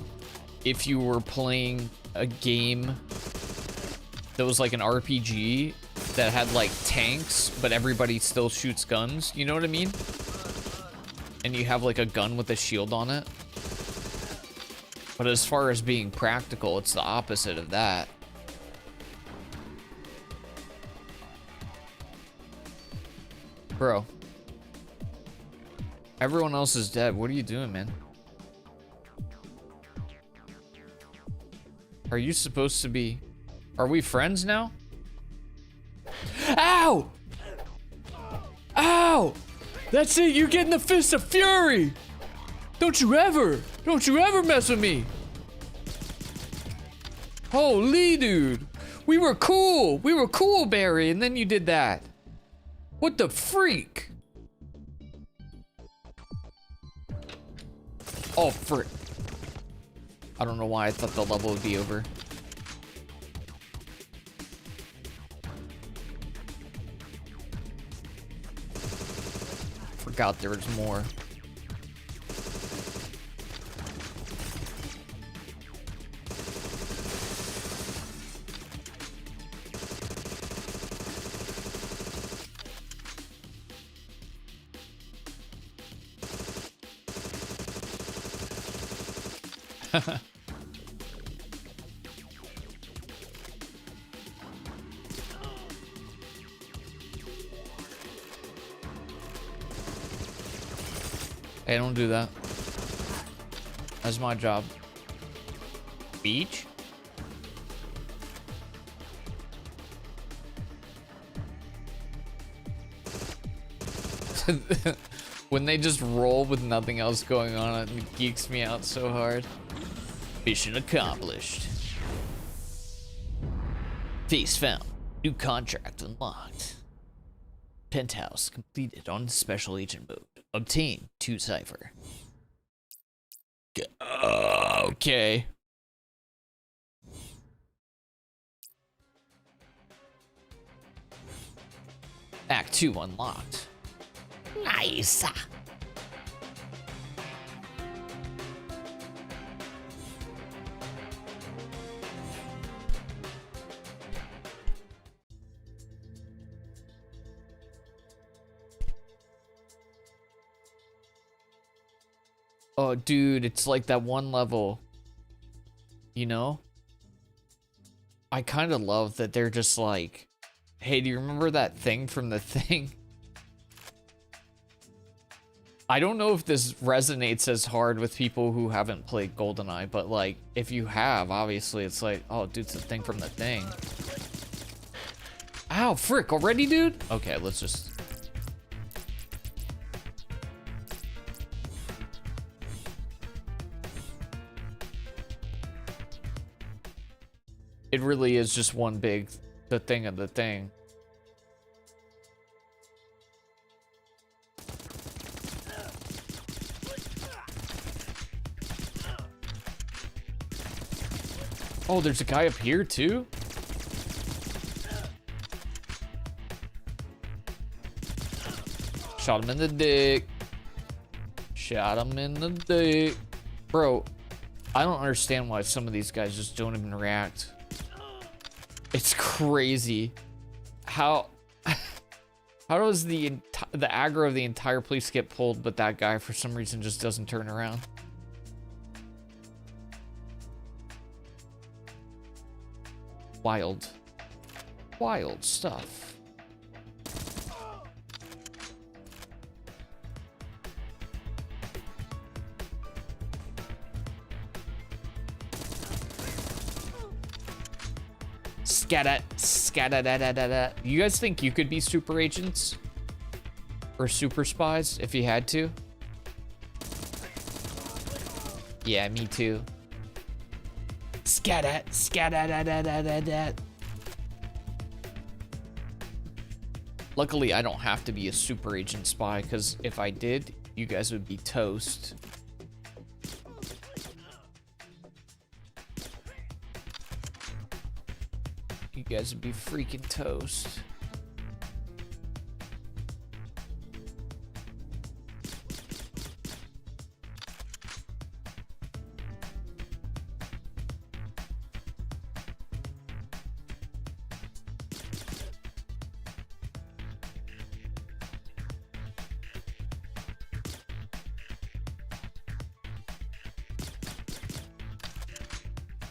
if you were playing a game that was like an RPG that had like tanks, but everybody still shoots guns. You know what I mean? And you have like a gun with a shield on it. But as far as being practical, it's the opposite of that. Bro. Everyone else is dead. What are you doing, man? Are you supposed to be... Are we friends now? Ow! Ow! That's it, you get in the fist of fury! Don't you ever mess with me! Holy dude! We were cool, Barry, and then you did that. What the freak? Oh, frick. I don't know why I thought the level would be over. Forgot there was more. Hey, don't do that. That's my job. Beach? When they just roll with nothing else going on, it geeks me out so hard. Mission accomplished. Face found. New contract unlocked. Penthouse completed on special agent mode. Obtain 2 cipher. Okay. Act 2 unlocked. Nice. Oh, dude, it's like that one level, you know? I kind of love that they're just like, hey, do you remember that thing from the thing? I don't know if this resonates as hard with people who haven't played GoldenEye, but like, if you have, obviously it's like, oh, dude, it's the thing from the thing. Ow, frick, already, dude? Okay, let's just... It really is just one big, the thing of the thing. Oh, there's a guy up here too? Shot him in the dick. Shot him in the dick. Bro, I don't understand why some of these guys just don't even react. It's crazy how does the aggro of the entire police get pulled, but that guy for some reason just doesn't turn around. Wild stuff. Scat-a-da-da-da-da. You guys think you could be super agents? Or super spies if you had to? Yeah, me too. Scat scat. Luckily, I don't have to be a super agent spy, because if I did, you guys would be toast. You guys would be freaking toast.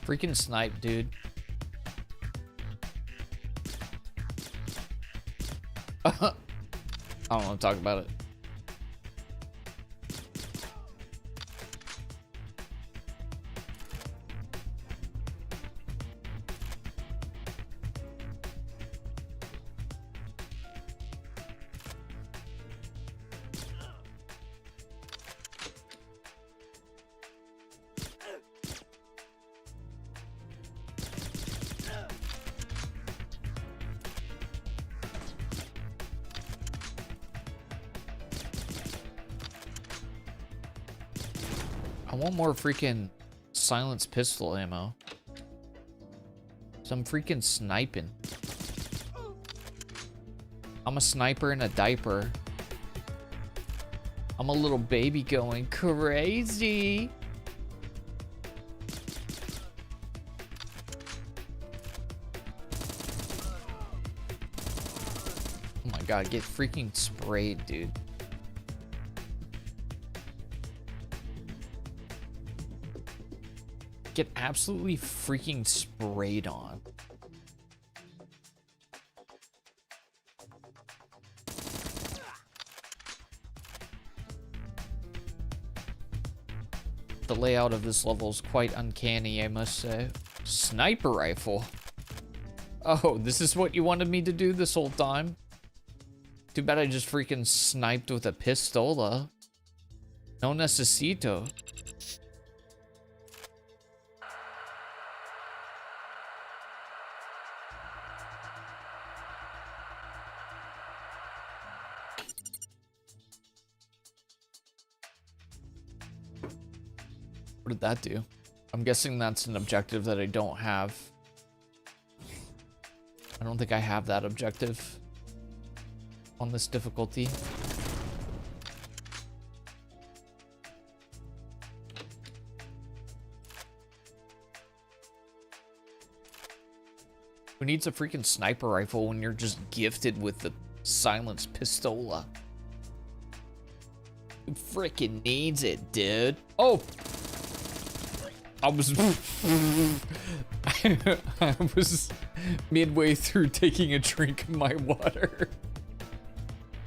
Freaking snipe, dude. I don't want to talk about it. I want more freaking silenced pistol ammo. Some freaking sniping. I'm a sniper in a diaper. I'm a little baby going crazy. Oh my god, get freaking sprayed, dude. Get absolutely freaking sprayed on. The layout of this level is quite uncanny, I must say. Sniper rifle. Oh, this is what you wanted me to do this whole time? Too bad I just freaking sniped with a pistola. No necesito. What did that do? I'm guessing that's an objective that I don't have. I don't think I have that objective on this difficulty. Who needs a freaking sniper rifle when you're just gifted with the silenced pistola? Who freaking needs it, dude? Oh! I was midway through taking a drink of my water.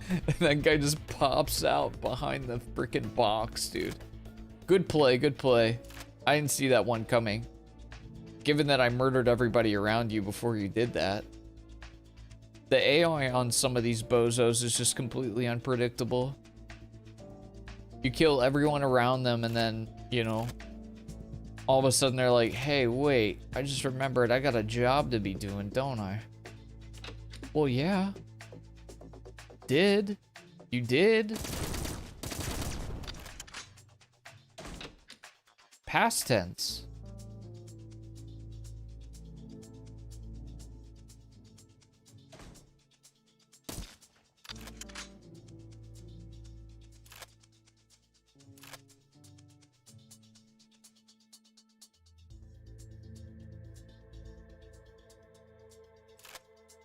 And that guy just pops out behind the freaking box, dude. Good play, good play. I didn't see that one coming. Given that I murdered everybody around you before you did that. The AI on some of these bozos is just completely unpredictable. You kill everyone around them and then, you know, all of a sudden they're like, hey, wait, I just remembered I got a job to be doing, don't I? Well, yeah. Did. You did. Past tense.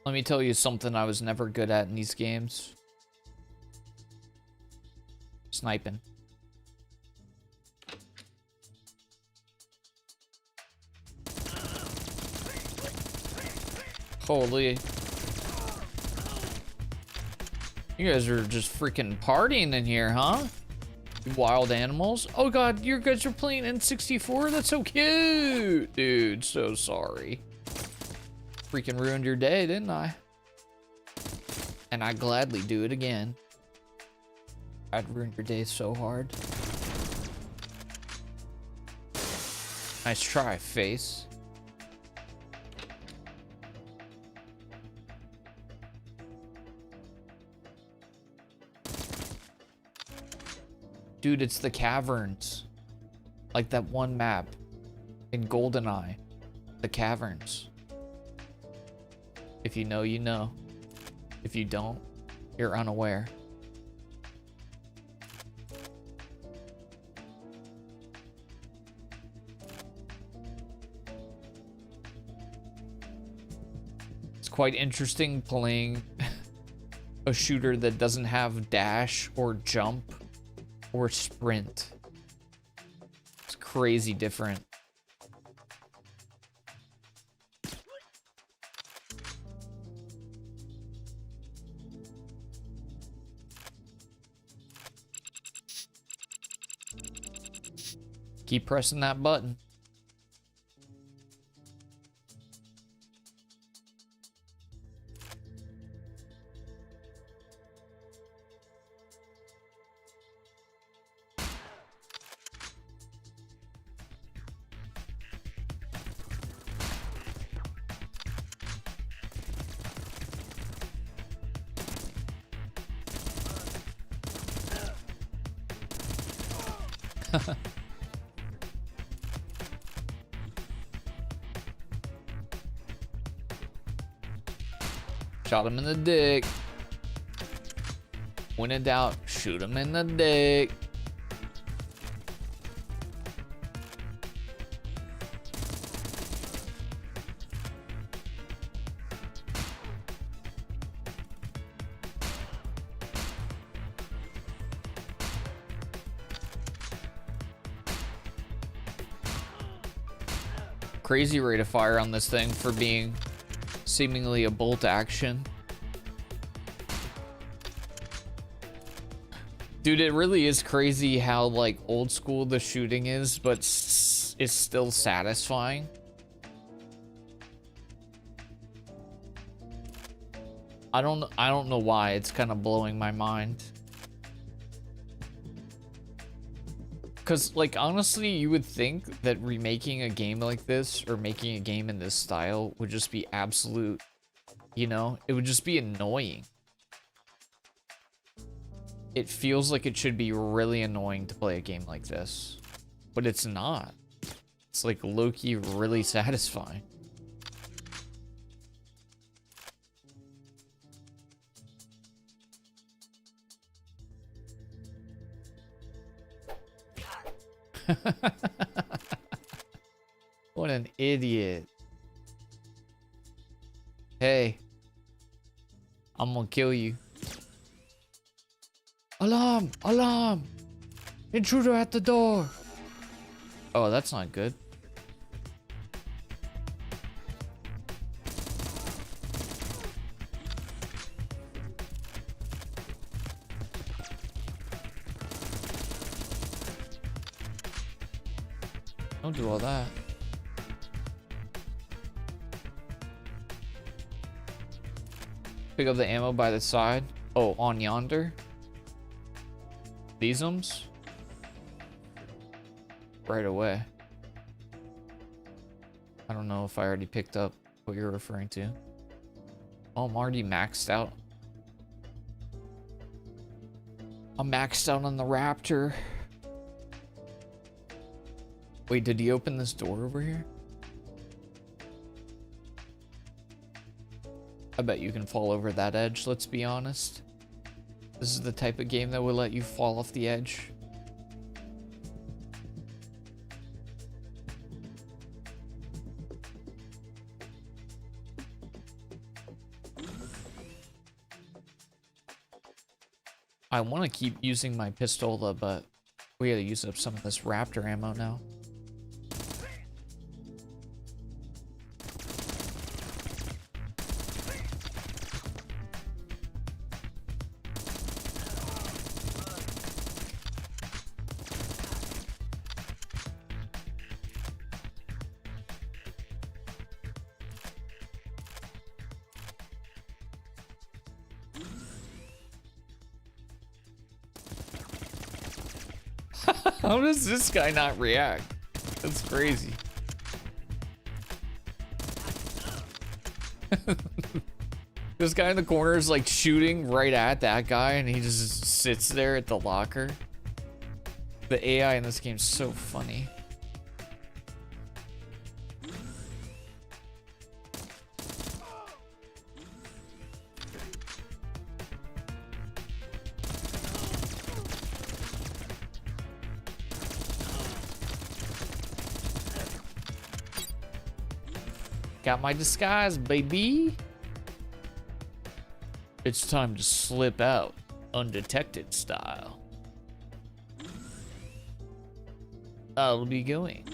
Let me tell you something I was never good at in these games. Sniping. Holy. You guys are just freaking partying in here, huh? You wild animals. Oh god, you guys are playing N64? That's so cute! Dude, so sorry. Freaking ruined your day, didn't I? And I'd gladly do it again. I'd ruin your day so hard. Nice try, face. Dude, it's the caverns. Like that one map in GoldenEye. The caverns. If you know, you know. If you don't, you're unaware. It's quite interesting playing a shooter that doesn't have dash or jump or sprint. It's crazy different. Keep pressing that button. Shot him in the dick. When in doubt, shoot him in the dick. Crazy rate of fire on this thing for being seemingly a bolt action. Dude, it really is crazy how like old school the shooting is, but it's still satisfying. I don't know why. It's kind of blowing my mind. Because, like, honestly, you would think that remaking a game like this, or making a game in this style, would just be absolute, you know? It would just be annoying. It feels like it should be really annoying to play a game like this. But it's not. It's, like, low-key really satisfying. What an idiot. Hey. I'm gonna kill you. Alarm! Alarm! Intruder at the door! Oh, that's not good. Don't do all that. Pick up the ammo by the side. Oh, on yonder. Theseums. Right away. I don't know if I already picked up what you're referring to. Oh, I'm already maxed out. I'm maxed out on the Raptor. Wait, did he open this door over here? I bet you can fall over that edge, let's be honest. This is the type of game that will let you fall off the edge. I want to keep using my pistola, but we gotta use up some of this Raptor ammo now. How does this guy not react? That's crazy. This guy in the corner is like shooting right at that guy and he just sits there at the locker. The AI in this game is so funny. Got my disguise, baby. It's time to slip out, undetected style. I'll be going.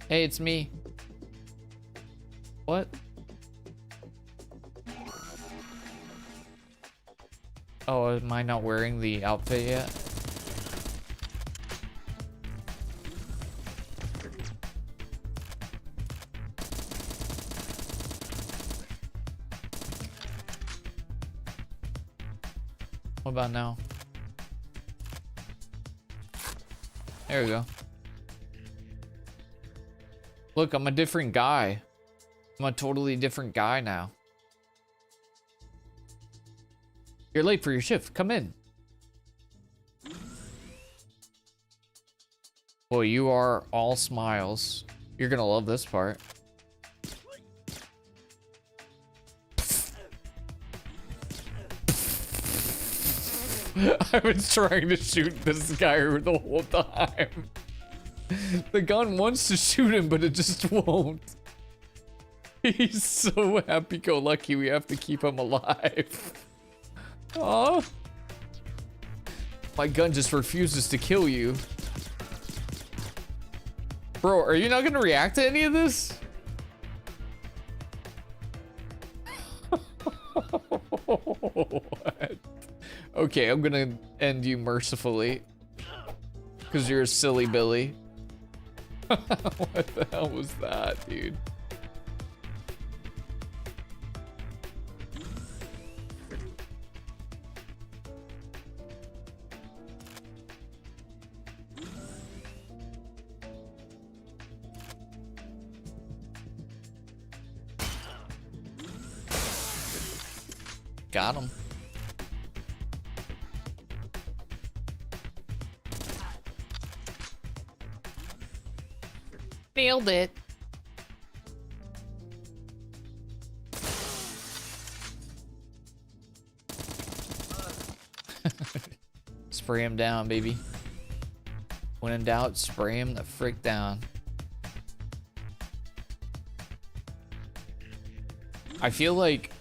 Hey, it's me. What? Oh, am I not wearing the outfit yet? What about now? There we go. Look, I'm a different guy. I'm a totally different guy now. You're late for your shift. Come in. Boy, you are all smiles. You're gonna love this part. I was trying to shoot this guy the whole time. The gun wants to shoot him, but it just won't. He's so happy-go-lucky, we have to keep him alive. Aw. My gun just refuses to kill you. Bro, are you not gonna react to any of this? What? Okay, I'm gonna end you mercifully. Because you're a silly Billy. What the hell was that, dude? Got him. Nailed it. Spray him down, baby. When in doubt, spray him the frick down. I feel like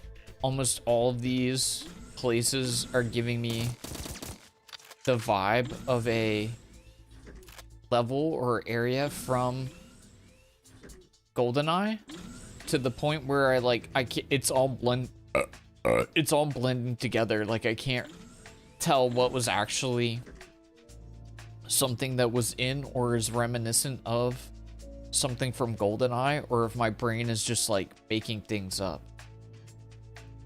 almost all of these places are giving me the vibe of a level or area from GoldenEye, to the point where I can't, it's all blending together. Like, I can't tell what was actually something that was in or is reminiscent of something from GoldenEye, or if my brain is just like making things up.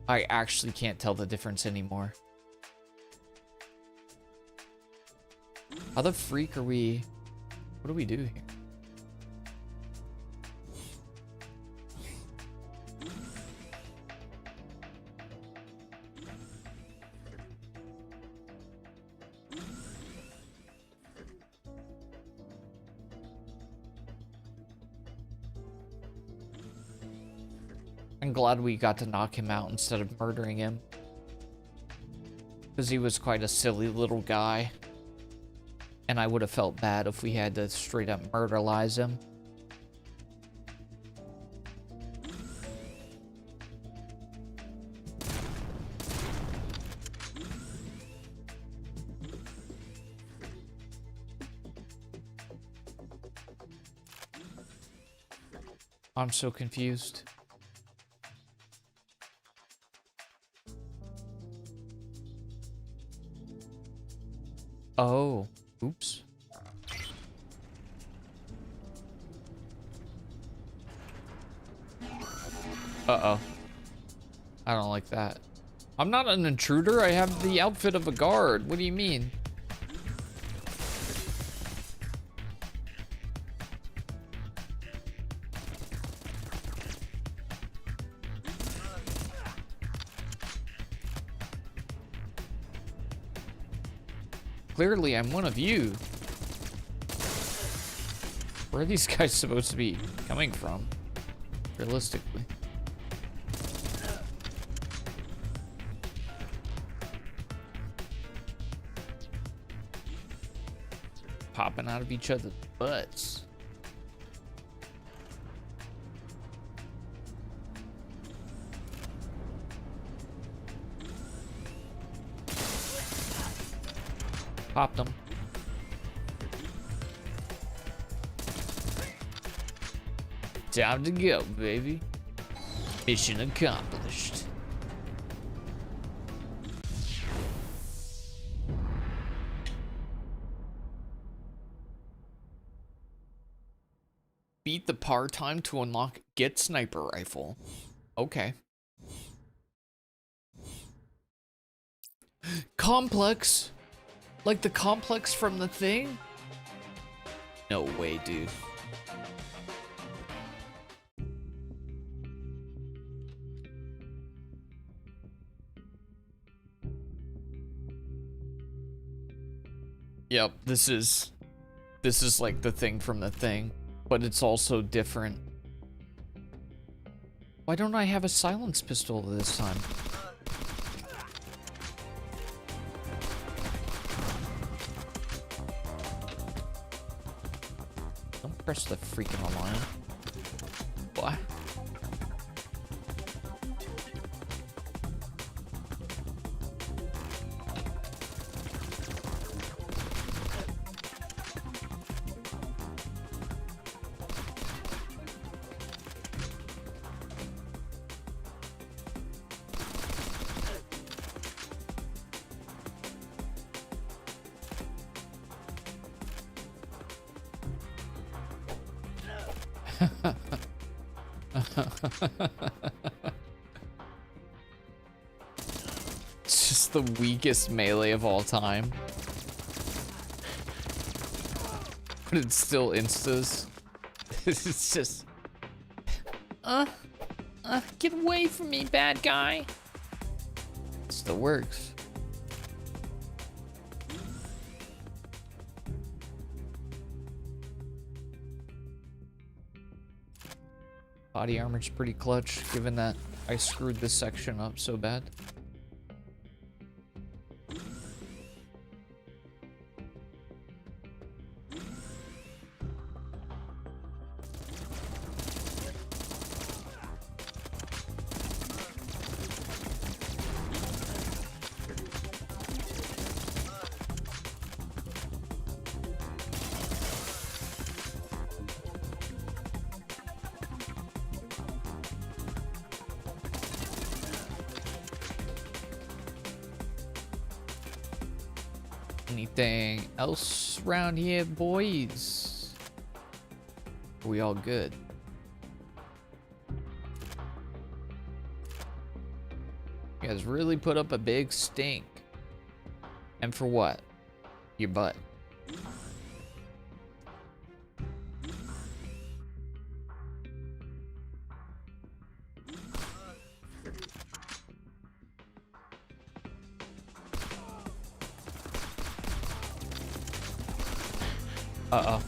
I actually can't tell the difference anymore. How the freak are we? What do we do here? I'm glad we got to knock him out instead of murdering him, because he was quite a silly little guy, and I would have felt bad if we had to straight up murderize him. I'm so confused. Oh, oops. Uh-oh. I don't like that. I'm not an intruder. I have the outfit of a guard. What do you mean? Clearly, I'm one of you. Where are these guys supposed to be coming from? Realistically. Popping out of each other's butts. Popped them. Time to go, baby. Mission accomplished. Beat the par time to unlock get sniper rifle. Okay. Complex. Like the complex from the thing? No way, dude. Yep, this is like the thing from the thing, but it's also different. Why don't I have a silence pistol this time? Don't press the freaking alarm. What? It's just the weakest melee of all time. But it's still instas. It's just... get away from me, bad guy. It still works. Body armor's pretty clutch, given that I screwed this section up so bad. Anything else around here, boys? Are we all good? You guys really put up a big stink. And for what? Your butt. Uh-oh.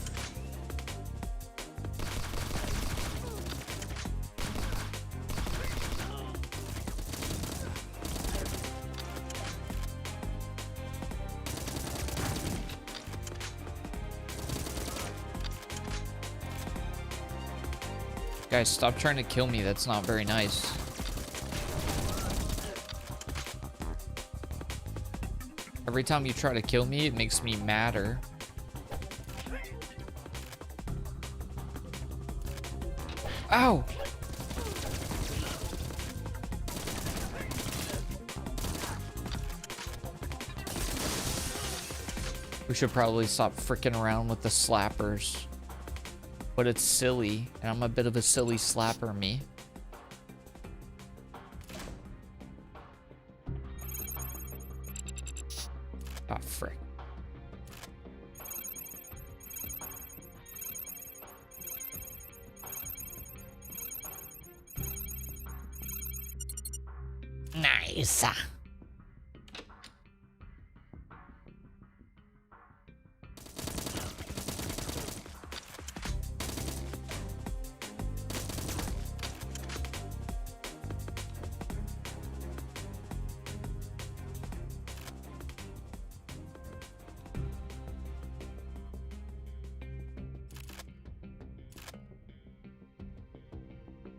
Guys, stop trying to kill me. That's not very nice. Every time you try to kill me, it makes me madder. Ow! We should probably stop fricking around with the slappers. But it's silly, and I'm a bit of a silly slapper, me. Nice.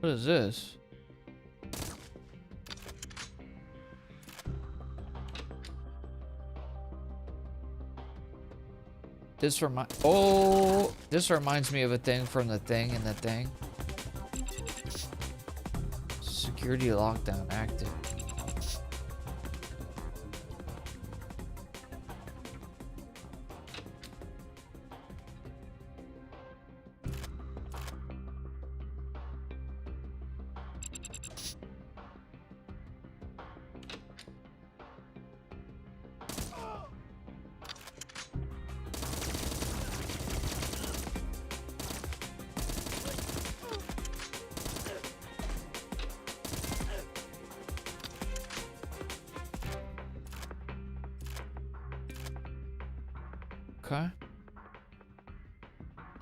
What is this? This reminds me of a thing from the thing and the thing. Security lockdown active. Okay. I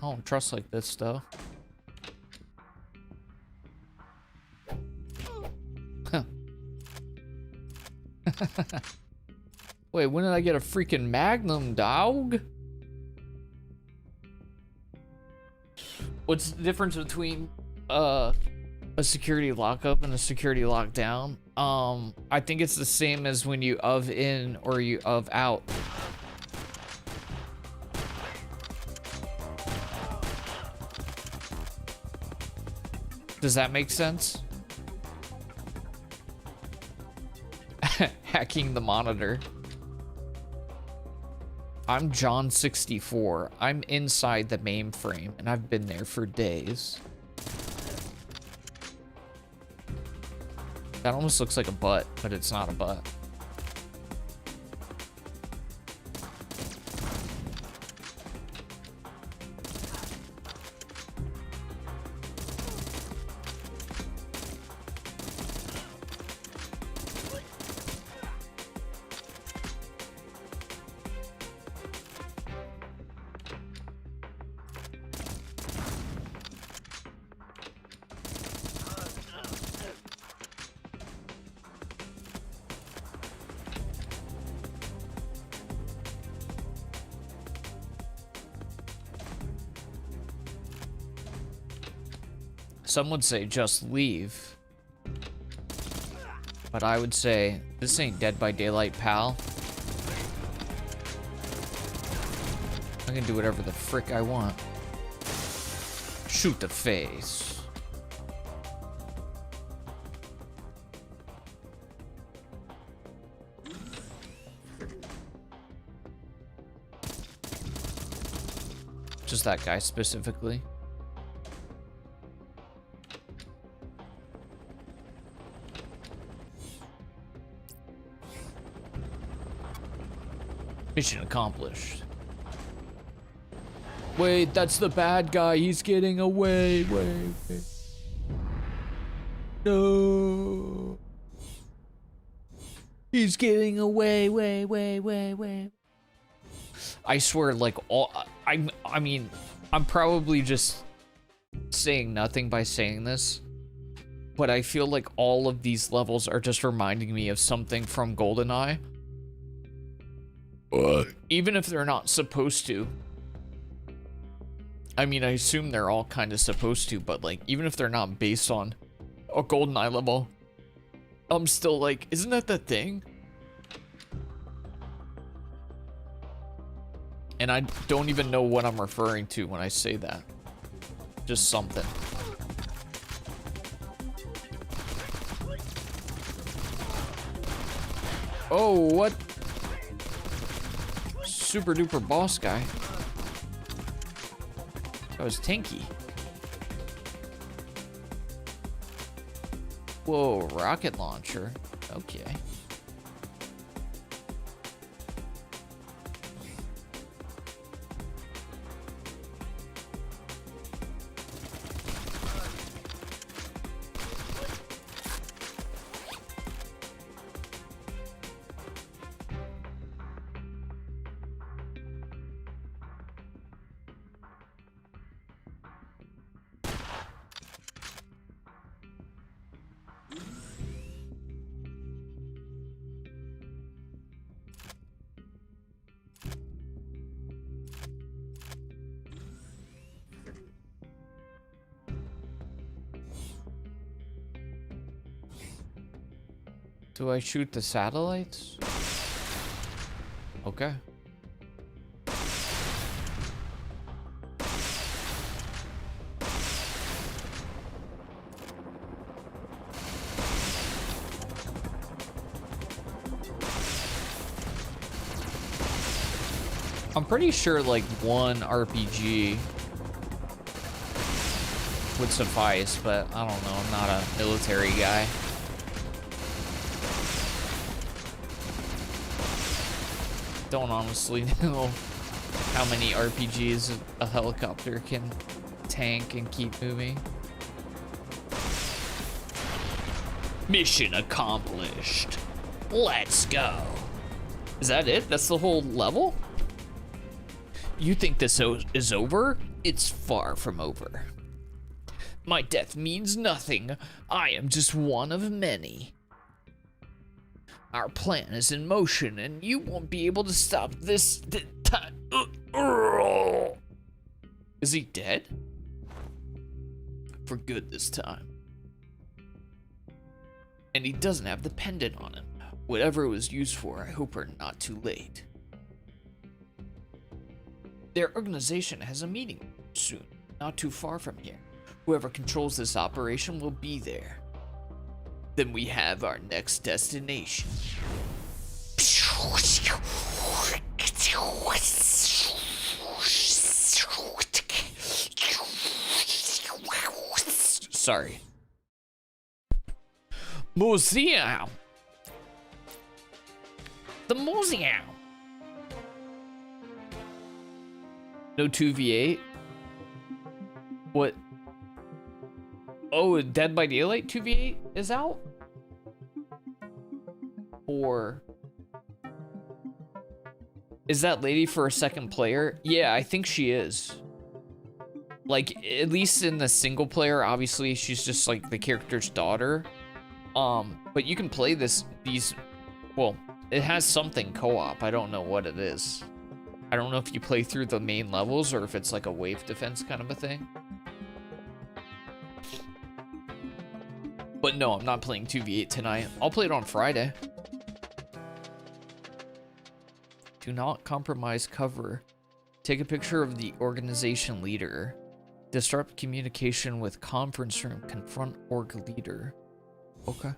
don't trust like this though. Huh. Wait, when did I get a freaking Magnum, dog? What's the difference between a security lockup and a security lockdown? I think it's the same as when you of in or you of out. Does that make sense? Hacking the monitor. I'm John 64. I'm inside the mainframe, and I've been there for days. That almost looks like a butt, but it's not a butt. Some would say just leave. But I would say, this ain't Dead by Daylight, pal. I can do whatever the frick I want. Shoot the face. Just that guy specifically. Mission accomplished. Wait, that's the bad guy. He's getting away. Wait. No. He's getting away. Wait. I swear, like, I mean, I'm probably just saying nothing by saying this, but I feel like all of these levels are just reminding me of something from GoldenEye. Even if they're not supposed to. I mean, I assume they're all kind of supposed to, but like, even if they're not based on a GoldenEye level, I'm still like, isn't that the thing? And I don't even know what I'm referring to when I say that. Just something. Oh, what? Super duper boss guy. That was Tinky. Whoa, rocket launcher. Okay. Do I shoot the satellites? Okay. I'm pretty sure like one RPG would suffice, but I don't know. I'm not a military guy. Don't honestly know how many RPGs a helicopter can tank and keep moving. Mission accomplished. Let's go. Is that it? That's the whole level? You think this is over? It's far from over. My death means nothing. I am just one of many. Our plan is in motion, and you won't be able to stop this time. Is he dead? For good this time. And he doesn't have the pendant on him. Whatever it was used for, I hope we're not too late. Their organization has a meeting soon, not too far from here. Whoever controls this operation will be there. Then we have our next destination. Sorry. Museum. The museum. No 2v8? What? Oh, Dead by Daylight 2v8 is out? Or is that lady for a second player? Yeah, I think she is. Like, at least in the single player, obviously she's just like the character's daughter. But you can play well, it has something co-op. I don't know what it is. I don't know if you play through the main levels or if it's like a wave defense kind of a thing. But no, I'm not playing 2v8 tonight. I'll play it on Friday. Do not compromise cover. Take a picture of the organization leader. Disrupt communication with conference room. Confront org leader. Okay.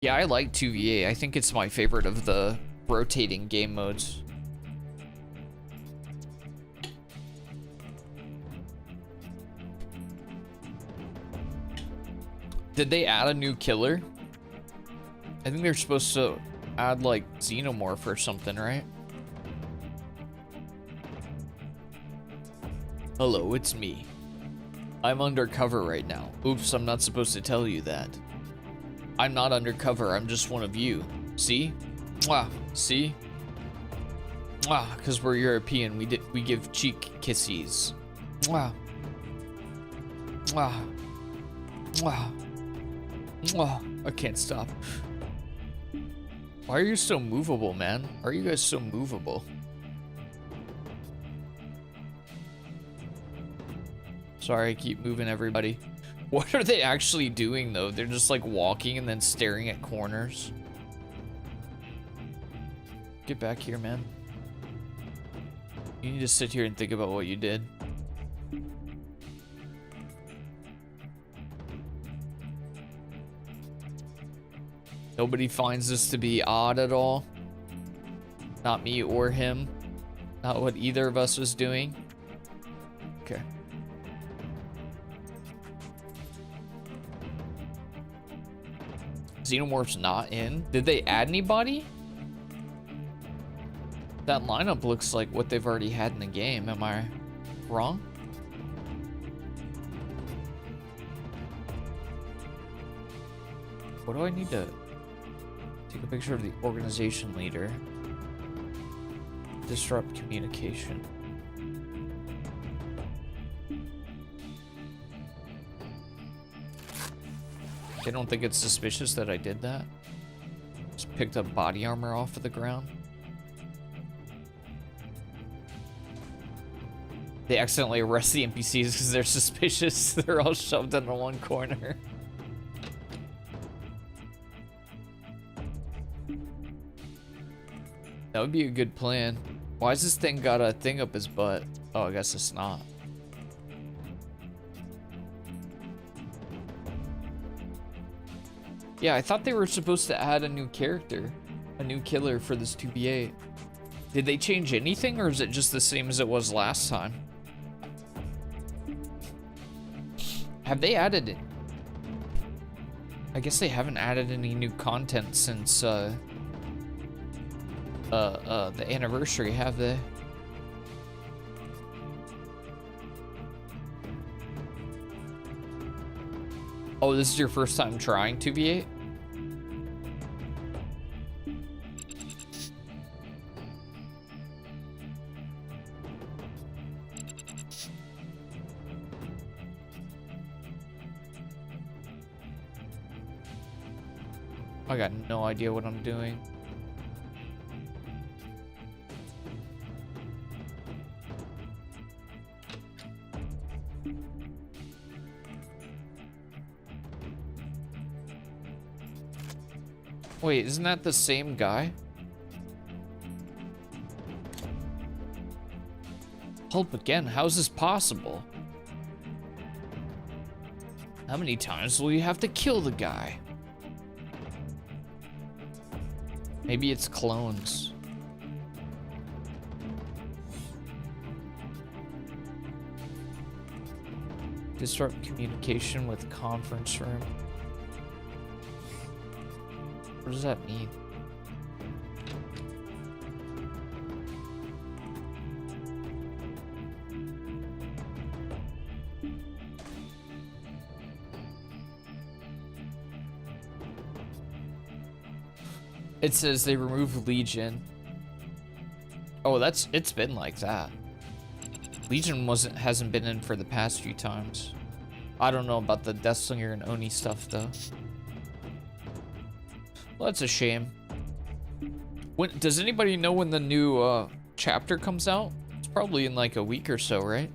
Yeah, I like 2v8. I think it's my favorite of the rotating game modes. Did they add a new killer? I think they're supposed to add like xenomorph or something, right? Hello, it's me. I'm undercover right now. Oops, I'm not supposed to tell you that. I'm not undercover, I'm just one of you. See? Mwah. See? Mwah. Because we're European, we give cheek kisses. Mwah. Mwah. Mwah. Mwah. I can't stop. Why are you so movable, man? Why are you guys so movable? Sorry, I keep moving everybody. What are they actually doing, though? They're just, like, walking and then staring at corners. Get back here, man. You need to sit here and think about what you did. Nobody finds this to be odd at all. Not me or him. Not what either of us was doing. Okay. Xenomorph's not in. Did they add anybody? That lineup looks like what they've already had in the game. Am I wrong? What do I need to take a picture of the organization leader? Disrupt communication. They don't think it's suspicious that I did that? Just picked up body armor off of the ground. They accidentally arrest the NPCs because they're suspicious. They're all shoved into one corner. That would be a good plan. Why has this thing got a thing up his butt? Oh, I guess it's not. Yeah, I thought they were supposed to add a new character, a new killer for this 2v8. Did they change anything, or is it just the same as it was last time? Have they added it? I guess they haven't added any new content since the anniversary, have they? Oh, this is your first time trying 2v8? I got no idea what I'm doing. Wait, isn't that the same guy? Help again, how is this possible? How many times will you have to kill the guy? Maybe it's clones. Disrupt communication with conference room. What does that mean? It says they remove Legion. Oh, it's been like that. Legion hasn't been in for the past few times. I don't know about the Deathslinger and Oni stuff though. Well, that's a shame. When does anybody know when the new chapter comes out? It's probably in like a week or so, right?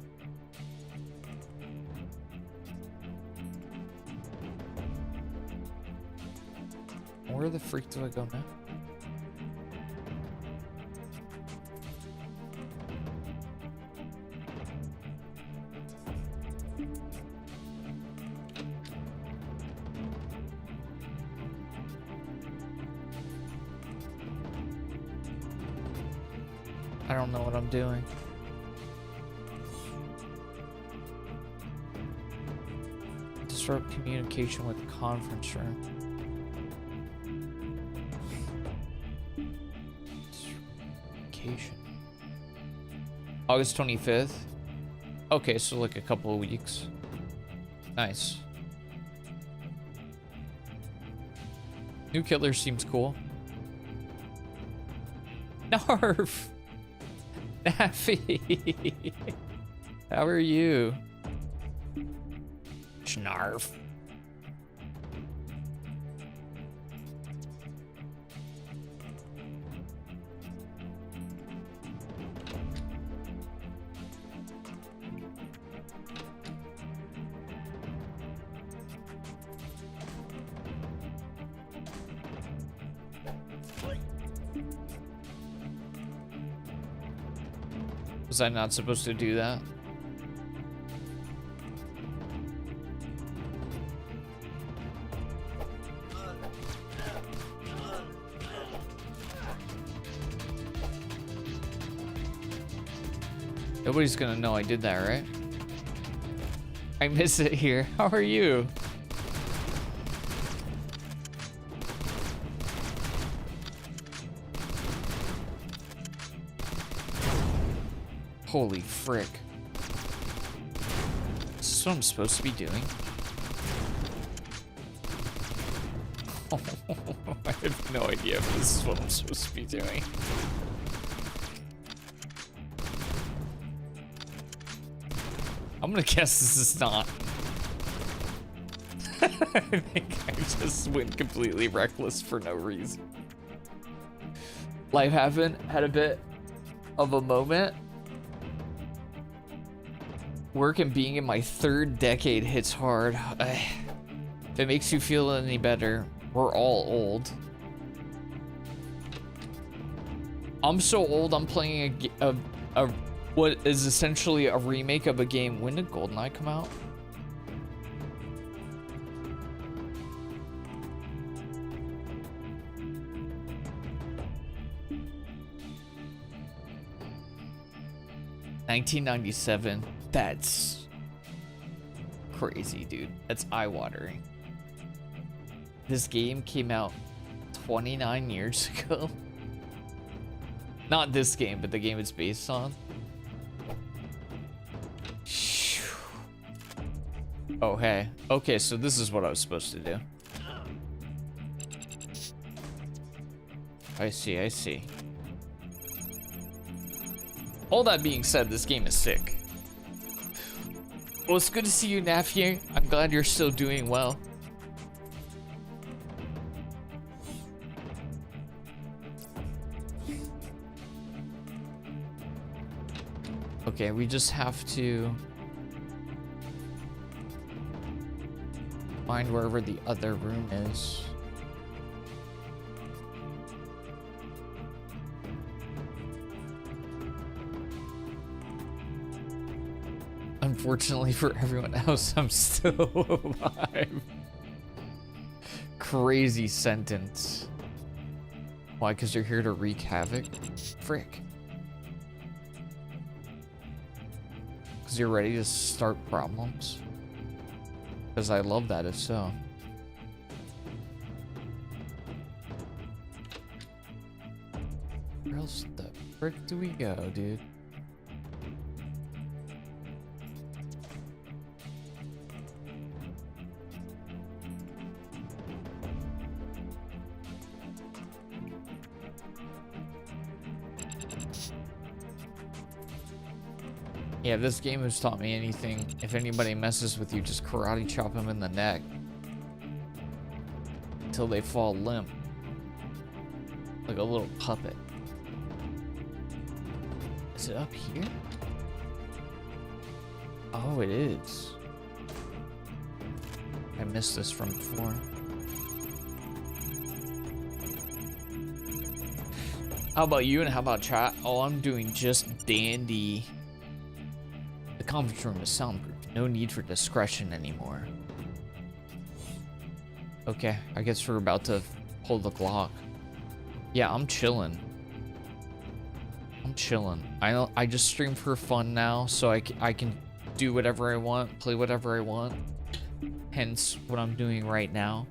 Where the freak do I go now? I don't know what I'm doing. Disrupt communication with conference room. August 25th. Okay, so like a couple of weeks. Nice. New killer seems cool. Narf! Naffy! How are you? Snarf. Was I not supposed to do that? Nobody's gonna know I did that, right? I miss it here. How are you? Holy frick. Is this what I'm supposed to be doing? I have no idea if this is what I'm supposed to be doing. I'm gonna guess this is not. I think I just went completely reckless for no reason. Life happened, had a bit of a moment. Work and being in my 3rd decade hits hard. If it makes you feel any better, we're all old. I'm so old, I'm playing a what is essentially a remake of a game. When did GoldenEye come out? $1997. That's crazy, dude. That's eye-watering. This game came out 29 years ago. Not this game, but the game it's based on. Oh, hey. Okay, so this is what I was supposed to do. I see, I see. All that being said, this game is sick. Well, it's good to see you, Naf, here. I'm glad you're still doing well. Okay, we just have to find wherever the other room is. Unfortunately for everyone else, I'm still alive. Crazy sentence. Why? Because you're here to wreak havoc? Frick. Because you're ready to start problems? Because I love that if so. Where else the frick do we go, dude? Yeah, if this game has taught me anything, if anybody messes with you, just karate chop them in the neck until they fall limp. Like a little puppet. Is it up here? Oh, it is. I missed this from before. How about you and how about chat? Oh, I'm doing just dandy. The conference room is soundproof. No need for discretion anymore. Okay, I guess we're about to pull the Glock. Yeah, I'm chilling. I'm chilling. I just stream for fun now, so I can do whatever I want, play whatever I want. Hence what I'm doing right now.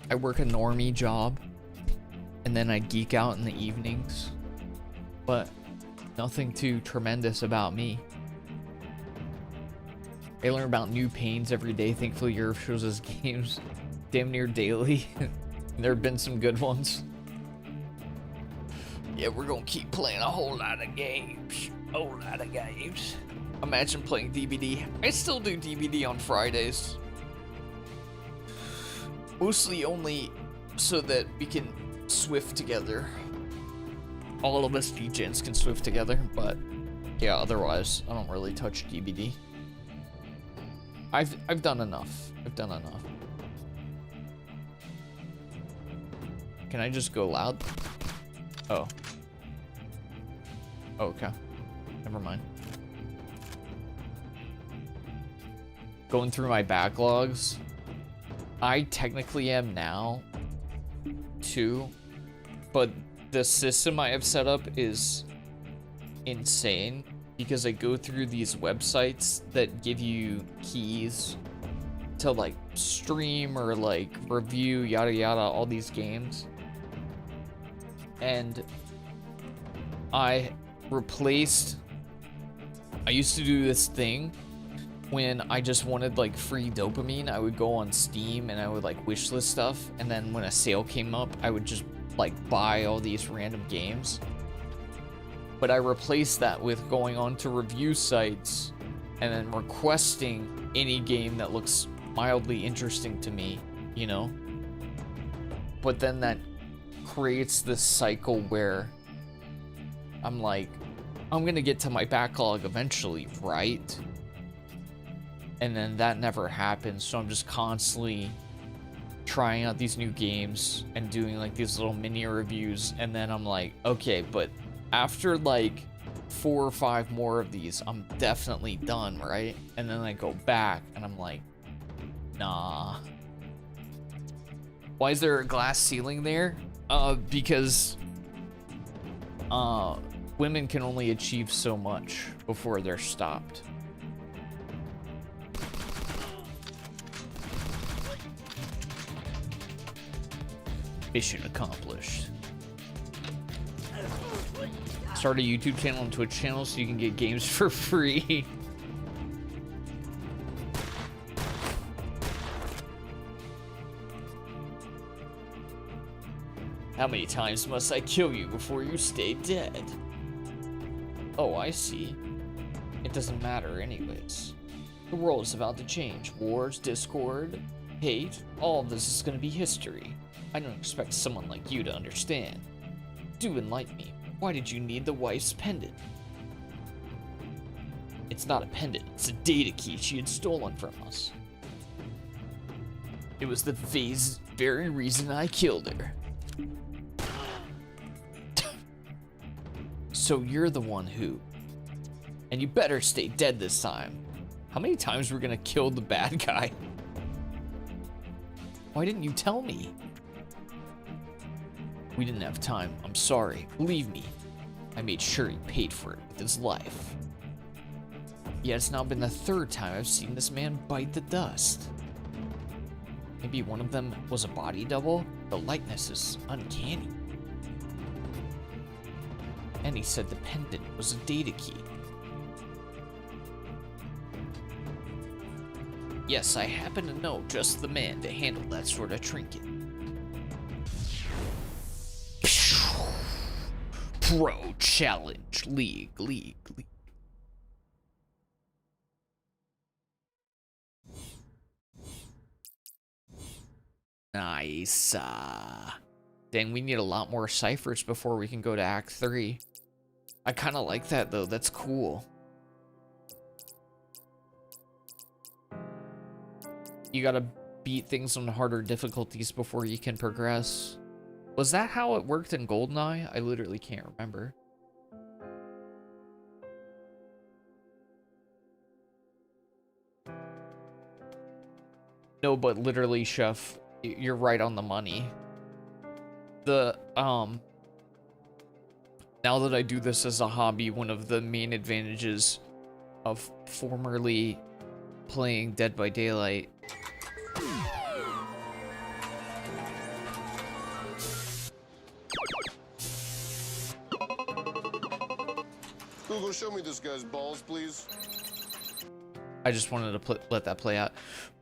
I work a normie job, and then I geek out in the evenings. But nothing too tremendous about me. I learn about new pains every day. Thankfully, Europe shows us games damn near daily. There have been some good ones. Yeah, we're gonna keep playing a whole lot of games. Whole lot of games. Imagine playing DBD. I still do DBD on Fridays. Mostly only so that we can Swift together. All of us degens can Swift together, but yeah, otherwise I don't really touch DBD. I've done enough. I've done enough. Can I just go loud? Oh. Oh, okay. Never mind. Going through my backlogs. I technically am now too, but the system I have set up is insane because I go through these websites that give you keys to like stream or like review yada yada all these games, and I used to do this thing when I just wanted like free dopamine. I would go on Steam and I would like wishlist stuff, and then when a sale came up I would just like buy all these random games. But I replaced that with going on to review sites and then requesting any game that looks mildly interesting to me, you know? But then that creates this cycle where I'm like, I'm gonna get to my backlog eventually, right? And then that never happens, so I'm just constantly trying out these new games and doing like these little mini reviews, and then I'm like, okay, but after like 4 or 5 more of these, I'm definitely done, right? And then I go back and I'm like, nah. Why is there a glass ceiling there? Because women can only achieve so much before they're stopped. Mission accomplished. Start a YouTube channel and Twitch channel so you can get games for free. How many times must I kill you before you stay dead? Oh, I see. It doesn't matter anyways. The world is about to change. Wars, discord, hate, all of this is going to be history. I don't expect someone like you to understand. Do enlighten me. Why did you need the wife's pendant? It's not a pendant, it's a data key she had stolen from us. It was the very reason I killed her. So you're the one who... And you better stay dead this time. How many times we're gonna kill the bad guy? Why didn't you tell me? We didn't have time. I'm sorry. Believe me. I made sure he paid for it with his life. Yet it's now been the 3rd time I've seen this man bite the dust. Maybe one of them was a body double? The likeness is uncanny. And he said the pendant was a data key. Yes, I happen to know just the man to handle that sort of trinket. Pro Challenge League. Nice. Dang, we need a lot more ciphers before we can go to Act 3. I kind of like that, though. That's cool. You gotta beat things on harder difficulties before you can progress. Was that how it worked in GoldenEye? I literally can't remember. No, but literally, Chef, you're right on the money. Now that I do this as a hobby, one of the main advantages of formerly playing Dead by Daylight Google, show me this guy's balls, please. I just wanted to let that play out.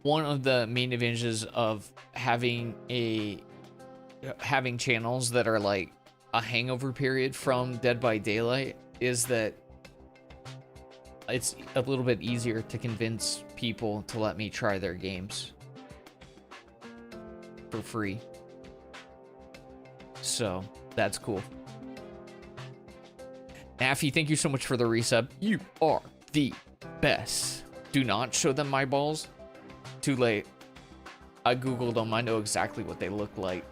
One of the main advantages of having channels that are like a hangover period from Dead by Daylight is that it's a little bit easier to convince people to let me try their games for free. So that's cool. Naffy, thank you so much for the resub. You are the best. Do not show them my balls. Too late. I googled them. I know exactly what they look like.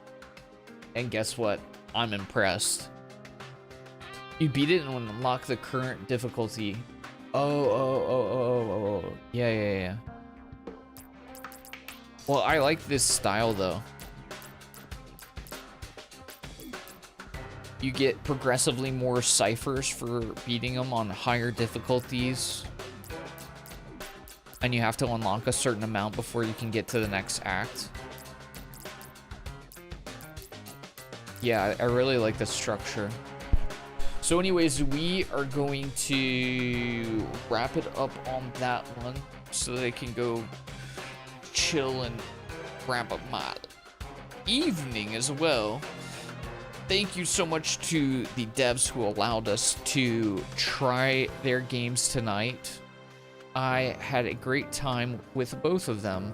And guess what? I'm impressed. You beat it and unlock the current difficulty. Oh. Yeah. Well, I like this style though. You get progressively more ciphers for beating them on higher difficulties. And you have to unlock a certain amount before you can get to the next act. Yeah, I really like the structure. So anyways, we are going to wrap it up on that one so they can go chill and wrap up my evening as well. Thank you so much to the devs who allowed us to try their games tonight. I had a great time with both of them.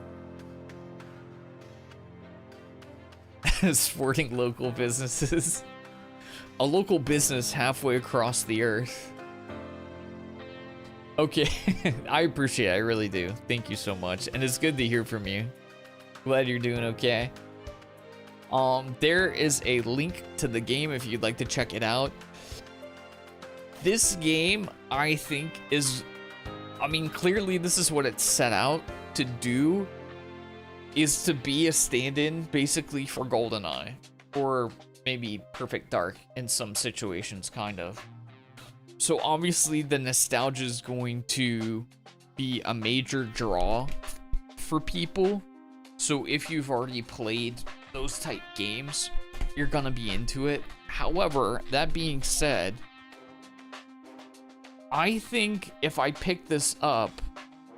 Supporting local businesses. A local business halfway across the earth. Okay, I appreciate it, I really do. Thank you so much. And it's good to hear from you. Glad you're doing okay. There is a link to the game if you'd like to check it out. This game, I think, is, I mean, clearly this is what it's set out to do, is to be a stand-in basically for GoldenEye, or maybe Perfect Dark in some situations, kind of. So obviously the nostalgia is going to be a major draw for people. So if you've already played those type games, you're gonna be into it. However, that being said, I think if I picked this up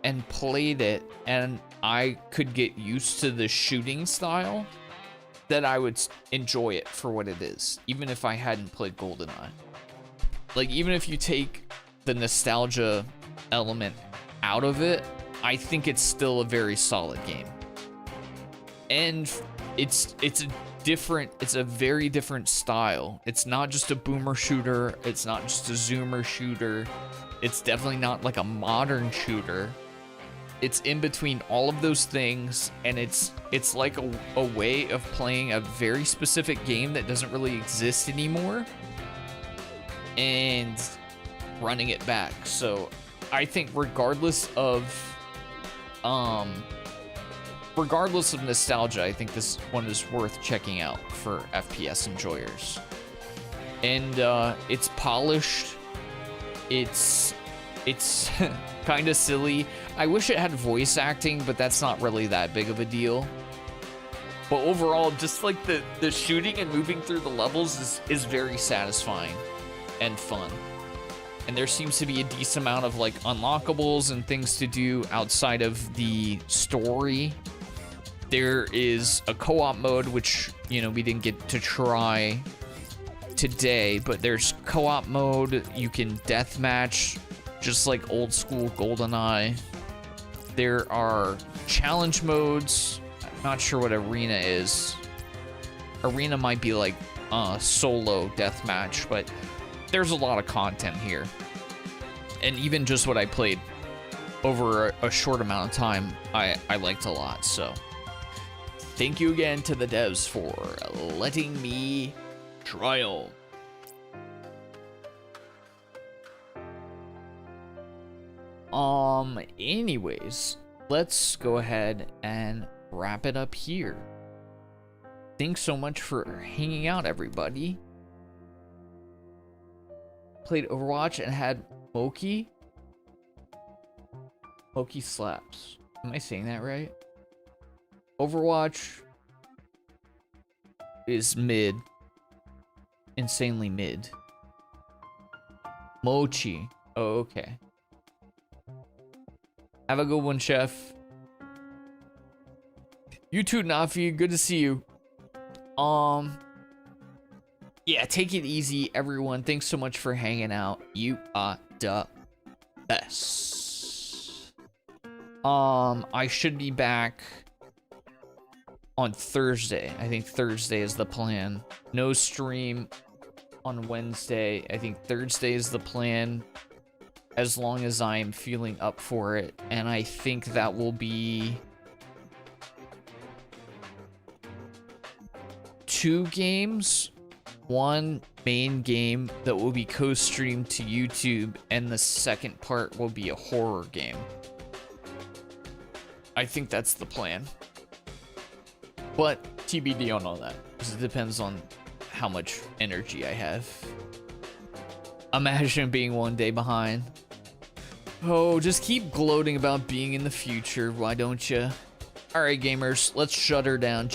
and played it and I could get used to the shooting style, that I would enjoy it for what it is, even if I hadn't played GoldenEye. Like, even if you take the nostalgia element out of it, I think it's still a very solid game. And it's a very different style. It's not just a boomer shooter, it's not just a zoomer shooter, it's definitely not like a modern shooter. It's in between all of those things, and it's like a way of playing a very specific game that doesn't really exist anymore and running it back. So I think regardless of nostalgia, I think this one is worth checking out for FPS enjoyers. And it's polished. It's kind of silly. I wish it had voice acting, but that's not really that big of a deal. But overall, just like the shooting and moving through the levels is very satisfying and fun. And there seems to be a decent amount of like unlockables and things to do outside of the story. There is a co-op mode, which, you know, we didn't get to try today, but there's co-op mode. You can deathmatch, just like old school GoldenEye. There are challenge modes. I'm not sure what arena is. Arena might be like solo deathmatch, but there's a lot of content here. And even just what I played over a short amount of time, I liked a lot. So thank you again to the devs for letting me trial. Anyways, let's go ahead and wrap it up here. Thanks so much for hanging out, everybody. Played Overwatch and had Moki. Moki slaps. Am I saying that right? Overwatch is mid. Insanely mid. Mochi. Oh, okay. Have a good one, Chef. You too, Nafi. Good to see you. Yeah, take it easy, everyone. Thanks so much for hanging out. You are the best. I should be back on Thursday. I think Thursday is the plan. No stream on Wednesday. I think Thursday is the plan, as long as I'm feeling up for it. And I think that will be 2 games. One main game that will be co-streamed to YouTube, and the second part will be a horror game. I think that's the plan. But TBD on all that, because it depends on how much energy I have. Imagine being one day behind. Oh, just keep gloating about being in the future, why don't you? Alright, gamers, let's shut her down.